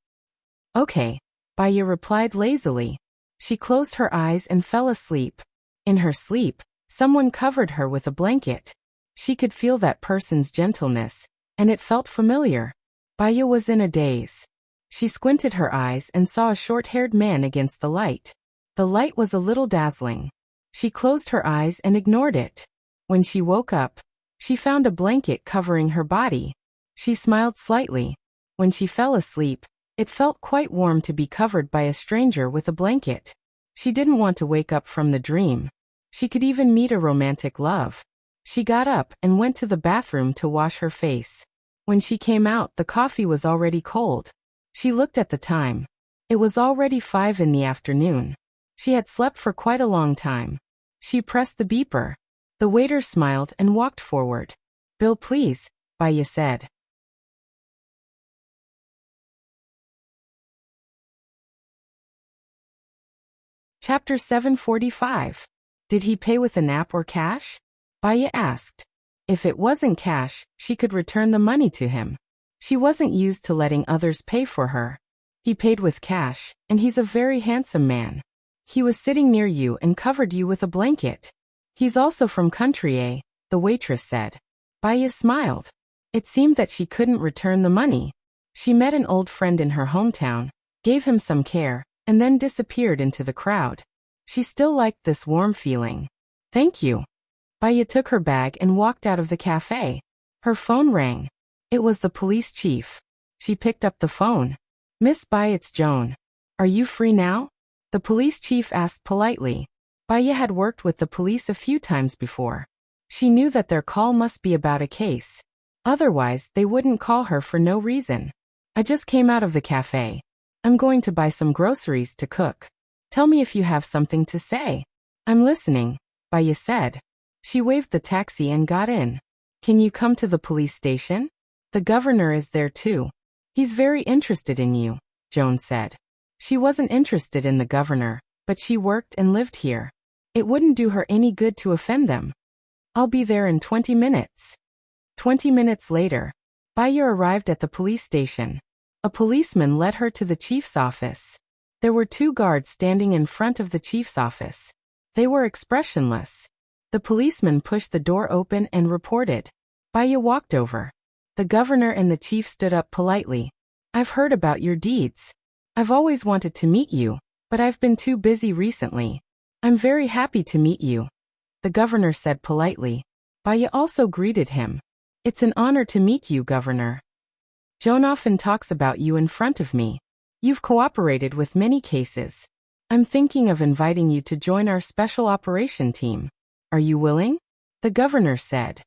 A: Okay, Baya replied lazily. She closed her eyes and fell asleep. In her sleep, someone covered her with a blanket. She could feel that person's gentleness, and it felt familiar. Baya was in a daze. She squinted her eyes and saw a short-haired man against the light. The light was a little dazzling. She closed her eyes and ignored it. When she woke up, she found a blanket covering her body. She smiled slightly. When she fell asleep, it felt quite warm to be covered by a stranger with a blanket. She didn't want to wake up from the dream. She could even meet a romantic love. She got up and went to the bathroom to wash her face. When she came out, the coffee was already cold. She looked at the time. It was already 5 in the afternoon. She had slept for quite a long time. She pressed the beeper. The waiter smiled and walked forward. Bill, please, Baya said. Chapter 745. Did he pay with an app or cash? Baya asked. If it wasn't cash, she could return the money to him. She wasn't used to letting others pay for her. He paid with cash, and he's a very handsome man. He was sitting near you and covered you with a blanket. He's also from country, eh? The waitress said. Baya smiled. It seemed that she couldn't return the money. She met an old friend in her hometown, gave him some care, and then disappeared into the crowd. She still liked this warm feeling. Thank you. Baya took her bag and walked out of the cafe. Her phone rang. It was the police chief. She picked up the phone. Miss Baya, it's Joan. Are you free now? The police chief asked politely. Baya had worked with the police a few times before. She knew that their call must be about a case. Otherwise, they wouldn't call her for no reason. I just came out of the cafe. I'm going to buy some groceries to cook. Tell me if you have something to say. I'm listening, Baya said. She waved the taxi and got in. Can you come to the police station? The governor is there too. He's very interested in you, Joan said. She wasn't interested in the governor, but she worked and lived here. It wouldn't do her any good to offend them. I'll be there in 20 minutes. 20 minutes later, Baya arrived at the police station. A policeman led her to the chief's office. There were 2 guards standing in front of the chief's office. They were expressionless. The policeman pushed the door open and reported. Baya walked over. The governor and the chief stood up politely. I've heard about your deeds. I've always wanted to meet you, but I've been too busy recently. I'm very happy to meet you, the governor said politely. Baya also greeted him. It's an honor to meet you, Governor. Joan often talks about you in front of me. You've cooperated with many cases. I'm thinking of inviting you to join our special operation team. Are you willing? The governor said.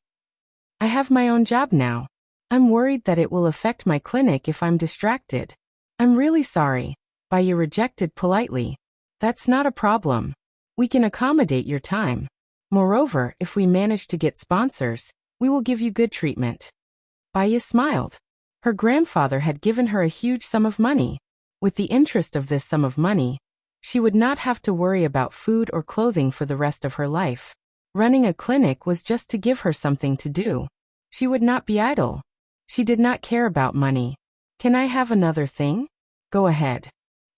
A: I have my own job now. I'm worried that it will affect my clinic if I'm distracted. I'm really sorry, Baya rejected politely. That's not a problem. We can accommodate your time. Moreover, if we manage to get sponsors, we will give you good treatment. Baya smiled. Her grandfather had given her a huge sum of money. With the interest of this sum of money, she would not have to worry about food or clothing for the rest of her life. Running a clinic was just to give her something to do. She would not be idle. She did not care about money. Can I have another thing? Go ahead.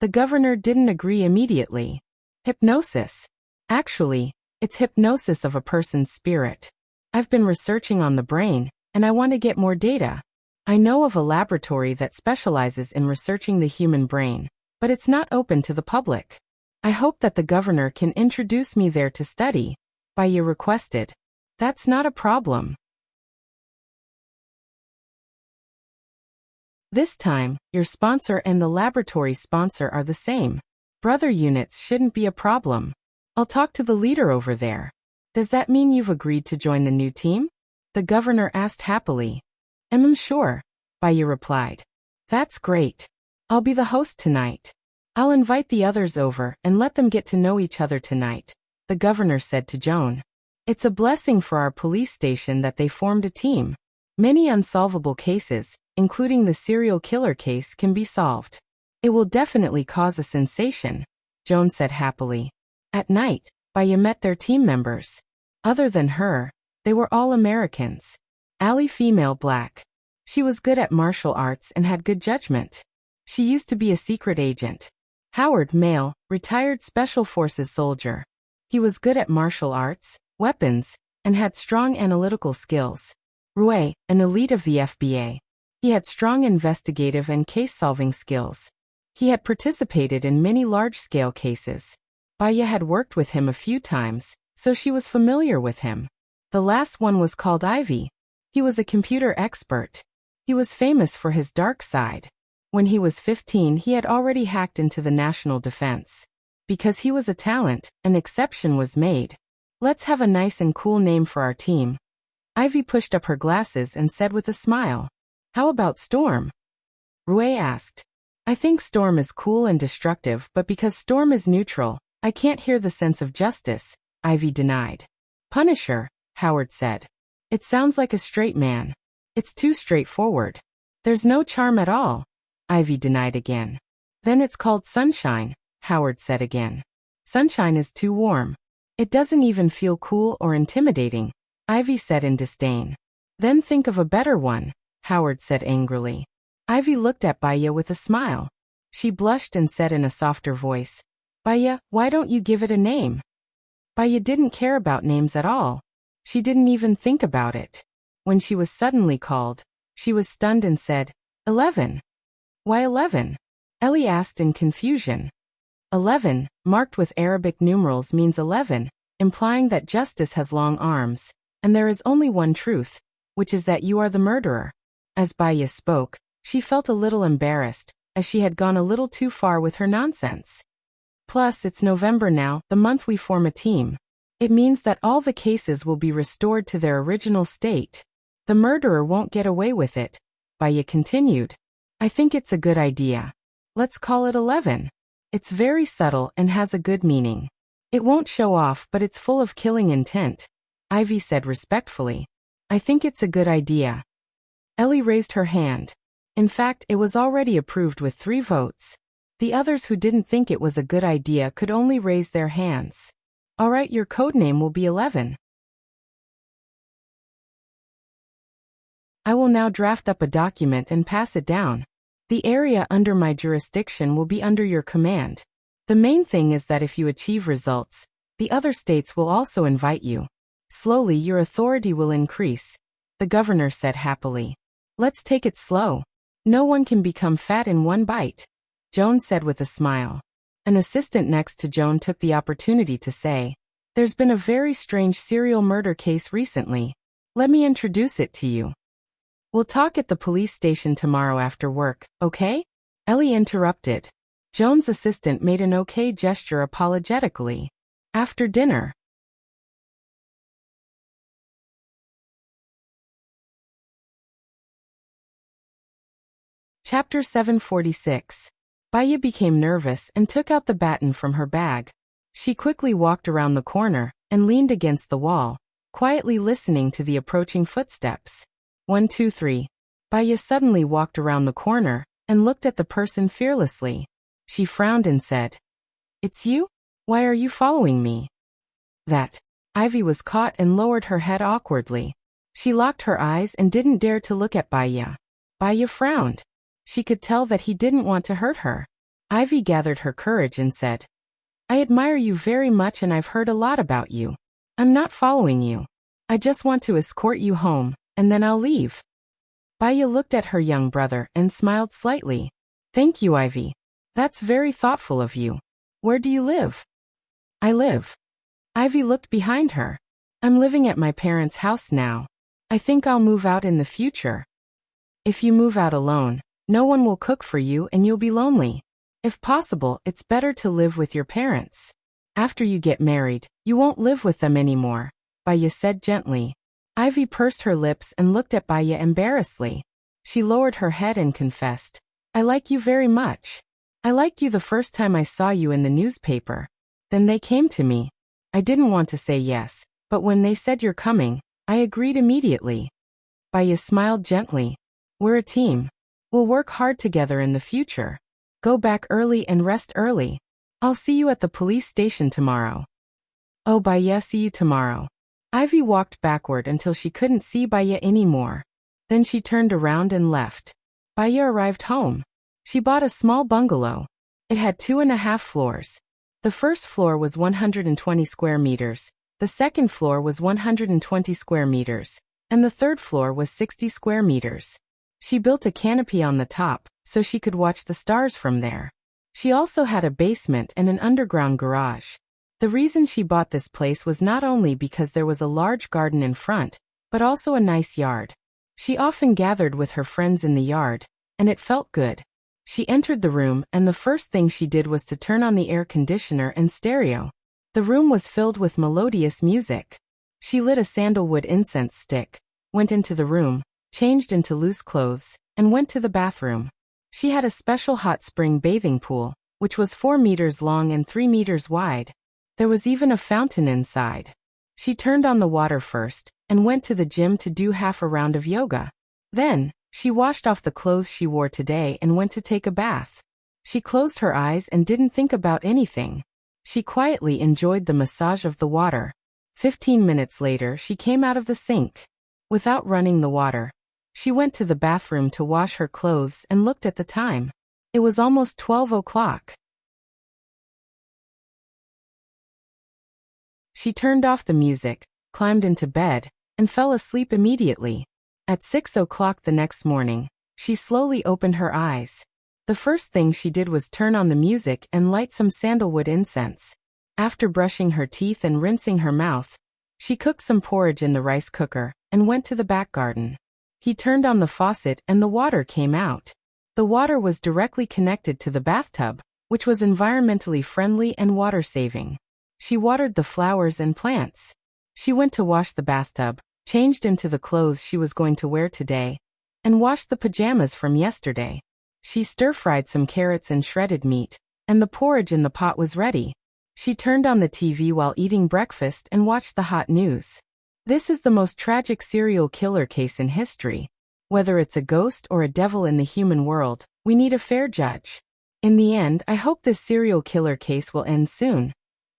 A: The governor didn't agree immediately. Hypnosis. Actually, it's hypnosis of a person's spirit. I've been researching on the brain, and I want to get more data. I know of a laboratory that specializes in researching the human brain, but it's not open to the public. I hope that the governor can introduce me there to study, Baya requested. That's not a problem. This time, your sponsor and the laboratory sponsor are the same. Brother units shouldn't be a problem. I'll talk to the leader over there. Does that mean you've agreed to join the new team? The governor asked happily. Sure, Baya replied. That's great. I'll be the host tonight. I'll invite the others over and let them get to know each other tonight, the governor said to Joan. It's a blessing for our police station that they formed a team. Many unsolvable cases, including the serial killer case, can be solved. It will definitely cause a sensation, Joan said happily. At night, Baya met their team members. Other than her, they were all Americans. Ali, female, black. She was good at martial arts and had good judgment. She used to be a secret agent. Howard, male, retired Special Forces soldier. He was good at martial arts, weapons, and had strong analytical skills. Rui, an elite of the FBA. He had strong investigative and case-solving skills. He had participated in many large-scale cases. Baya had worked with him a few times, so she was familiar with him. The last one was called Ivy. He was a computer expert. He was famous for his dark side. When he was 15, he had already hacked into the national defense. Because he was a talent, an exception was made. Let's have a nice and cool name for our team. Ivy pushed up her glasses and said with a smile. How about Storm? Rui asked. I think Storm is cool and destructive, but because Storm is neutral, I can't hear the sense of justice, Ivy denied. Punisher, Howard said. It sounds like a straight man. It's too straightforward. There's no charm at all, Ivy denied again. Then it's called Sunshine, Howard said again. Sunshine is too warm. It doesn't even feel cool or intimidating, Ivy said in disdain. Then think of a better one, Howard said angrily. Ivy looked at Baya with a smile. She blushed and said in a softer voice, Baya, why don't you give it a name? Baya didn't care about names at all. She didn't even think about it. When she was suddenly called, she was stunned and said, 11. Why 11? Ellie asked in confusion. 11, marked with Arabic numerals, means 11, implying that justice has long arms, and there is only one truth, which is that you are the murderer. As Baya spoke, she felt a little embarrassed, as she had gone a little too far with her nonsense. Plus, it's November now, the month we form a team. It means that all the cases will be restored to their original state. The murderer won't get away with it, Baya continued. I think it's a good idea. Let's call it 11. It's very subtle and has a good meaning. It won't show off, but it's full of killing intent, Ivy said respectfully. I think it's a good idea. Ellie raised her hand. In fact, it was already approved with 3 votes. The others who didn't think it was a good idea could only raise their hands. All right, your codename will be 11. I will now draft up a document and pass it down. The area under my jurisdiction will be under your command. The main thing is that if you achieve results, the other states will also invite you. Slowly your authority will increase, the governor said happily. Let's take it slow. No one can become fat in one bite, Joan said with a smile. An assistant next to Joan took the opportunity to say, There's been a very strange serial murder case recently. Let me introduce it to you. We'll talk at the police station tomorrow after work, okay? Ellie interrupted. Joan's assistant made an okay gesture apologetically. After dinner. Chapter 746. Baya became nervous and took out the baton from her bag. She quickly walked around the corner and leaned against the wall, quietly listening to the approaching footsteps. 1, 2, 3. Baya suddenly walked around the corner and looked at the person fearlessly. She frowned and said, It's you? Why are you following me? That. Ivy was caught and lowered her head awkwardly. She locked her eyes and didn't dare to look at Baya. Baya frowned. She could tell that he didn't want to hurt her. Ivy gathered her courage and said, I admire you very much and I've heard a lot about you. I'm not following you. I just want to escort you home, and then I'll leave. Baya looked at her young brother and smiled slightly. Thank you, Ivy. That's very thoughtful of you. Where do you live? I live. Ivy looked behind her. I'm living at my parents' house now. I think I'll move out in the future. If you move out alone, no one will cook for you and you'll be lonely. If possible, it's better to live with your parents. After you get married, you won't live with them anymore, Baya said gently. Ivy pursed her lips and looked at Baya embarrassedly. She lowered her head and confessed, I like you very much. I liked you the first time I saw you in the newspaper. Then they came to me. I didn't want to say yes, but when they said you're coming, I agreed immediately. Baya smiled gently. We're a team. We'll work hard together in the future. Go back early and rest early. I'll see you at the police station tomorrow. Oh, Baya, see you tomorrow. Ivy walked backward until she couldn't see Baya anymore. Then she turned around and left. Baya arrived home. She bought a small bungalow. It had 2.5 floors. The first floor was 120 square meters, the second floor was 120 square meters, and the third floor was 60 square meters. She built a canopy on the top, so she could watch the stars from there. She also had a basement and an underground garage. The reason she bought this place was not only because there was a large garden in front, but also a nice yard. She often gathered with her friends in the yard, and it felt good. She entered the room, and the first thing she did was to turn on the air conditioner and stereo. The room was filled with melodious music. She lit a sandalwood incense stick, went into the room, changed into loose clothes, and went to the bathroom. She had a special hot spring bathing pool, which was 4 meters long and 3 meters wide. There was even a fountain inside. She turned on the water first, and went to the gym to do half a round of yoga. Then, she washed off the clothes she wore today and went to take a bath. She closed her eyes and didn't think about anything. She quietly enjoyed the massage of the water. 15 minutes later, she came out of the sink. Without running the water, she went to the bathroom to wash her clothes and looked at the time. It was almost 12 o'clock. She turned off the music, climbed into bed, and fell asleep immediately. At 6 o'clock the next morning, she slowly opened her eyes. The first thing she did was turn on the music and light some sandalwood incense. After brushing her teeth and rinsing her mouth, she cooked some porridge in the rice cooker and went to the back garden. He turned on the faucet and the water came out. The water was directly connected to the bathtub, which was environmentally friendly and water-saving. She watered the flowers and plants. She went to wash the bathtub, changed into the clothes she was going to wear today, and washed the pajamas from yesterday. She stir-fried some carrots and shredded meat, and the porridge in the pot was ready. She turned on the TV while eating breakfast and watched the hot news. This is the most tragic serial killer case in history. Whether it's a ghost or a devil in the human world, we need a fair judge. In the end, I hope this serial killer case will end soon,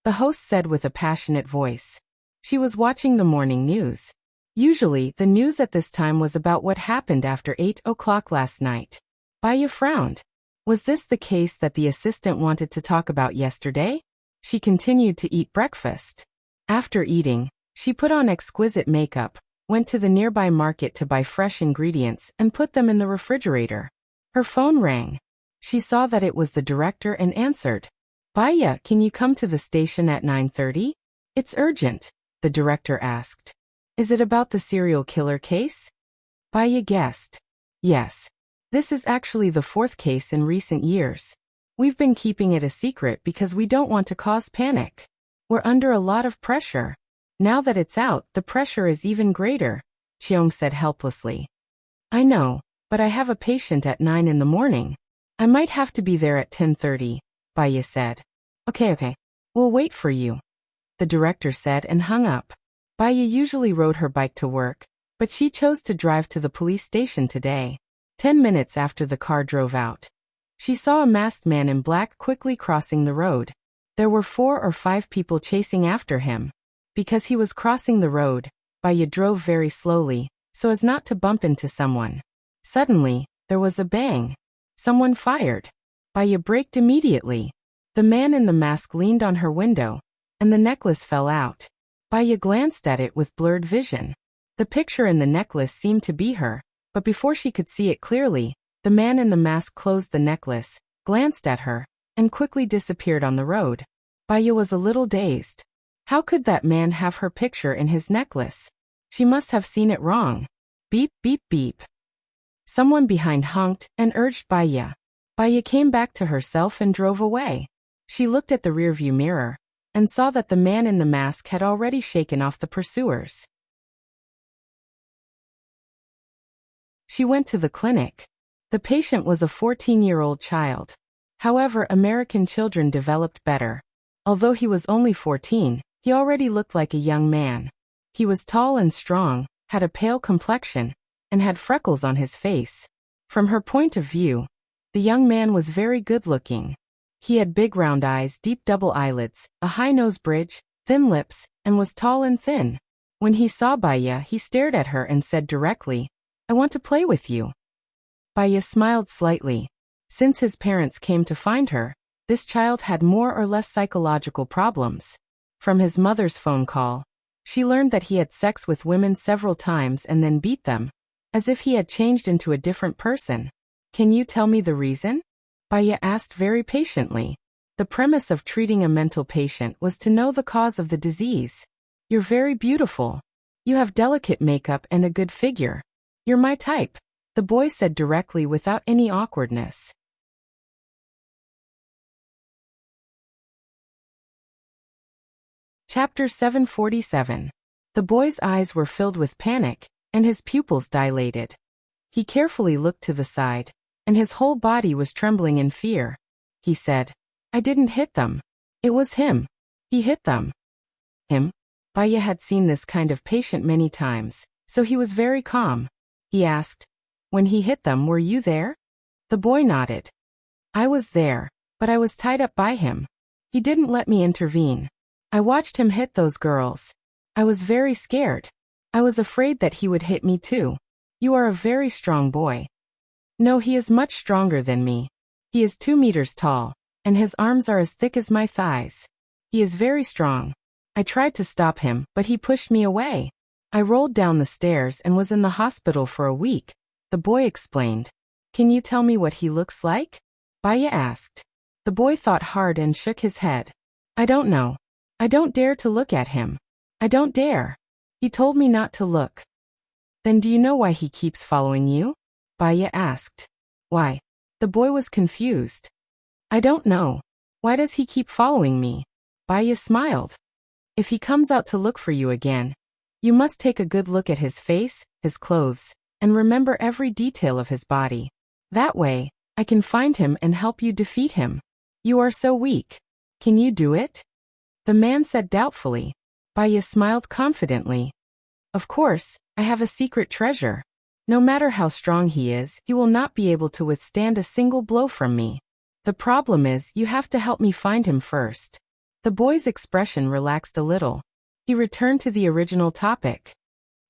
A: the host said with a passionate voice. She was watching the morning news. Usually, the news at this time was about what happened after 8 o'clock last night. Baya frowned. Was this the case that the assistant wanted to talk about yesterday? She continued to eat breakfast. After eating, she put on exquisite makeup, went to the nearby market to buy fresh ingredients and put them in the refrigerator. Her phone rang. She saw that it was the director and answered. Baya, can you come to the station at 9:30? It's urgent, the director asked. Is it about the serial killer case? Baya guessed. Yes. This is actually the 4th case in recent years. We've been keeping it a secret because we don't want to cause panic. We're under a lot of pressure. Now that it's out, the pressure is even greater, Cheong said helplessly. I know, but I have a patient at 9 in the morning. I might have to be there at 10:30, Baya said. Okay. We'll wait for you, the director said and hung up. Baya usually rode her bike to work, but she chose to drive to the police station today. 10 minutes after the car drove out, she saw a masked man in black quickly crossing the road. There were 4 or 5 people chasing after him. Because he was crossing the road, Baya drove very slowly, so as not to bump into someone. Suddenly, there was a bang. Someone fired. Baya braked immediately. The man in the mask leaned on her window, and the necklace fell out. Baya glanced at it with blurred vision. The picture in the necklace seemed to be her, but before she could see it clearly, the man in the mask closed the necklace, glanced at her, and quickly disappeared on the road. Baya was a little dazed. How could that man have her picture in his necklace? She must have seen it wrong. Beep, beep, beep. Someone behind honked and urged Baya. Baya came back to herself and drove away. She looked at the rearview mirror and saw that the man in the mask had already shaken off the pursuers. She went to the clinic. The patient was a 14-year-old child. However, American children developed better. Although he was only 14, he already looked like a young man. He was tall and strong, had a pale complexion, and had freckles on his face. From her point of view, the young man was very good-looking. He had big round eyes, deep double eyelids, a high nose bridge, thin lips, and was tall and thin. When he saw Baya, he stared at her and said directly, "I want to play with you." Baya smiled slightly. Since his parents came to find her, this child had more or less psychological problems. From his mother's phone call, she learned that he had sex with women several times and then beat them, as if he had changed into a different person. "Can you tell me the reason?" Baya asked very patiently. The premise of treating a mental patient was to know the cause of the disease. "You're very beautiful. You have delicate makeup and a good figure. You're my type," the boy said directly without any awkwardness. Chapter 747. The boy's eyes were filled with panic, and his pupils dilated. He carefully looked to the side, and his whole body was trembling in fear. He said, "I didn't hit them. It was him. He hit them." Him? Baya had seen this kind of patient many times, so he was very calm. He asked, "When he hit them, were you there?" The boy nodded. "I was there, but I was tied up by him. He didn't let me intervene. I watched him hit those girls. I was very scared. I was afraid that he would hit me too. You are a very strong boy." "No, he is much stronger than me. He is 2 meters tall, and his arms are as thick as my thighs. He is very strong. I tried to stop him, but he pushed me away. I rolled down the stairs and was in the hospital for a week," the boy explained. "Can you tell me what he looks like?" Baya asked. The boy thought hard and shook his head. "I don't know. I don't dare to look at him. I don't dare. He told me not to look." "Then do you know why he keeps following you?" Baya asked. "Why?" The boy was confused. "I don't know. Why does he keep following me?" Baya smiled. "If he comes out to look for you again, you must take a good look at his face, his clothes, and remember every detail of his body. That way, I can find him and help you defeat him. You are so weak. Can you do it?" The man said doubtfully. Baya smiled confidently. "Of course, I have a secret treasure. No matter how strong he is, he will not be able to withstand a single blow from me. The problem is, you have to help me find him first." The boy's expression relaxed a little. He returned to the original topic.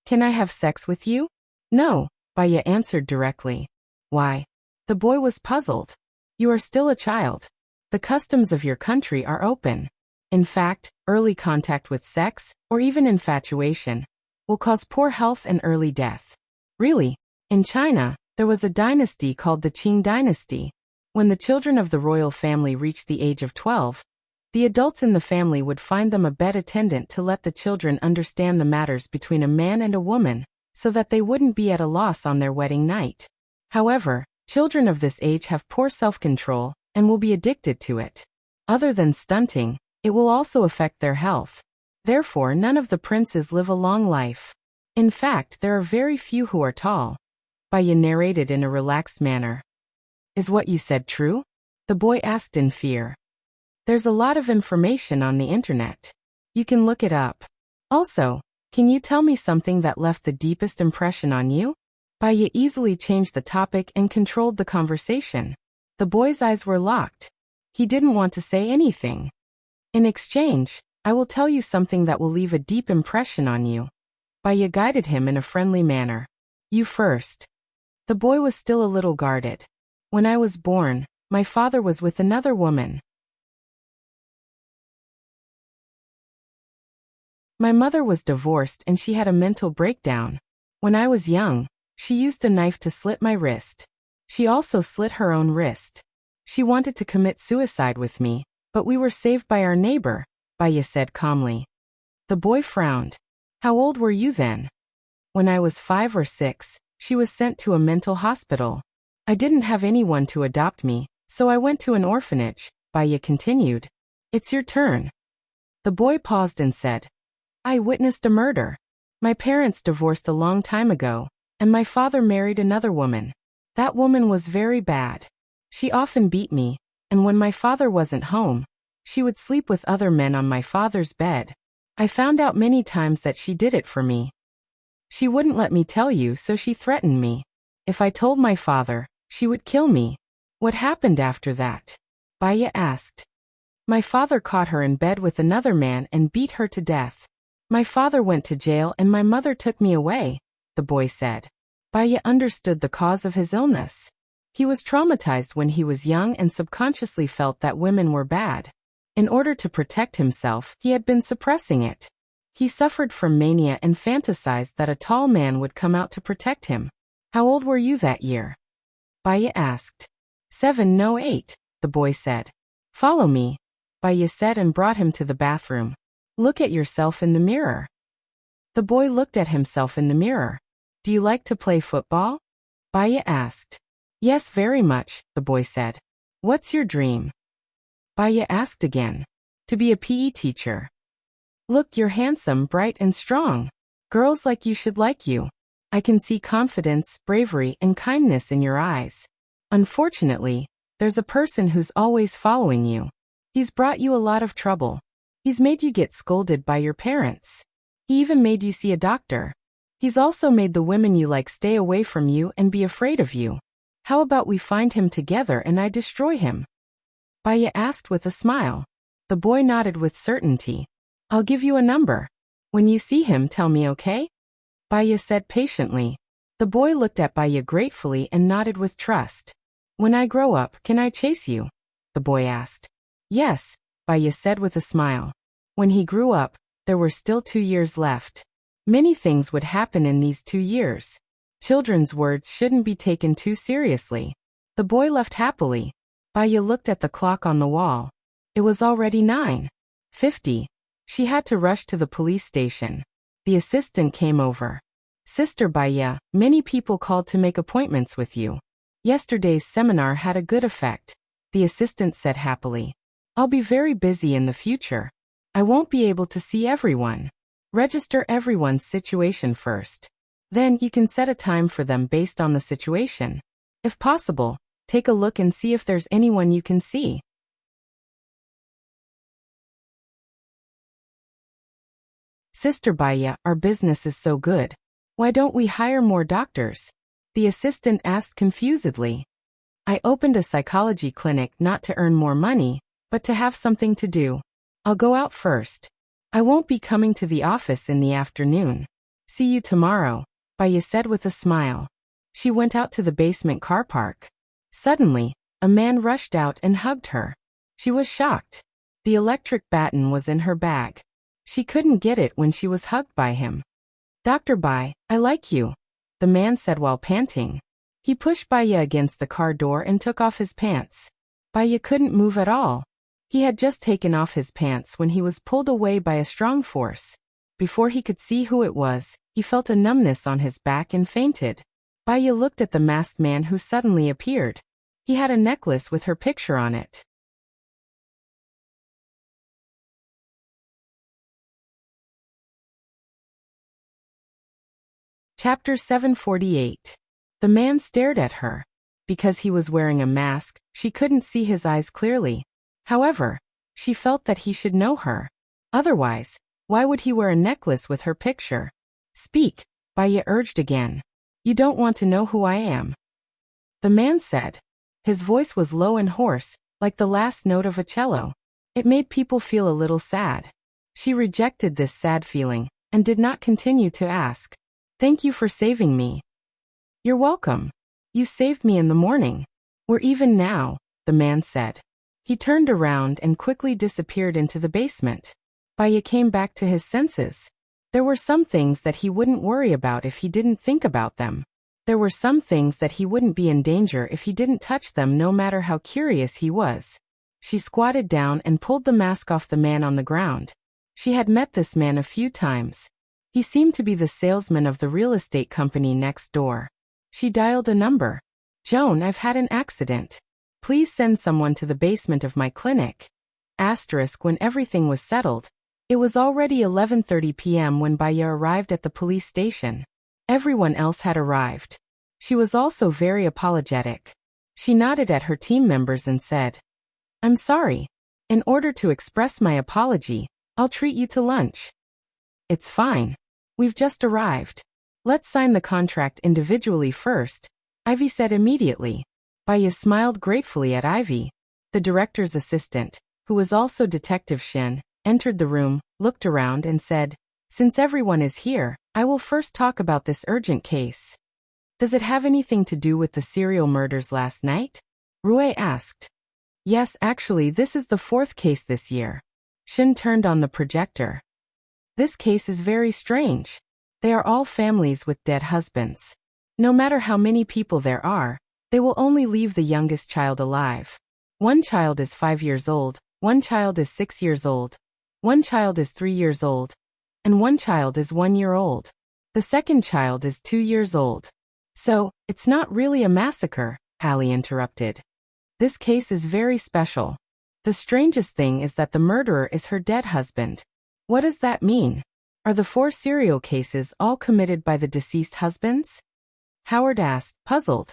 A: "Can I have sex with you?" "No," Baya answered directly. "Why?" The boy was puzzled. "You are still a child. The customs of your country are open. In fact, early contact with sex, or even infatuation, will cause poor health and early death." "Really? In China, there was a dynasty called the Qing dynasty. When the children of the royal family reached the age of 12, the adults in the family would find them a bed attendant to let the children understand the matters between a man and a woman, so that they wouldn't be at a loss on their wedding night. However, children of this age have poor self-control, and will be addicted to it. Other than stunting, it will also affect their health. Therefore, none of the princes live a long life. In fact, there are very few who are tall." Baya narrated in a relaxed manner. "Is what you said true?" the boy asked in fear. "There's a lot of information on the internet. You can look it up. Also, can you tell me something that left the deepest impression on you?" Baya easily changed the topic and controlled the conversation. The boy's eyes were locked. He didn't want to say anything. "In exchange, I will tell you something that will leave a deep impression on you." Baya guided him in a friendly manner. "You first." The boy was still a little guarded. "When I was born, my father was with another woman. My mother was divorced and she had a mental breakdown. When I was young, she used a knife to slit my wrist. She also slit her own wrist. She wanted to commit suicide with me, but we were saved by our neighbor," Baya said calmly. The boy frowned. "How old were you then?" "When I was 5 or 6, she was sent to a mental hospital. I didn't have anyone to adopt me, so I went to an orphanage," Baya continued. "It's your turn." The boy paused and said, "I witnessed a murder. My parents divorced a long time ago, and my father married another woman. That woman was very bad. She often beat me, and when my father wasn't home, she would sleep with other men on my father's bed. I found out many times that she did it for me. She wouldn't let me tell you, so she threatened me. If I told my father, she would kill me. What happened after that? Baya asked. My father caught her in bed with another man and beat her to death. My father went to jail and my mother took me away, the boy said. Baya understood the cause of his illness. He was traumatized when he was young and subconsciously felt that women were bad. In order to protect himself, he had been suppressing it. He suffered from mania and fantasized that a tall man would come out to protect him. How old were you that year? Baya asked. 7, no 8, the boy said. Follow me, Baya said and brought him to the bathroom. Look at yourself in the mirror. The boy looked at himself in the mirror. Do you like to play football? Baya asked. Yes, very much, the boy said. What's your dream? Baya asked again. To be a PE teacher. Look, you're handsome, bright and strong. Girls like you should like you. I can see confidence, bravery, and kindness in your eyes. Unfortunately, there's a person who's always following you. He's brought you a lot of trouble. He's made you get scolded by your parents. He even made you see a doctor. He's also made the women you like stay away from you and be afraid of you. How about we find him together and I destroy him? Baya asked with a smile. The boy nodded with certainty. I'll give you a number. When you see him, tell me, okay? Baya said patiently. The boy looked at Baya gratefully and nodded with trust. When I grow up, can I chase you? The boy asked. Yes, Baya said with a smile. When he grew up, there were still 2 years left. Many things would happen in these 2 years. Children's words shouldn't be taken too seriously. The boy left happily. Baya looked at the clock on the wall. It was already 9:50. She had to rush to the police station. The assistant came over. Sister Baya, many people called to make appointments with you. Yesterday's seminar had a good effect, the assistant said happily. I'll be very busy in the future. I won't be able to see everyone. Register everyone's situation first. Then you can set a time for them based on the situation. If possible, take a look and see if there's anyone you can see. Sister Baya, our business is so good. Why don't we hire more doctors? The assistant asked confusedly. I opened a psychology clinic not to earn more money, but to have something to do. I'll go out first. I won't be coming to the office in the afternoon. See you tomorrow, Baya said with a smile. She went out to the basement car park. Suddenly, a man rushed out and hugged her. She was shocked. The electric baton was in her bag. She couldn't get it when she was hugged by him. Dr. Bai, I like you, the man said while panting. He pushed Baya against the car door and took off his pants. Baya couldn't move at all. He had just taken off his pants when he was pulled away by a strong force. Before he could see who it was, he felt a numbness on his back and fainted. Baya looked at the masked man who suddenly appeared. He had a necklace with her picture on it. Chapter 748. The man stared at her. Because he was wearing a mask, she couldn't see his eyes clearly. However, she felt that he should know her. Otherwise, why would he wear a necklace with her picture? Speak, Baya urged again. You don't want to know who I am. The man said. His voice was low and hoarse, like the last note of a cello. It made people feel a little sad. She rejected this sad feeling, and did not continue to ask. Thank you for saving me. You're welcome. You saved me in the morning. We're even now, the man said. He turned around and quickly disappeared into the basement. Baya came back to his senses. There were some things that he wouldn't worry about if he didn't think about them. There were some things that he wouldn't be in danger if he didn't touch them, no matter how curious he was. She squatted down and pulled the mask off the man on the ground. She had met this man a few times. He seemed to be the salesman of the real estate company next door. She dialed a number. Joan, I've had an accident. Please send someone to the basement of my clinic. When everything was settled. It was already 11:30 p.m. when Baya arrived at the police station. Everyone else had arrived. She was also very apologetic. She nodded at her team members and said, "I'm sorry. In order to express my apology, I'll treat you to lunch." "It's fine. We've just arrived. Let's sign the contract individually first," Ivy said immediately. Baya smiled gratefully at Ivy. The director's assistant, who was also Detective Shin, entered the room, looked around and said, "Since everyone is here, I will first talk about this urgent case." "Does it have anything to do with the serial murders last night?" Rue asked. "Yes, actually this is the 4th case this year." Shin turned on the projector. "This case is very strange. They are all families with dead husbands. No matter how many people there are, they will only leave the youngest child alive. One child is 5 years old, one child is 6 years old, one child is 3 years old, and one child is 1 year old. The second child is 2 years old. So, it's not really a massacre," Allie interrupted. "This case is very special. The strangest thing is that the murderer is her dead husband." "What does that mean? Are the 4 serial cases all committed by the deceased husbands?" Howard asked, puzzled.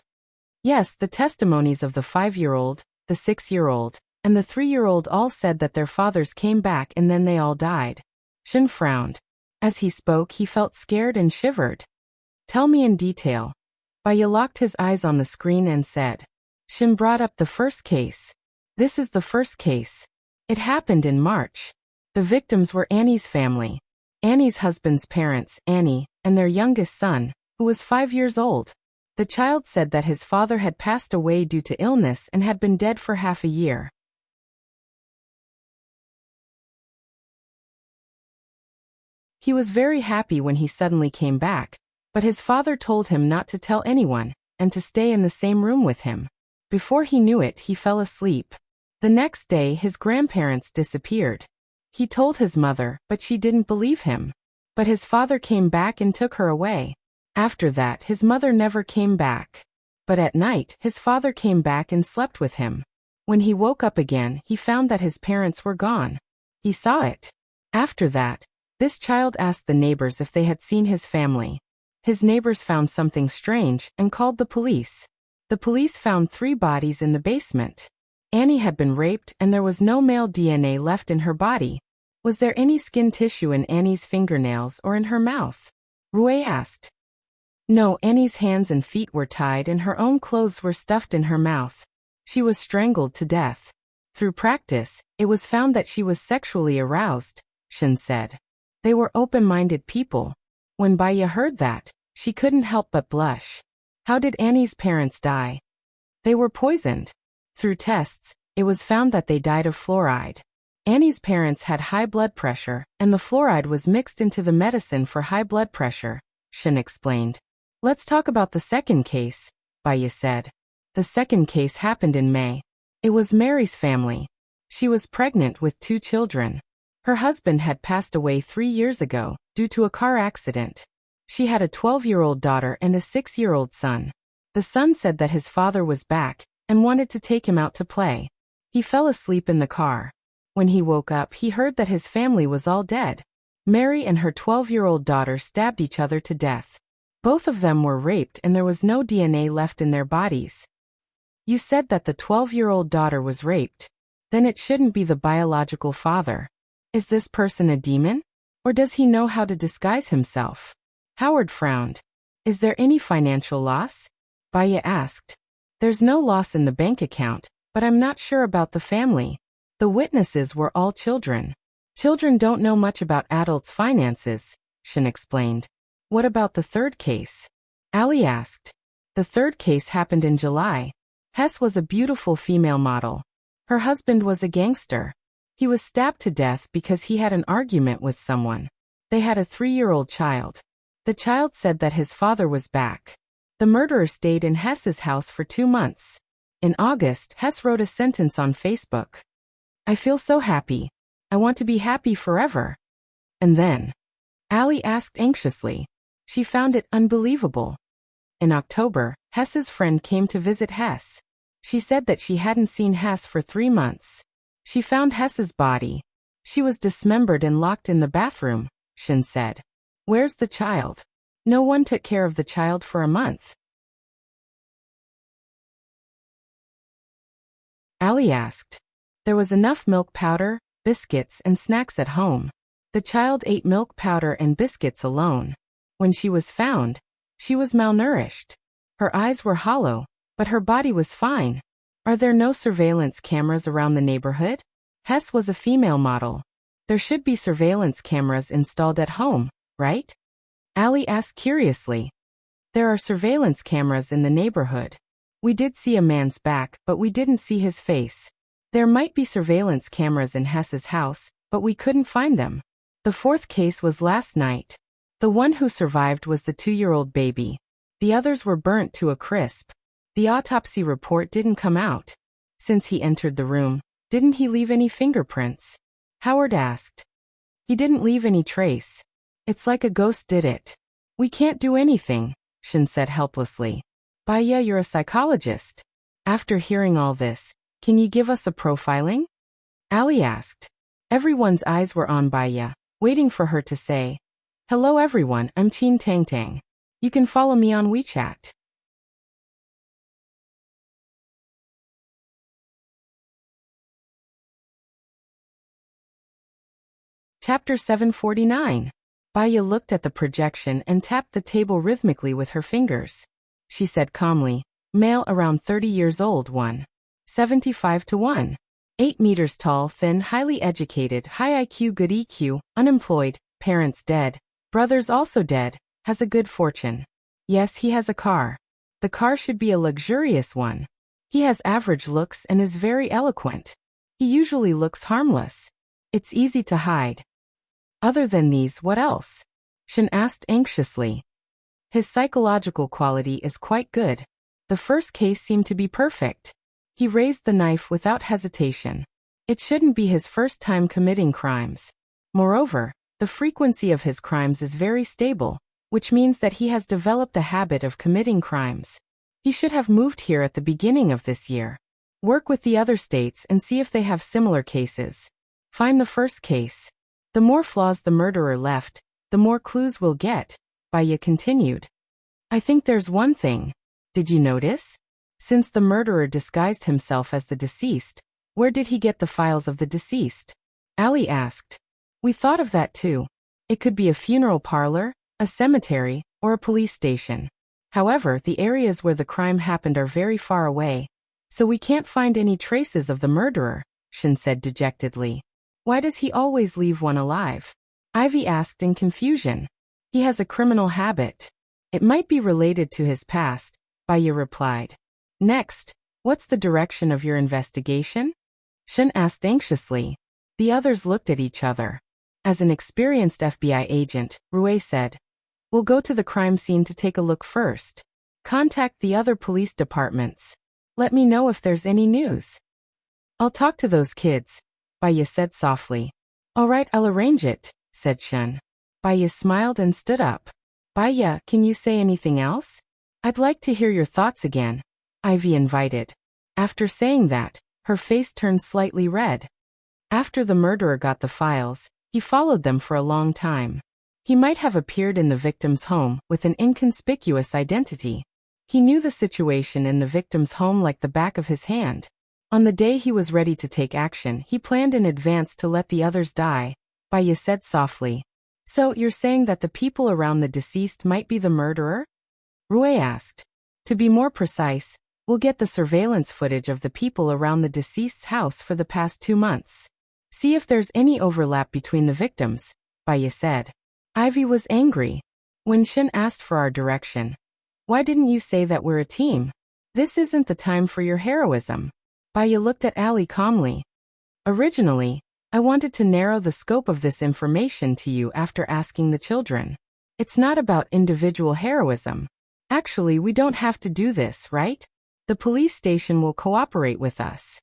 A: "Yes, the testimonies of the 5-year-old, the 6-year-old, and the 3-year-old all said that their fathers came back and then they all died." Shin frowned. As he spoke, he felt scared and shivered. "Tell me in detail." Baya locked his eyes on the screen and said. Shin brought up the first case. "This is the first case. It happened in March. The victims were Annie's family. Annie's husband's parents, Annie, and their youngest son, who was 5 years old. The child said that his father had passed away due to illness and had been dead for half a year. He was very happy when he suddenly came back, but his father told him not to tell anyone, and to stay in the same room with him. Before he knew it, he fell asleep. The next day, his grandparents disappeared. He told his mother, but she didn't believe him. But his father came back and took her away. After that, his mother never came back. But at night, his father came back and slept with him. When he woke up again, he found that his parents were gone. He saw it. After that, this child asked the neighbors if they had seen his family. His neighbors found something strange and called the police. The police found 3 bodies in the basement. Annie had been raped and there was no male DNA left in her body. Was there any skin tissue in Annie's fingernails or in her mouth? Rue asked. No, Annie's hands and feet were tied and her own clothes were stuffed in her mouth. She was strangled to death. Through practice, it was found that she was sexually aroused, Shin said. They were open-minded people. When Baya heard that, she couldn't help but blush. How did Annie's parents die? They were poisoned. Through tests, it was found that they died of fluoride. Annie's parents had high blood pressure, and the fluoride was mixed into the medicine for high blood pressure, Shin explained. Let's talk about the second case, Baya said. The second case happened in May. It was Mary's family. She was pregnant with 2 children. Her husband had passed away 3 years ago, due to a car accident. She had a 12-year-old daughter and a 6-year-old son. The son said that his father was back, and wanted to take him out to play. He fell asleep in the car. When he woke up, he heard that his family was all dead. Mary and her 12-year-old daughter stabbed each other to death. Both of them were raped and there was no DNA left in their bodies. You said that the 12-year-old daughter was raped. Then it shouldn't be the biological father. Is this person a demon? Or does he know how to disguise himself? Howard frowned. Is there any financial loss? Baya asked. There's no loss in the bank account, but I'm not sure about the family. The witnesses were all children. Children don't know much about adults' finances, Shin explained. What about the third case? Allie asked. The third case happened in July. Hess was a beautiful female model. Her husband was a gangster. He was stabbed to death because he had an argument with someone. They had a 3-year-old child. The child said that his father was back. The murderer stayed in Hess's house for 2 months. In August, Hess wrote a sentence on Facebook. I feel so happy. I want to be happy forever. And then? Allie asked anxiously. She found it unbelievable. In October, Hess's friend came to visit Hess. She said that she hadn't seen Hess for 3 months. She found Hess's body. She was dismembered and locked in the bathroom, Shin said. Where's the child? No one took care of the child for a month. Ali asked. There was enough milk powder, biscuits, and snacks at home. The child ate milk powder and biscuits alone. When she was found, she was malnourished. Her eyes were hollow, but her body was fine. Are there no surveillance cameras around the neighborhood? Hess was a female model. There should be surveillance cameras installed at home, right? Ali asked curiously. There are surveillance cameras in the neighborhood. We did see a man's back, but we didn't see his face. There might be surveillance cameras in Hess's house, but we couldn't find them. The fourth case was last night. The one who survived was the 2-year-old baby. The others were burnt to a crisp. The autopsy report didn't come out. Since he entered the room, didn't he leave any fingerprints? Howard asked. He didn't leave any trace. It's like a ghost did it. We can't do anything, Shin said helplessly. Baya, you're a psychologist. After hearing all this, can you give us a profiling? Ali asked. Everyone's eyes were on Baya, waiting for her to say, Hello everyone, I'm Chin Tang Tang. You can follow me on WeChat. Chapter 749. Baya looked at the projection and tapped the table rhythmically with her fingers. She said calmly, male around 30 years old 1.75 to 1.8 meters tall, thin, highly educated, high IQ, good EQ, unemployed, parents dead, brothers also dead, has a good fortune. Yes, he has a car. The car should be a luxurious one. He has average looks and is very eloquent. He usually looks harmless. It's easy to hide. Other than these, what else? Shin asked anxiously. His psychological quality is quite good. The first case seemed to be perfect. He raised the knife without hesitation. It shouldn't be his first time committing crimes. Moreover, the frequency of his crimes is very stable, which means that he has developed a habit of committing crimes. He should have moved here at the beginning of this year. Work with the other states and see if they have similar cases. Find the first case. The more flaws the murderer left, the more clues we'll get, Baya continued. I think there's one thing. Did you notice? Since the murderer disguised himself as the deceased, where did he get the files of the deceased? Ali asked. We thought of that too. It could be a funeral parlor, a cemetery, or a police station. However, the areas where the crime happened are very far away, so we can't find any traces of the murderer, Shin said dejectedly. Why does he always leave one alive? Ivy asked in confusion. He has a criminal habit. It might be related to his past, Baya replied. Next, what's the direction of your investigation? Shin asked anxiously. The others looked at each other. As an experienced FBI agent, Rue said, We'll go to the crime scene to take a look first. Contact the other police departments. Let me know if there's any news. I'll talk to those kids, Baya said softly. All right, I'll arrange it, said Shin. Baya smiled and stood up. Baya, can you say anything else? I'd like to hear your thoughts again, Ivy invited. After saying that, her face turned slightly red. After the murderer got the files, he followed them for a long time. He might have appeared in the victim's home with an inconspicuous identity. He knew the situation in the victim's home like the back of his hand. On the day he was ready to take action, he planned in advance to let the others die, Baya said softly. So, you're saying that the people around the deceased might be the murderer? Rue asked. To be more precise, we'll get the surveillance footage of the people around the deceased's house for the past 2 months. See if there's any overlap between the victims, Baya said. Ivy was angry. When Shin asked for our direction, why didn't you say that we're a team? This isn't the time for your heroism. Baya looked at Ali calmly. Originally, I wanted to narrow the scope of this information to you after asking the children. It's not about individual heroism. Actually, we don't have to do this, right? The police station will cooperate with us.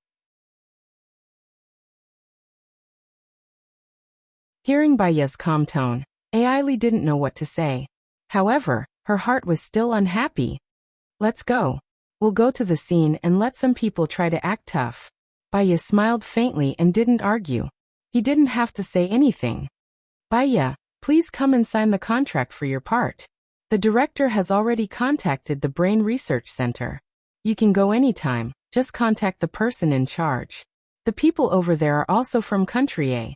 A: Hearing Baya's calm tone, Ailey didn't know what to say. However, her heart was still unhappy. Let's go. We'll go to the scene and let some people try to act tough. Baya smiled faintly and didn't argue. He didn't have to say anything. Baya, please come and sign the contract for your part. The director has already contacted the Brain Research Center. You can go anytime, just contact the person in charge. The people over there are also from country A.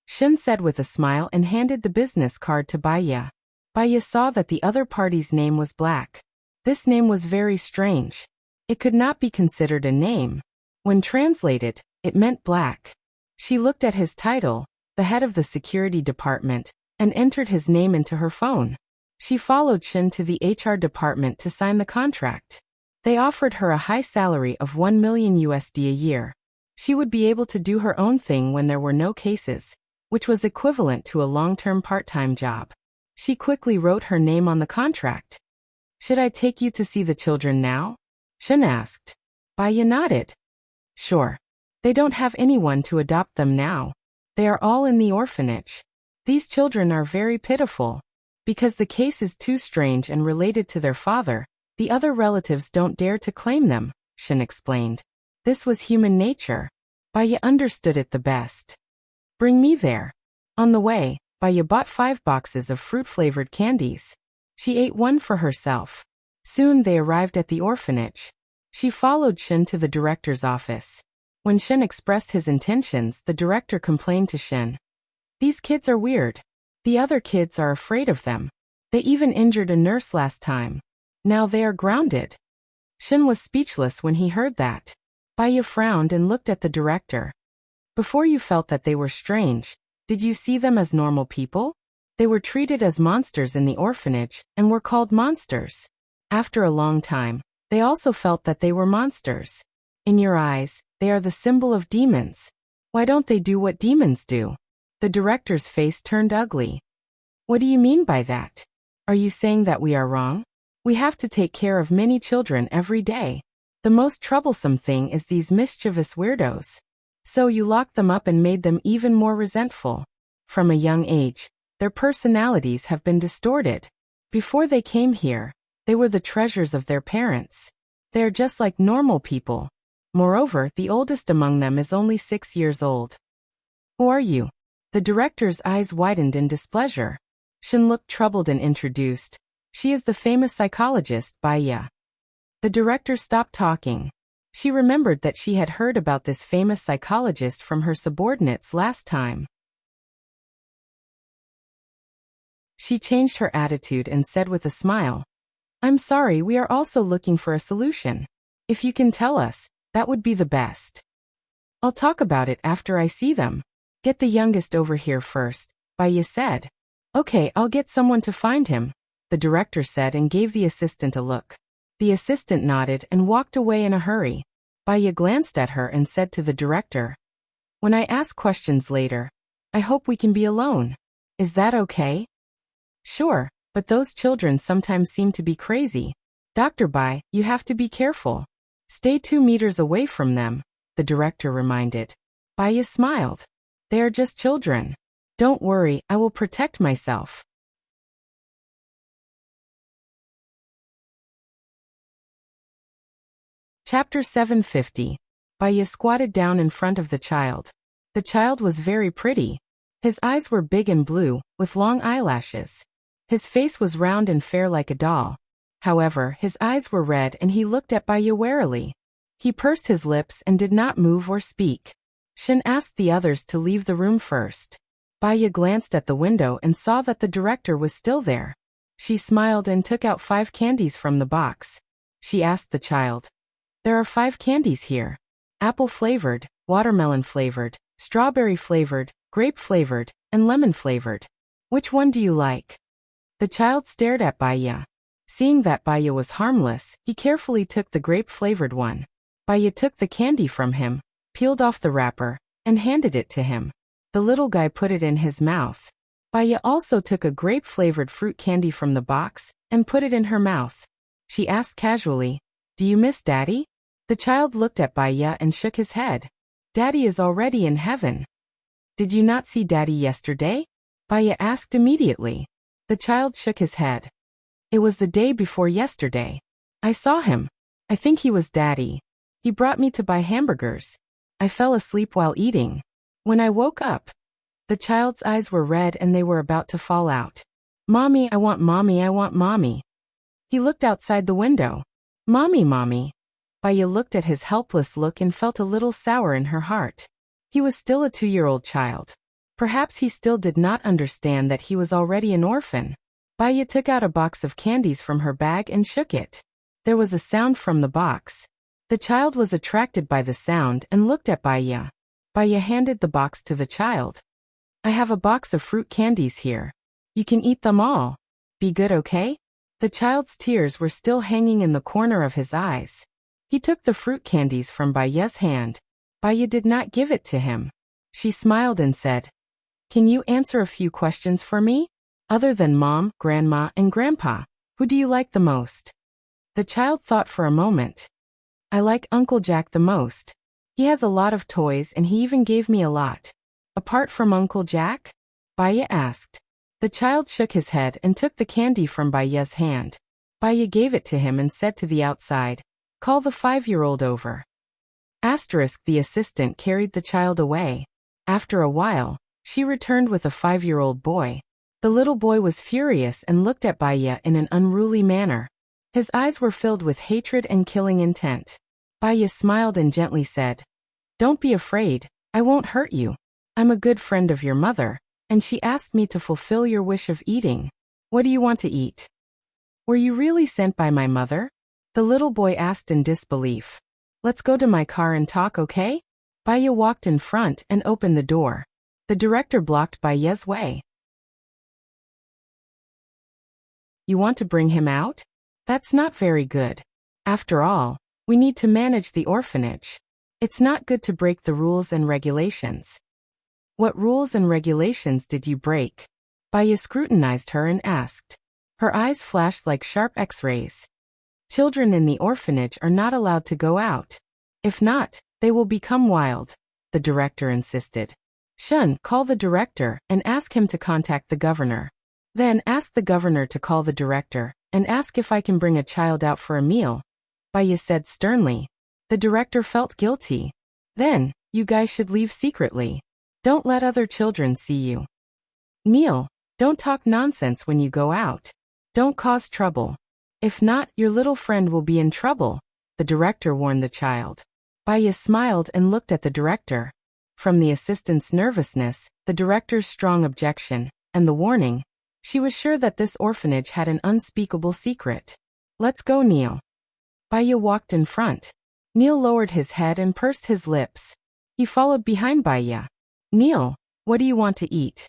A: Shin said with a smile and handed the business card to Baya. Baya saw that the other party's name was Black. This name was very strange. It could not be considered a name. When translated, it meant black. She looked at his title, the head of the security department, and entered his name into her phone. She followed Shin to the HR department to sign the contract. They offered her a high salary of $1 million USD a year. She would be able to do her own thing when there were no cases, which was equivalent to a long-term part-time job. She quickly wrote her name on the contract. Should I take you to see the children now? Shin asked. Baya nodded. Sure. They don't have anyone to adopt them now. They are all in the orphanage. These children are very pitiful. Because the case is too strange and related to their father, the other relatives don't dare to claim them, Shin explained. This was human nature. Baya understood it the best. Bring me there. On the way, Baya bought 5 boxes of fruit-flavored candies. She ate one for herself. Soon they arrived at the orphanage. She followed Shin to the director's office. When Shin expressed his intentions, the director complained to Shin. These kids are weird. The other kids are afraid of them. They even injured a nurse last time. Now they are grounded. Shin was speechless when he heard that. Baya frowned and looked at the director. Before you felt that they were strange, did you see them as normal people? They were treated as monsters in the orphanage and were called monsters. After a long time, they also felt that they were monsters. In your eyes, they are the symbol of demons. Why don't they do what demons do? The director's face turned ugly. What do you mean by that? Are you saying that we are wrong? We have to take care of many children every day. The most troublesome thing is these mischievous weirdos. So you locked them up and made them even more resentful. From a young age, their personalities have been distorted. Before they came here, they were the treasures of their parents. They are just like normal people. Moreover, the oldest among them is only 6 years old. Who are you? The director's eyes widened in displeasure. Shin looked troubled and introduced. She is the famous psychologist, Baya. The director stopped talking. She remembered that she had heard about this famous psychologist from her subordinates last time. She changed her attitude and said with a smile, I'm sorry, we are also looking for a solution. If you can tell us, that would be the best. I'll talk about it after I see them. Get the youngest over here first, Baya said. Okay, I'll get someone to find him, the director said and gave the assistant a look. The assistant nodded and walked away in a hurry. Baya glanced at her and said to the director, When I ask questions later, I hope we can be alone. Is that okay? Sure, but those children sometimes seem to be crazy. Dr. Bai, you have to be careful. Stay 2 meters away from them, the director reminded. Baya smiled. They are just children. Don't worry, I will protect myself. Chapter 750. Baya squatted down in front of the child. The child was very pretty. His eyes were big and blue, with long eyelashes. His face was round and fair like a doll. However, his eyes were red and he looked at Baya warily. He pursed his lips and did not move or speak. Shin asked the others to leave the room first. Baya glanced at the window and saw that the director was still there. She smiled and took out 5 candies from the box. She asked the child, There are 5 candies here. Apple-flavored, watermelon-flavored, strawberry-flavored, grape-flavored, and lemon-flavored. Which one do you like? The child stared at Baya. Seeing that Baya was harmless, he carefully took the grape-flavored one. Baya took the candy from him, peeled off the wrapper, and handed it to him. The little guy put it in his mouth. Baya also took a grape-flavored fruit candy from the box and put it in her mouth. She asked casually, Do you miss Daddy? The child looked at Baya and shook his head. Daddy is already in heaven. Did you not see Daddy yesterday? Baya asked immediately. The child shook his head. It was the day before yesterday. I saw him. I think he was Daddy. He brought me to buy hamburgers. I fell asleep while eating. When I woke up, the child's eyes were red and they were about to fall out. Mommy, I want mommy, I want mommy. He looked outside the window. Mommy, mommy. Baya looked at his helpless look and felt a little sour in her heart. He was still a 2-year-old child. Perhaps he still did not understand that he was already an orphan. Baya took out a box of candies from her bag and shook it. There was a sound from the box. The child was attracted by the sound and looked at Baya. Baya handed the box to the child. I have a box of fruit candies here. You can eat them all. Be good, okay? The child's tears were still hanging in the corner of his eyes. He took the fruit candies from Baya's hand. Baya did not give it to him. She smiled and said, Can you answer a few questions for me? Other than Mom, Grandma, and Grandpa, who do you like the most? The child thought for a moment. I like Uncle Jack the most. He has a lot of toys and he even gave me a lot. Apart from Uncle Jack? Baya asked. The child shook his head and took the candy from Baya's hand. Baya gave it to him and said to the outside, Call the 5-year-old over. The assistant carried the child away. After a while, she returned with a 5-year-old boy. The little boy was furious and looked at Baya in an unruly manner. His eyes were filled with hatred and killing intent. Baya smiled and gently said, Don't be afraid, I won't hurt you. I'm a good friend of your mother, and she asked me to fulfill your wish of eating. What do you want to eat? Were you really sent by my mother? The little boy asked in disbelief. Let's go to my car and talk, okay? Baya walked in front and opened the door. The director blocked Baya's way. You want to bring him out? That's not very good. After all, we need to manage the orphanage. It's not good to break the rules and regulations. What rules and regulations did you break? Baya scrutinized her and asked. Her eyes flashed like sharp X-rays. Children in the orphanage are not allowed to go out. If not, they will become wild, the director insisted. Shun, call the director and ask him to contact the governor. Then ask the governor to call the director and ask if I can bring a child out for a meal, Baya said sternly. The director felt guilty. Then, you guys should leave secretly. Don't let other children see you. Neil, don't talk nonsense when you go out. Don't cause trouble. If not, your little friend will be in trouble, the director warned the child. Baya smiled and looked at the director. From the assistant's nervousness, the director's strong objection, and the warning, she was sure that this orphanage had an unspeakable secret. Let's go, Neil. Baya walked in front. Neil lowered his head and pursed his lips. He followed behind Baya. Neil, what do you want to eat?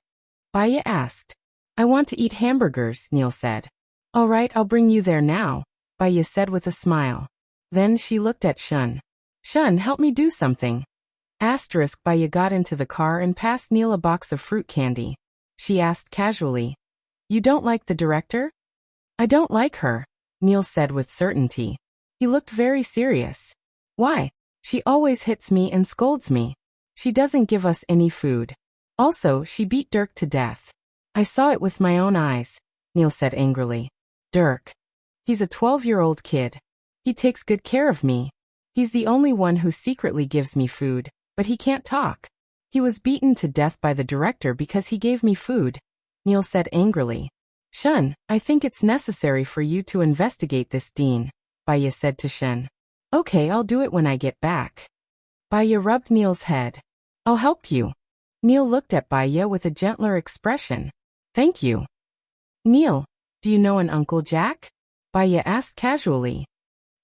A: Baya asked. I want to eat hamburgers, Neil said. All right, I'll bring you there now, Baya said with a smile. Then she looked at Shun. Shun, help me do something. Baya got into the car and passed Neil a box of fruit candy. She asked casually. You don't like the director? I don't like her, Neil said with certainty. He looked very serious. Why? She always hits me and scolds me. She doesn't give us any food. Also, she beat Dirk to death. I saw it with my own eyes, Neil said angrily. Dirk. He's a 12-year-old kid. He takes good care of me. He's the only one who secretly gives me food, but he can't talk. He was beaten to death by the director because he gave me food, Neil said angrily. Shun, I think it's necessary for you to investigate this, Dean, Baya said to Shun. Okay, I'll do it when I get back. Baya rubbed Neil's head. I'll help you. Neil looked at Baya with a gentler expression. Thank you. Neil, do you know an Uncle Jack? Baya asked casually.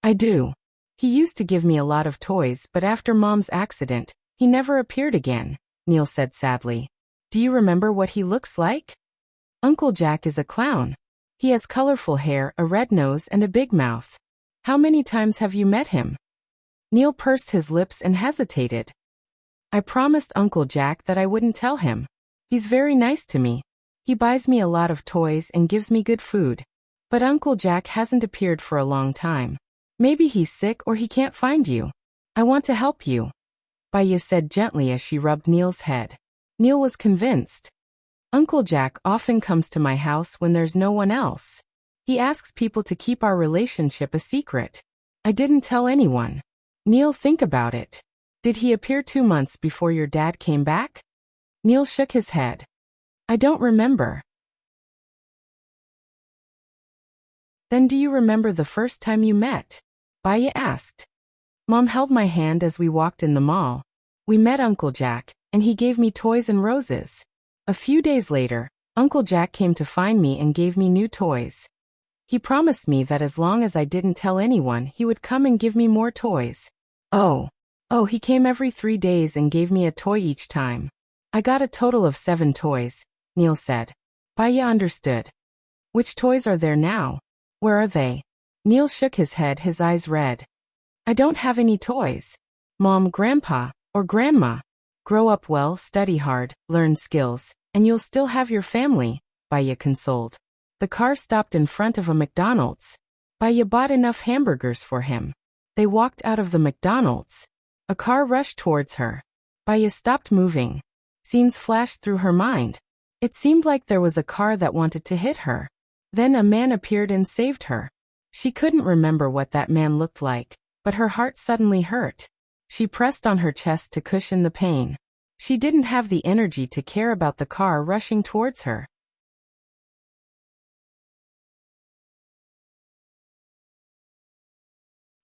A: I do. He used to give me a lot of toys, but after Mom's accident, he never appeared again, Neil said sadly. Do you remember what he looks like? Uncle Jack is a clown. He has colorful hair, a red nose, and a big mouth. How many times have you met him? Neil pursed his lips and hesitated. I promised Uncle Jack that I wouldn't tell him. He's very nice to me. He buys me a lot of toys and gives me good food. But Uncle Jack hasn't appeared for a long time. Maybe he's sick or he can't find you. I want to help you, Baya said gently as she rubbed Neil's head. Neil was convinced. Uncle Jack often comes to my house when there's no one else. He asks people to keep our relationship a secret. I didn't tell anyone. Neil, think about it. Did he appear 2 months before your dad came back? Neil shook his head. I don't remember. Then do you remember the first time you met? Baya asked. Mom held my hand as we walked in the mall. We met Uncle Jack, and he gave me toys and roses. A few days later, Uncle Jack came to find me and gave me new toys. He promised me that as long as I didn't tell anyone, he would come and give me more toys. Oh, he came every 3 days and gave me a toy each time. I got a total of 7 toys, Neil said. Baya understood. Which toys are there now? Where are they? Neil shook his head, his eyes red. I don't have any toys. Mom, Grandpa, or Grandma. Grow up well, study hard, learn skills, and you'll still have your family, Baya consoled. The car stopped in front of a McDonald's. Baya bought enough hamburgers for him. They walked out of the McDonald's. A car rushed towards her. Baya stopped moving. Scenes flashed through her mind. It seemed like there was a car that wanted to hit her. Then a man appeared and saved her. She couldn't remember what that man looked like, but her heart suddenly hurt. She pressed on her chest to cushion the pain. She didn't have the energy to care about the car rushing towards her.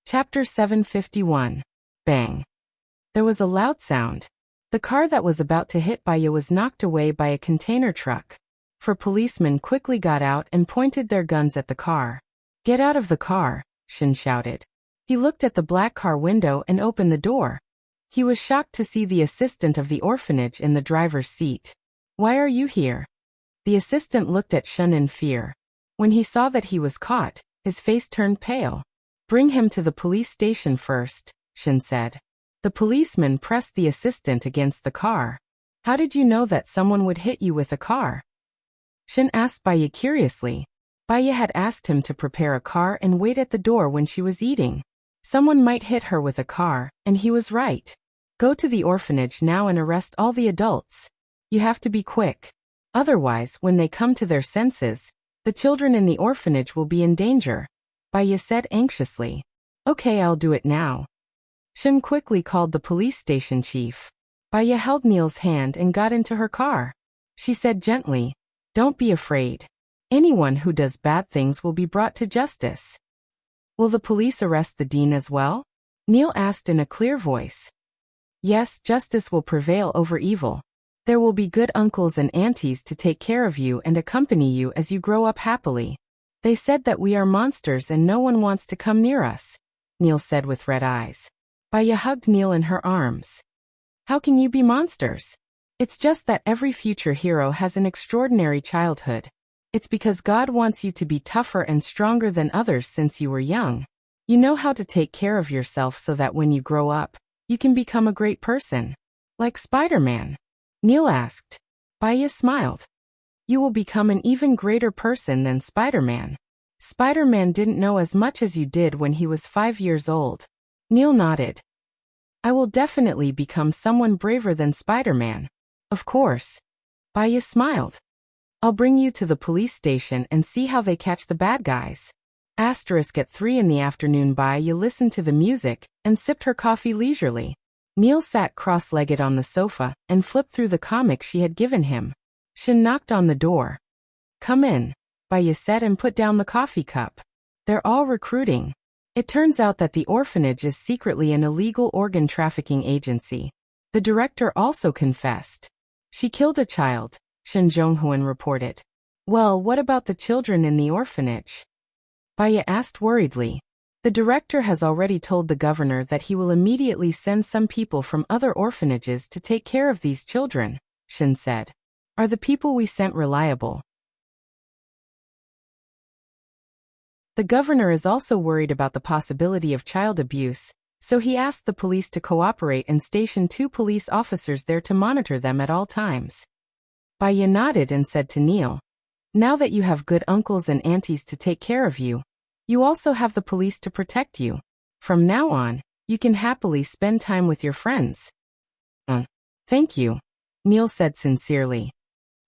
A: Chapter 751. Bang. There was a loud sound. The car that was about to hit Baya was knocked away by a container truck. 4 policemen quickly got out and pointed their guns at the car. Get out of the car, Shin shouted. He looked at the black car window and opened the door. He was shocked to see the assistant of the orphanage in the driver's seat. Why are you here? The assistant looked at Shin in fear. When he saw that he was caught, his face turned pale. Bring him to the police station first, Shin said. The policeman pressed the assistant against the car. How did you know that someone would hit you with a car? Shin asked Baya curiously. Baya had asked him to prepare a car and wait at the door when she was eating. Someone might hit her with a car, and he was right. Go to the orphanage now and arrest all the adults. You have to be quick. Otherwise, when they come to their senses, the children in the orphanage will be in danger, Baya said anxiously. Okay, I'll do it now. Shin quickly called the police station chief. Baya held Neil's hand and got into her car. She said gently, don't be afraid. Anyone who does bad things will be brought to justice. Will the police arrest the dean as well? Neil asked in a clear voice. Yes, justice will prevail over evil. There will be good uncles and aunties to take care of you and accompany you as you grow up happily. They said that we are monsters and no one wants to come near us, Neil said with red eyes. Baya hugged Neil in her arms. How can you be monsters? It's just that every future hero has an extraordinary childhood. It's because God wants you to be tougher and stronger than others since you were young. You know how to take care of yourself so that when you grow up, you can become a great person. Like Spider-Man? Neil asked. Baya smiled. You will become an even greater person than Spider-Man. Spider-Man didn't know as much as you did when he was 5 years old. Neil nodded. I will definitely become someone braver than Spider-Man. Of course. Baya smiled. I'll bring you to the police station and see how they catch the bad guys. At 3 in the afternoon, Baya listened to the music and sipped her coffee leisurely. Neil sat cross-legged on the sofa and flipped through the comic she had given him. Shin knocked on the door. Come in, Baya said and put down the coffee cup. They're all recruiting. It turns out that the orphanage is secretly an illegal organ trafficking agency. The director also confessed. She killed a child, Shin Jonghoon reported. Well, what about the children in the orphanage? Baya asked worriedly. The director has already told the governor that he will immediately send some people from other orphanages to take care of these children, Shin said. Are the people we sent reliable? The governor is also worried about the possibility of child abuse, so he asked the police to cooperate and station 2 police officers there to monitor them at all times. Baya nodded and said to Neil, now that you have good uncles and aunties to take care of you, you also have the police to protect you. From now on, you can happily spend time with your friends. Thank you, Neil said sincerely.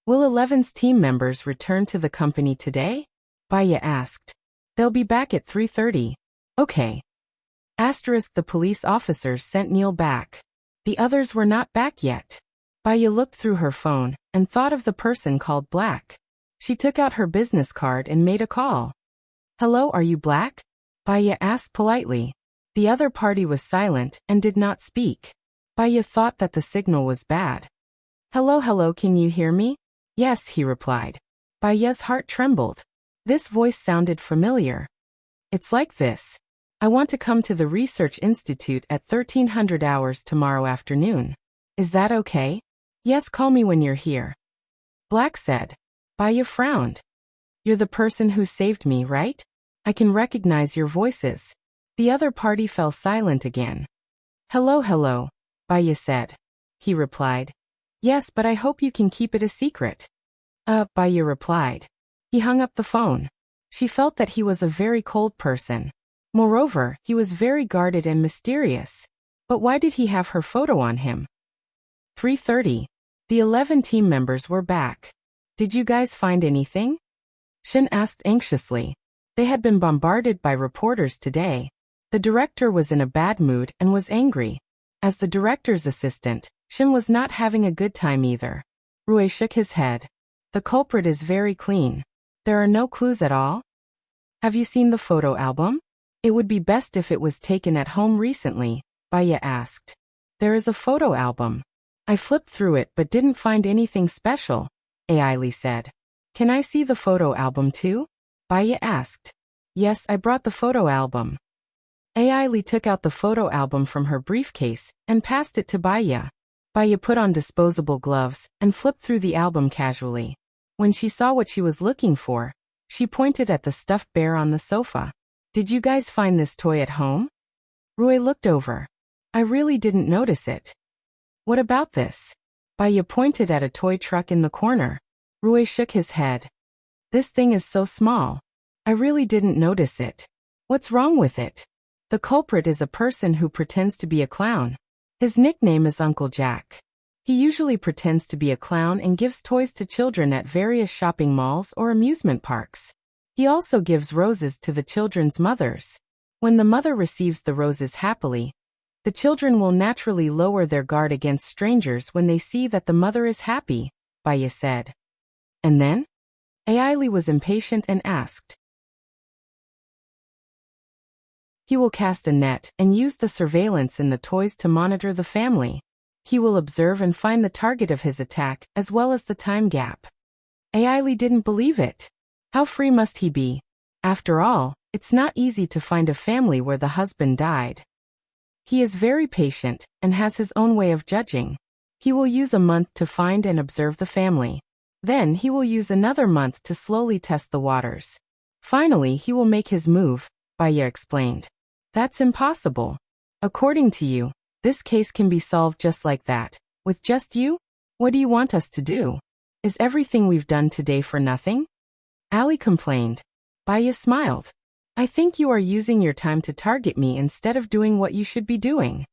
A: Will 11's team members return to the company today? Baya asked. They'll be back at 3:30. Okay. The police officers sent Neil back. The others were not back yet. Baya looked through her phone and thought of the person called Black. She took out her business card and made a call. Hello, are you black? Baya asked politely. The other party was silent and did not speak. Baya thought that the signal was bad. Hello, hello, can you hear me? Yes, he replied. Baya's heart trembled. This voice sounded familiar. It's like this. I want to come to the Research Institute at 1300 hours tomorrow afternoon. Is that okay? Yes, call me when you're here. Black said. Baya frowned. You're the person who saved me, right? I can recognize your voices. The other party fell silent again. Hello, hello, Baya said. He replied. Yes, but I hope you can keep it a secret. Baya replied. He hung up the phone. She felt that he was a very cold person. Moreover, he was very guarded and mysterious. But why did he have her photo on him? 3:30. The 11 team members were back. Did you guys find anything? Shin asked anxiously. They had been bombarded by reporters today. The director was in a bad mood and was angry. As the director's assistant, Shin was not having a good time either. Rui shook his head. The culprit is very clean. There are no clues at all? Have you seen the photo album? It would be best if it was taken at home recently, Baya asked. There is a photo album. I flipped through it but didn't find anything special, Ailey said. Can I see the photo album too? Baya asked. Yes, I brought the photo album. Ailey took out the photo album from her briefcase and passed it to Baya. Baya put on disposable gloves and flipped through the album casually. When she saw what she was looking for, she pointed at the stuffed bear on the sofa. Did you guys find this toy at home? Rui looked over. I really didn't notice it. What about this? Baya pointed at a toy truck in the corner. Rui shook his head. This thing is so small. I really didn't notice it. What's wrong with it? The culprit is a person who pretends to be a clown. His nickname is Uncle Jack. He usually pretends to be a clown and gives toys to children at various shopping malls or amusement parks. He also gives roses to the children's mothers. When the mother receives the roses happily, the children will naturally lower their guard against strangers when they see that the mother is happy, Baya said. And then? Ailey was impatient and asked. He will cast a net and use the surveillance in the toys to monitor the family. He will observe and find the target of his attack as well as the time gap. Ailey didn't believe it. How free must he be? After all, it's not easy to find a family where the husband died. He is very patient and has his own way of judging. He will use a month to find and observe the family. Then he will use another month to slowly test the waters. Finally, he will make his move, Baya explained. That's impossible. According to you, this case can be solved just like that, with just you? What do you want us to do? Is everything we've done today for nothing? Ali complained. Baya smiled. I think you are using your time to target me instead of doing what you should be doing.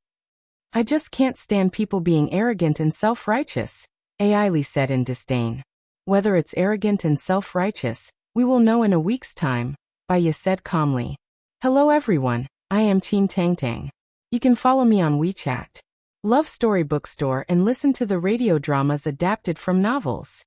A: I just can't stand people being arrogant and self-righteous, Ailey said in disdain. Whether it's arrogant and self-righteous, we will know in a week's time, Baya said calmly. Hello everyone, I am Chin Tang Tang. You can follow me on WeChat. Love Story Bookstore and listen to the radio dramas adapted from novels.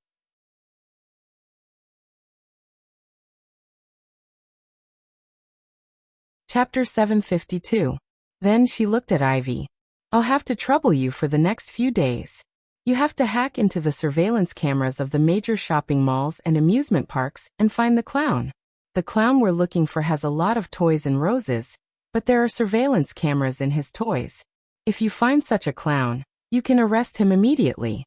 A: Chapter 752. Then she looked at Ivy. I'll have to trouble you for the next few days. You have to hack into the surveillance cameras of the major shopping malls and amusement parks and find the clown. The clown we're looking for has a lot of toys and roses, but there are surveillance cameras in his toys. If you find such a clown, you can arrest him immediately.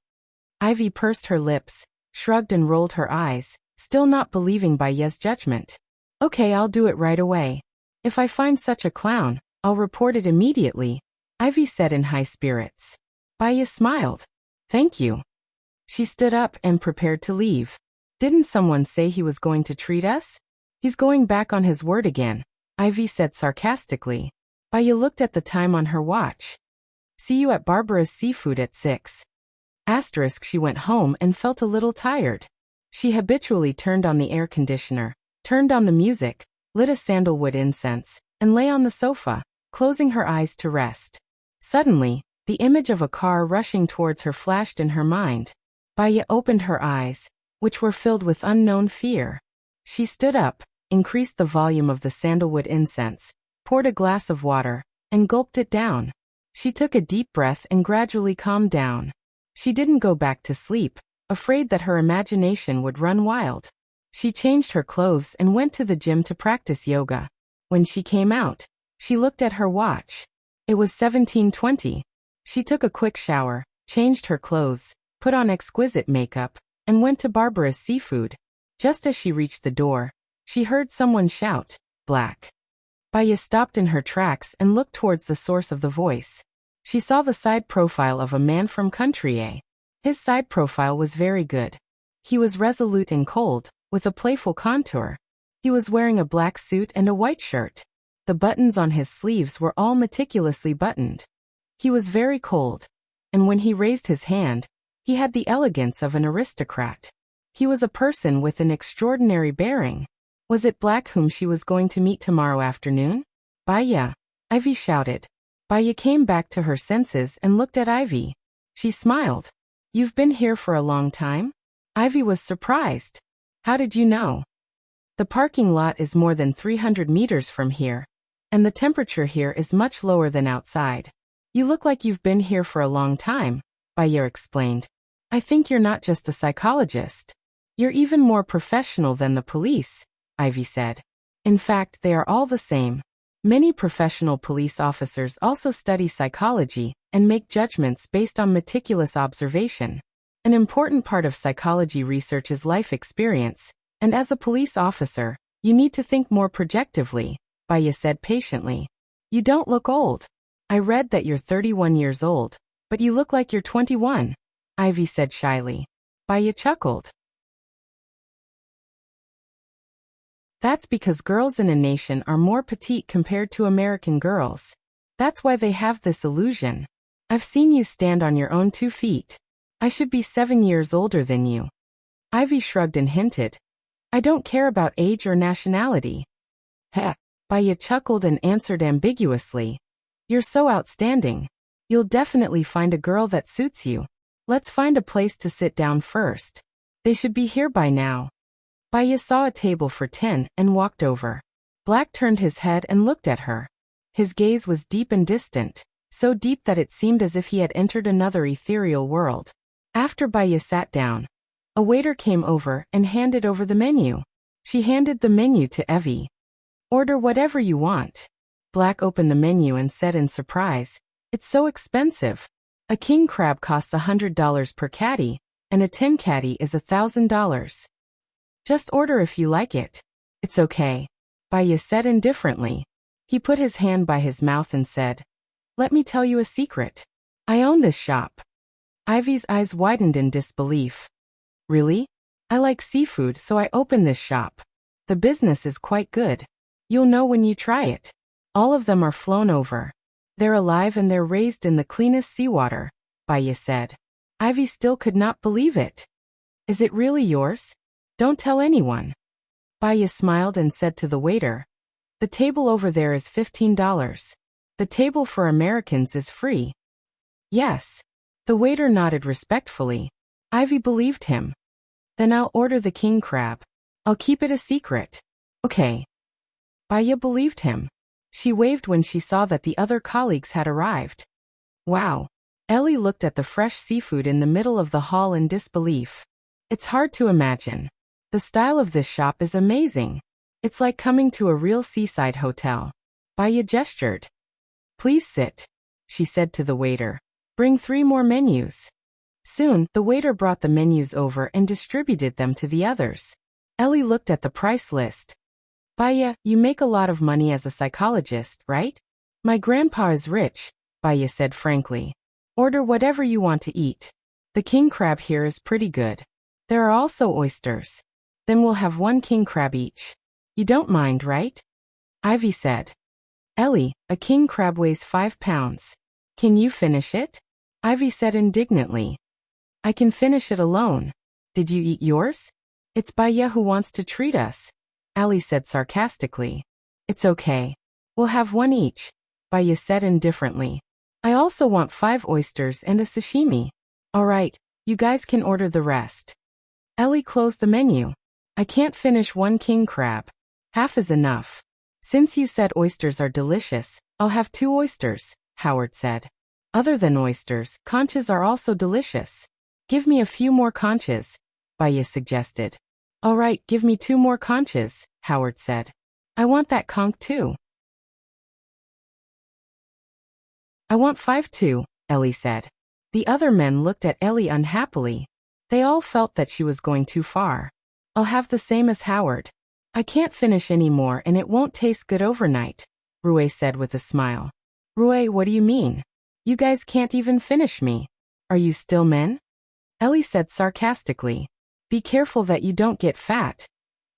A: Ivy pursed her lips, shrugged and rolled her eyes, still not believing Baya's judgment. Okay, I'll do it right away. If I find such a clown, I'll report it immediately, Ivy said in high spirits. Baya smiled. Thank you. She stood up and prepared to leave. Didn't someone say he was going to treat us? He's going back on his word again, Ivy said sarcastically. Baya looked at the time on her watch. See you at Barbara's Seafood at 6. She went home and felt a little tired. She habitually turned on the air conditioner, turned on the music, lit a sandalwood incense, and lay on the sofa, closing her eyes to rest. Suddenly, the image of a car rushing towards her flashed in her mind. Baya opened her eyes, which were filled with unknown fear. She stood up, increased the volume of the sandalwood incense, poured a glass of water, and gulped it down. She took a deep breath and gradually calmed down. She didn't go back to sleep, afraid that her imagination would run wild. She changed her clothes and went to the gym to practice yoga. When she came out, she looked at her watch. It was 17:20. She took a quick shower, changed her clothes, put on exquisite makeup, and went to Barbara's Seafood. Just as she reached the door, she heard someone shout, "Black." Baya stopped in her tracks and looked towards the source of the voice. She saw the side profile of a man from Country A. His side profile was very good. He was resolute and cold, with a playful contour. He was wearing a black suit and a white shirt. The buttons on his sleeves were all meticulously buttoned. He was very cold, and when he raised his hand, he had the elegance of an aristocrat. He was a person with an extraordinary bearing. Was it Black whom she was going to meet tomorrow afternoon? Baya! Ivy shouted. Baya came back to her senses and looked at Ivy. She smiled. "You've been here for a long time?" Ivy was surprised. "How did you know?" "The parking lot is more than 300 meters from here, and the temperature here is much lower than outside. You look like you've been here for a long time," Baya explained. "I think you're not just a psychologist. You're even more professional than the police," Ivy said. "In fact, they are all the same. Many professional police officers also study psychology and make judgments based on meticulous observation. An important part of psychology research is life experience, and as a police officer, you need to think more projectively," Baya said patiently. "You don't look old. I read that you're 31 years old, but you look like you're 21, Ivy said shyly. Baya chuckled. That's because girls in a nation are more petite compared to American girls. That's why they have this illusion. I've seen you stand on your own 2 feet. I should be 7 years older than you. Ivy shrugged and hinted. I don't care about age or nationality. Heh. Baya chuckled and answered ambiguously. You're so outstanding. You'll definitely find a girl that suits you. Let's find a place to sit down first. They should be here by now. Baya saw a table for 10 and walked over. Black turned his head and looked at her. His gaze was deep and distant, so deep that it seemed as if he had entered another ethereal world. After Baya sat down, a waiter came over and handed over the menu. She handed the menu to Evie. Order whatever you want. Black opened the menu and said in surprise, It's so expensive. A king crab costs $100 per caddy, and a 10 caddy is $1,000. Just order if you like it. It's okay. Baya said indifferently. He put his hand by his mouth and said, Let me tell you a secret. I own this shop. Ivy's eyes widened in disbelief. Really? I like seafood, so I opened this shop. The business is quite good. You'll know when you try it. All of them are flown over. They're alive and they're raised in the cleanest seawater, Baya said. Ivy still could not believe it. Is it really yours? Don't tell anyone. Baya smiled and said to the waiter, The table over there is $15. The table for Americans is free. Yes. The waiter nodded respectfully. Ivy believed him. Then I'll order the king crab. I'll keep it a secret. Okay. Baya believed him. She waved when she saw that the other colleagues had arrived. Wow. Ellie looked at the fresh seafood in the middle of the hall in disbelief. It's hard to imagine. The style of this shop is amazing. It's like coming to a real seaside hotel. Baya gestured. Please sit, she said to the waiter. Bring 3 more menus. Soon, the waiter brought the menus over and distributed them to the others. Ellie looked at the price list. Baya, you make a lot of money as a psychologist, right? My grandpa is rich, Baya said frankly. Order whatever you want to eat. The king crab here is pretty good. There are also oysters. Then we'll have 1 king crab each. You don't mind, right? Ivy said. Ellie, a king crab weighs 5 pounds. Can you finish it? Ivy said indignantly. I can finish it alone. Did you eat yours? It's Baya who wants to treat us. Ellie said sarcastically. It's okay. We'll have 1 each, Baya said indifferently. I also want 5 oysters and a sashimi. All right, you guys can order the rest. Ellie closed the menu. I can't finish 1 king crab. Half is enough. Since you said oysters are delicious, I'll have 2 oysters, Howard said. Other than oysters, conches are also delicious. Give me a few more conches, Baya suggested. All right, give me 2 more conches, Howard said. I want that conch too. I want 5 too, Ellie said. The other men looked at Ellie unhappily. They all felt that she was going too far. I'll have the same as Howard. I can't finish any more and it won't taste good overnight, Rue said with a smile. Rue, what do you mean? You guys can't even finish me. Are you still men? Ellie said sarcastically. Be careful that you don't get fat,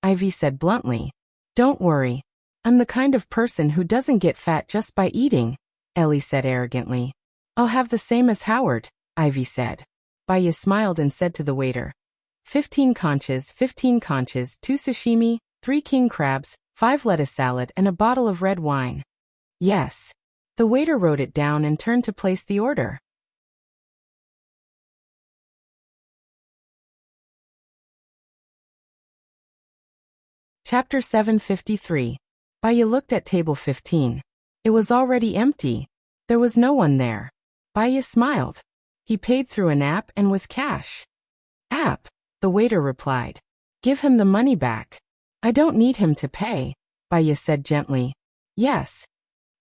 A: Ivy said bluntly. Don't worry. I'm the kind of person who doesn't get fat just by eating, Ellie said arrogantly. I'll have the same as Howard, Ivy said. Baya smiled and said to the waiter, 15 conches, 2 sashimi, 3 king crabs, 5 lettuce salad and a bottle of red wine. Yes. The waiter wrote it down and turned to place the order. Chapter 753. Baya looked at table 15. It was already empty. There was no one there. Baya smiled. He paid through an app and with cash. App, the waiter replied. Give him the money back. I don't need him to pay, Baya said gently. Yes.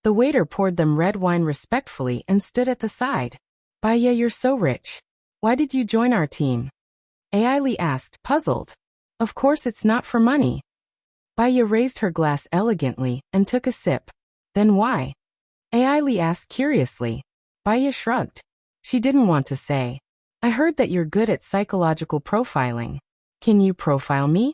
A: The waiter poured them red wine respectfully and stood at the side. Baya, you're so rich. Why did you join our team? Ailey asked, puzzled. Of course it's not for money. Baya raised her glass elegantly and took a sip. Then why? Ailey asked curiously. Baya shrugged. She didn't want to say. I heard that you're good at psychological profiling. Can you profile me?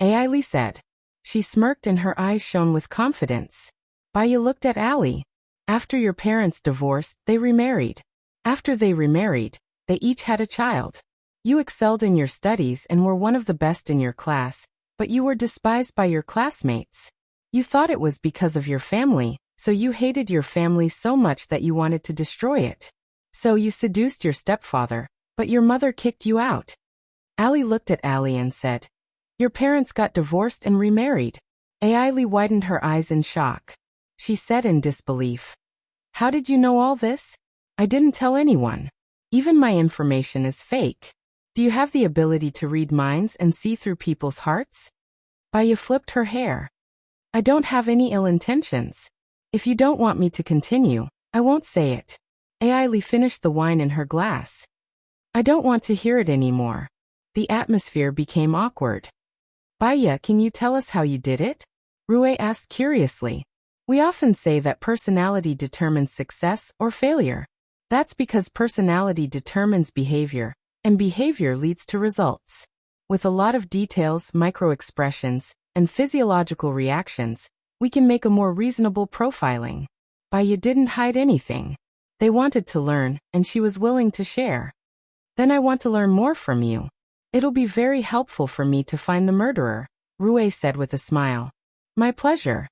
A: Ailey said. She smirked and her eyes shone with confidence. Baya looked at Ali. After your parents divorced, they remarried. After they remarried, they each had a child. You excelled in your studies and were one of the best in your class, but you were despised by your classmates. You thought it was because of your family, so you hated your family so much that you wanted to destroy it. So you seduced your stepfather, but your mother kicked you out. Ali looked at Ali and said, your parents got divorced and remarried. Ailey widened her eyes in shock. She said in disbelief. How did you know all this? I didn't tell anyone. Even my information is fake. Do you have the ability to read minds and see through people's hearts? Baya flipped her hair. I don't have any ill intentions. If you don't want me to continue, I won't say it. Ailey finished the wine in her glass. I don't want to hear it anymore. The atmosphere became awkward. Baya, can you tell us how you did it? Rue asked curiously. We often say that personality determines success or failure. That's because personality determines behavior, and behavior leads to results. With a lot of details, micro-expressions, and physiological reactions, we can make a more reasonable profiling. Baya didn't hide anything. They wanted to learn, and she was willing to share. Then I want to learn more from you. It'll be very helpful for me to find the murderer, Rue said with a smile. My pleasure.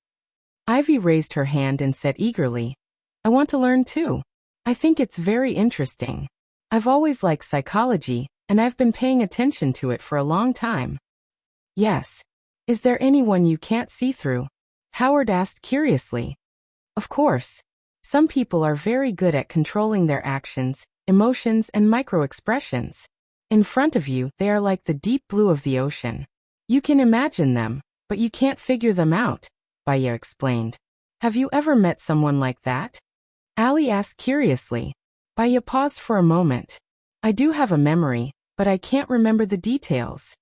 A: Ivy raised her hand and said eagerly, I want to learn too. I think it's very interesting. I've always liked psychology, and I've been paying attention to it for a long time. Yes. Is there anyone you can't see through? Howard asked curiously. Of course. Some people are very good at controlling their actions, emotions, and micro-expressions. In front of you, they are like the deep blue of the ocean. You can imagine them, but you can't figure them out, Baya explained. Have you ever met someone like that? Ali asked curiously. Baya paused for a moment. I do have a memory, but I can't remember the details.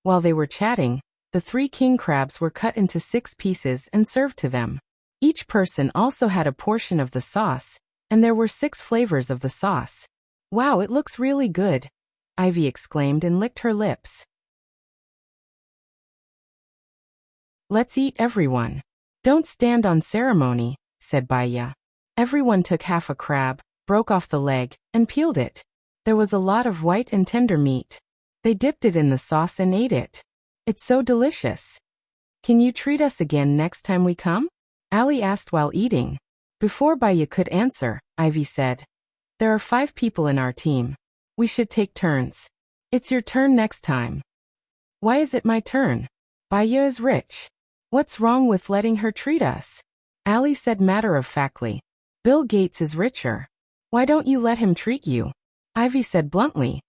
A: While they were chatting, the 3 king crabs were cut into 6 pieces and served to them. Each person also had a portion of the sauce, and there were 6 flavors of the sauce. Wow, it looks really good, Ivy exclaimed and licked her lips. Let's eat, everyone. Don't stand on ceremony, said Baya. Everyone took half a crab, broke off the leg, and peeled it. There was a lot of white and tender meat. They dipped it in the sauce and ate it. It's so delicious. Can you treat us again next time we come? Ali asked while eating. Before Baya could answer, Ivy said, there are 5 people in our team. We should take turns. It's your turn next time. Why is it my turn? Baya is rich. What's wrong with letting her treat us? Ali said matter-of-factly. Bill Gates is richer. Why don't you let him treat you? Ivy said bluntly.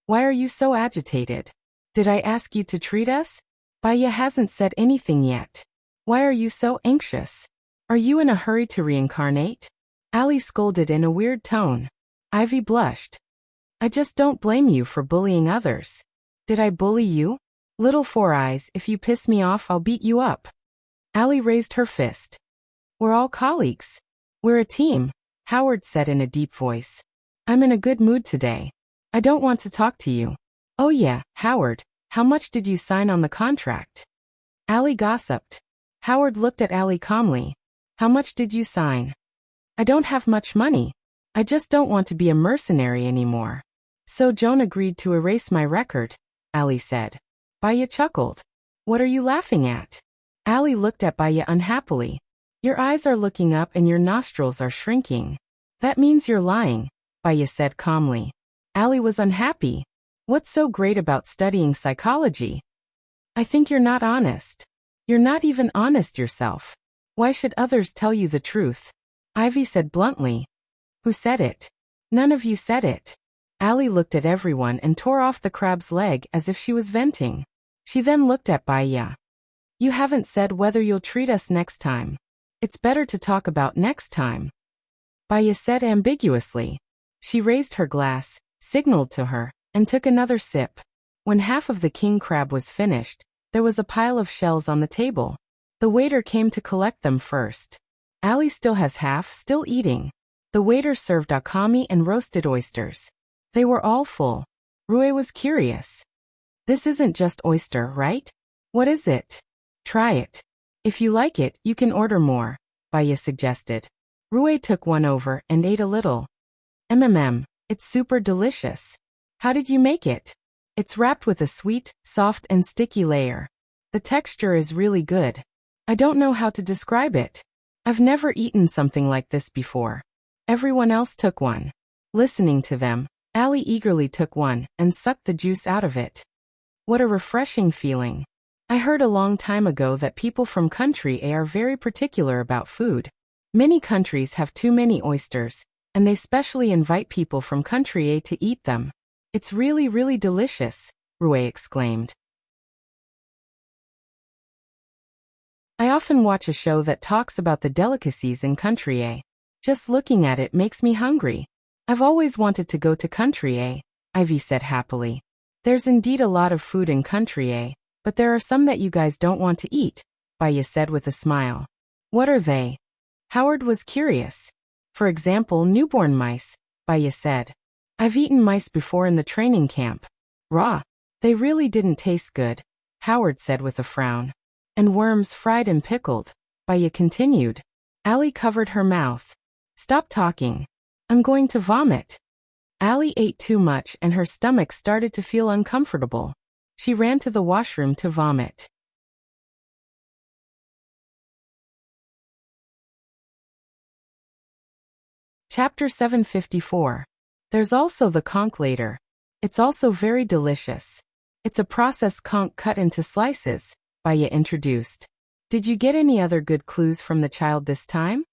A: Why are you so agitated? Did I ask you to treat us? Baya hasn't said anything yet. Why are you so anxious? Are you in a hurry to reincarnate? Ali scolded in a weird tone. Ivy blushed. I just don't blame you for bullying others. Did I bully you? Little Four Eyes, if you piss me off, I'll beat you up. Ali raised her fist. We're all colleagues. We're a team, Howard said in a deep voice. I'm in a good mood today. I don't want to talk to you. Oh yeah, Howard, how much did you sign on the contract? Ali gossiped. Howard looked at Ali calmly. How much did you sign? I don't have much money. I just don't want to be a mercenary anymore. So Joan agreed to erase my record, Ali said. Baya chuckled. What are you laughing at? Ali looked at Baya unhappily. Your eyes are looking up and your nostrils are shrinking. That means you're lying, Baya said calmly. Ali was unhappy. What's so great about studying psychology? I think you're not honest. You're not even honest yourself. Why should others tell you the truth? Ivy said bluntly. Who said it? None of you said it. Ali looked at everyone and tore off the crab's leg as if she was venting. She then looked at Baya. You haven't said whether you'll treat us next time. It's better to talk about next time. Baya said ambiguously. She raised her glass, signaled to her, and took another sip. When half of the king crab was finished, there was a pile of shells on the table. The waiter came to collect them first. Ali still has half, still eating. The waiter served akami and roasted oysters. They were all full. Rue was curious. This isn't just oyster, right? What is it? Try it. If you like it, you can order more, Baya suggested. Rue took one over and ate a little. It's super delicious. How did you make it? It's wrapped with a sweet, soft and sticky layer. The texture is really good. I don't know how to describe it. I've never eaten something like this before. Everyone else took one. Listening to them, Ali eagerly took one and sucked the juice out of it. What a refreshing feeling. I heard a long time ago that people from country A are very particular about food. Many countries have too many oysters, and they specially invite people from country A to eat them. It's really, really delicious, Rue exclaimed. I often watch a show that talks about the delicacies in country A. Just looking at it makes me hungry. I've always wanted to go to country A, Ivy said happily. There's indeed a lot of food in country A, but there are some that you guys don't want to eat, Baya said with a smile. What are they? Howard was curious. For example, newborn mice, Baya said. I've eaten mice before in the training camp. Raw. They really didn't taste good, Howard said with a frown. And worms fried and pickled, Baya continued. Ali covered her mouth. Stop talking. I'm going to vomit. Ali ate too much and her stomach started to feel uncomfortable. She ran to the washroom to vomit. Chapter 754. There's also the conch later. It's also very delicious. It's a processed conch cut into slices, Baya introduced. Did you get any other good clues from the child this time?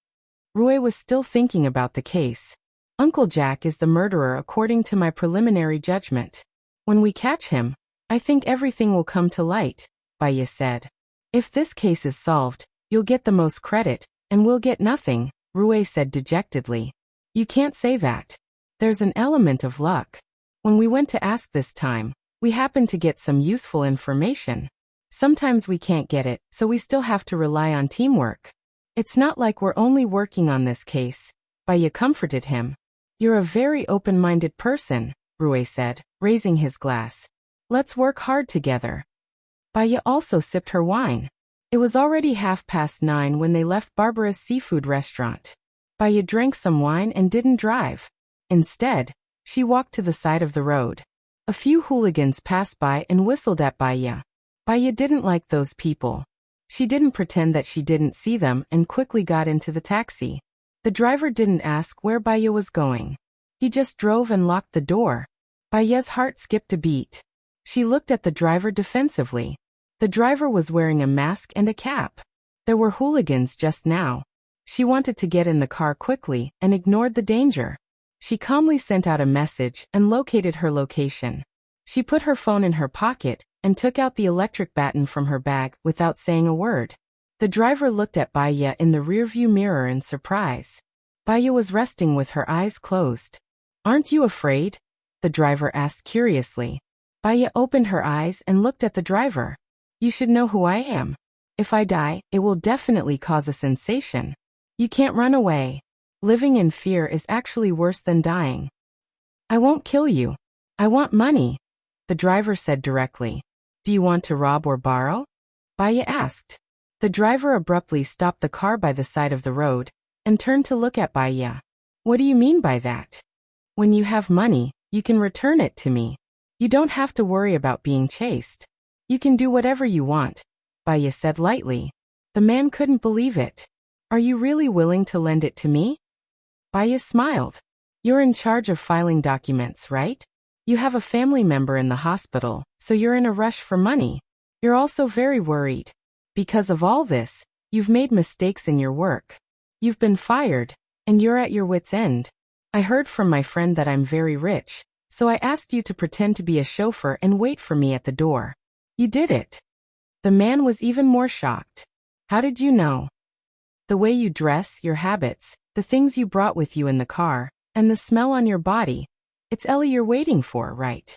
A: Rue was still thinking about the case. Uncle Jack is the murderer according to my preliminary judgment. When we catch him, I think everything will come to light, Baya said. If this case is solved, you'll get the most credit, and we'll get nothing, Rue said dejectedly. You can't say that. There's an element of luck. When we went to ask this time, we happened to get some useful information. Sometimes we can't get it, so we still have to rely on teamwork. It's not like we're only working on this case, Baya comforted him. You're a very open-minded person, Rue said, raising his glass. Let's work hard together. Baya also sipped her wine. It was already 9:30 when they left Barbara's seafood restaurant. Baya drank some wine and didn't drive. Instead, she walked to the side of the road. A few hooligans passed by and whistled at Baya. Baya didn't like those people. She didn't pretend that she didn't see them and quickly got into the taxi. The driver didn't ask where Baya was going. He just drove and locked the door. Baya's heart skipped a beat. She looked at the driver defensively. The driver was wearing a mask and a cap. There were hooligans just now. She wanted to get in the car quickly and ignored the danger. She calmly sent out a message and located her location. She put her phone in her pocket and took out the electric baton from her bag without saying a word. The driver looked at Baya in the rearview mirror in surprise. Baya was resting with her eyes closed. "Aren't you afraid?" the driver asked curiously. Baya opened her eyes and looked at the driver. "You should know who I am. If I die, it will definitely cause a sensation. You can't run away. Living in fear is actually worse than dying." "I won't kill you. I want money," the driver said directly. "Do you want to rob or borrow?" Baya asked. The driver abruptly stopped the car by the side of the road and turned to look at Baya. "What do you mean by that?" "When you have money, you can return it to me. You don't have to worry about being chased. You can do whatever you want," Baya said lightly. The man couldn't believe it. "Are you really willing to lend it to me?" Baya smiled. "You're in charge of filing documents, right? You have a family member in the hospital, so you're in a rush for money. You're also very worried. Because of all this, you've made mistakes in your work. You've been fired, and you're at your wit's end. I heard from my friend that I'm very rich, so I asked you to pretend to be a chauffeur and wait for me at the door. You did it." The man was even more shocked. "How did you know?" "The way you dress, your habits, the things you brought with you in the car, and the smell on your body. It's Ellie you're waiting for, right?"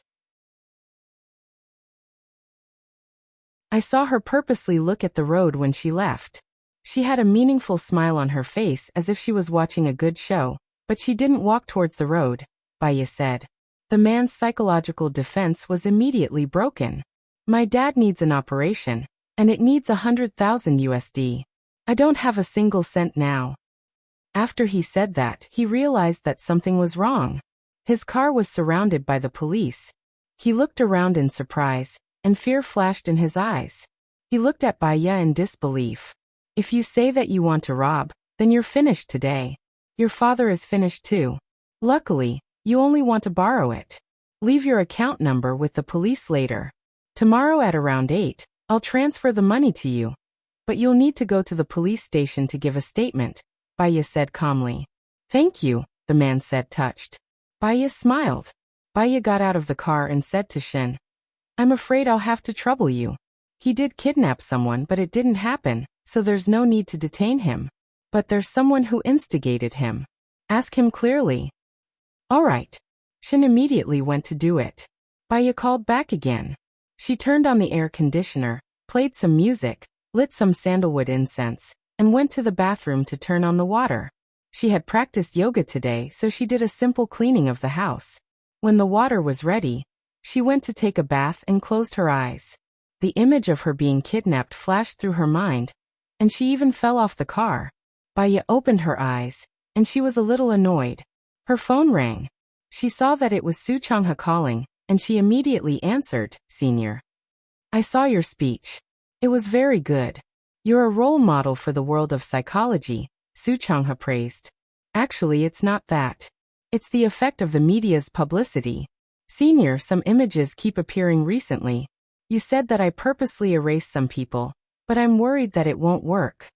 A: "I saw her purposely look at the road when she left. She had a meaningful smile on her face as if she was watching a good show, but she didn't walk towards the road," Baya said. The man's psychological defense was immediately broken. "My dad needs an operation, and it needs $100,000. I don't have a single cent now." After he said that, he realized that something was wrong. His car was surrounded by the police. He looked around in surprise, and fear flashed in his eyes. He looked at Baya in disbelief. "If you say that you want to rob, then you're finished today. Your father is finished too. Luckily, you only want to borrow it. Leave your account number with the police later. Tomorrow at around 8, I'll transfer the money to you. But you'll need to go to the police station to give a statement," Baya said calmly. "Thank you," the man said, touched. Baya smiled. Baya got out of the car and said to Shin, "I'm afraid I'll have to trouble you. He did kidnap someone, but it didn't happen, so there's no need to detain him. But there's someone who instigated him. Ask him clearly." "All right." Shin immediately went to do it. Baya called back again. She turned on the air conditioner, played some music, lit some sandalwood incense, and went to the bathroom to turn on the water. She had practiced yoga today, so she did a simple cleaning of the house. When the water was ready, she went to take a bath and closed her eyes. The image of her being kidnapped flashed through her mind, and she even fell off the car. Baya opened her eyes, and she was a little annoyed. Her phone rang. She saw that it was Su Changha calling, and she immediately answered, "Senior. I saw your speech. It was very good. You're a role model for the world of psychology," Su Changha praised. "Actually, it's not that. It's the effect of the media's publicity. Senior, some images keep appearing recently. You said that I purposely erased some people, but I'm worried that it won't work.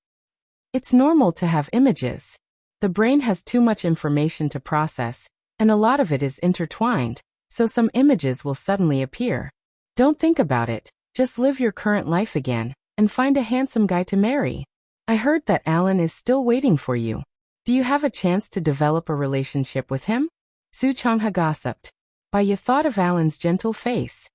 A: It's normal to have images. The brain has too much information to process, and a lot of it is intertwined, so some images will suddenly appear. Don't think about it, just live your current life again, and find a handsome guy to marry. I heard that Alan is still waiting for you. Do you have a chance to develop a relationship with him?" Su Changha gossiped. Baya thought of Alan's gentle face.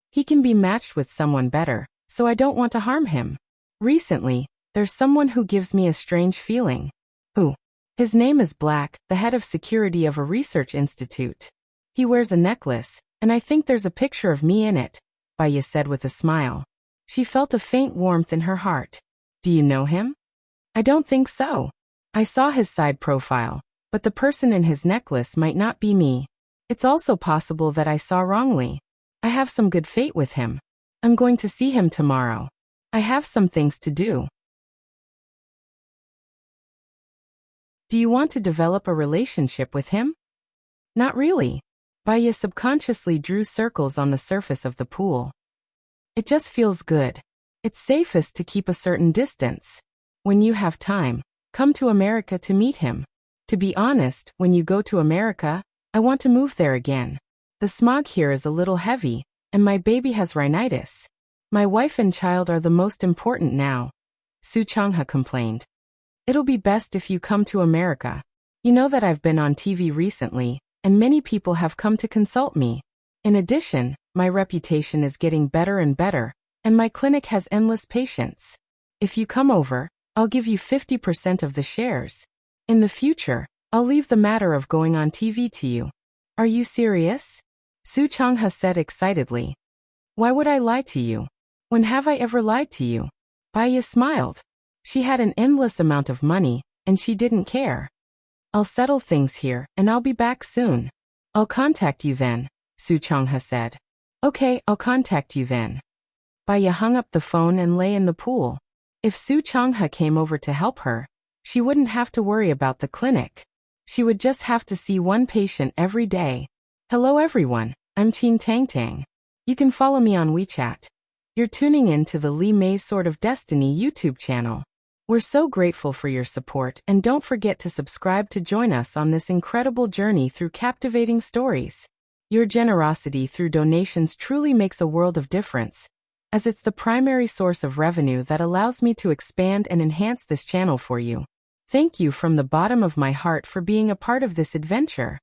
A: "He can be matched with someone better, so I don't want to harm him. Recently, there's someone who gives me a strange feeling." "Who?" "His name is Black, the head of security of a research institute. He wears a necklace, and I think there's a picture of me in it," Baya said with a smile. She felt a faint warmth in her heart. "Do you know him?" "I don't think so. I saw his side profile, but the person in his necklace might not be me. It's also possible that I saw wrongly. I have some good fate with him. I'm going to see him tomorrow. I have some things to do." "Do you want to develop a relationship with him?" "Not really." Baya subconsciously drew circles on the surface of the pool. "It just feels good. It's safest to keep a certain distance. When you have time, come to America to meet him. To be honest, when you go to America, I want to move there again. The smog here is a little heavy, and my baby has rhinitis. My wife and child are the most important now, Su Changha complained. It'll be best if you come to America. You know that I've been on TV recently, and many people have come to consult me. In addition, my reputation is getting better and better, and my clinic has endless patients. If you come over, I'll give you 50% of the shares. In the future, I'll leave the matter of going on TV to you. Are you serious? Su Changha said excitedly. Why would I lie to you? When have I ever lied to you? Baya smiled. She had an endless amount of money, and she didn't care. I'll settle things here, and I'll be back soon. I'll contact you then, Su Changha said. Okay, I'll contact you then. Baya hung up the phone and lay in the pool. If Su Changha came over to help her, she wouldn't have to worry about the clinic. She would just have to see one patient every day. Hello everyone, I'm Qin Tang Tang. You can follow me on WeChat. You're tuning in to the Li Mei's Sword of Destiny YouTube channel. We're so grateful for your support, and don't forget to subscribe to join us on this incredible journey through captivating stories. Your generosity through donations truly makes a world of difference, as it's the primary source of revenue that allows me to expand and enhance this channel for you. Thank you from the bottom of my heart for being a part of this adventure.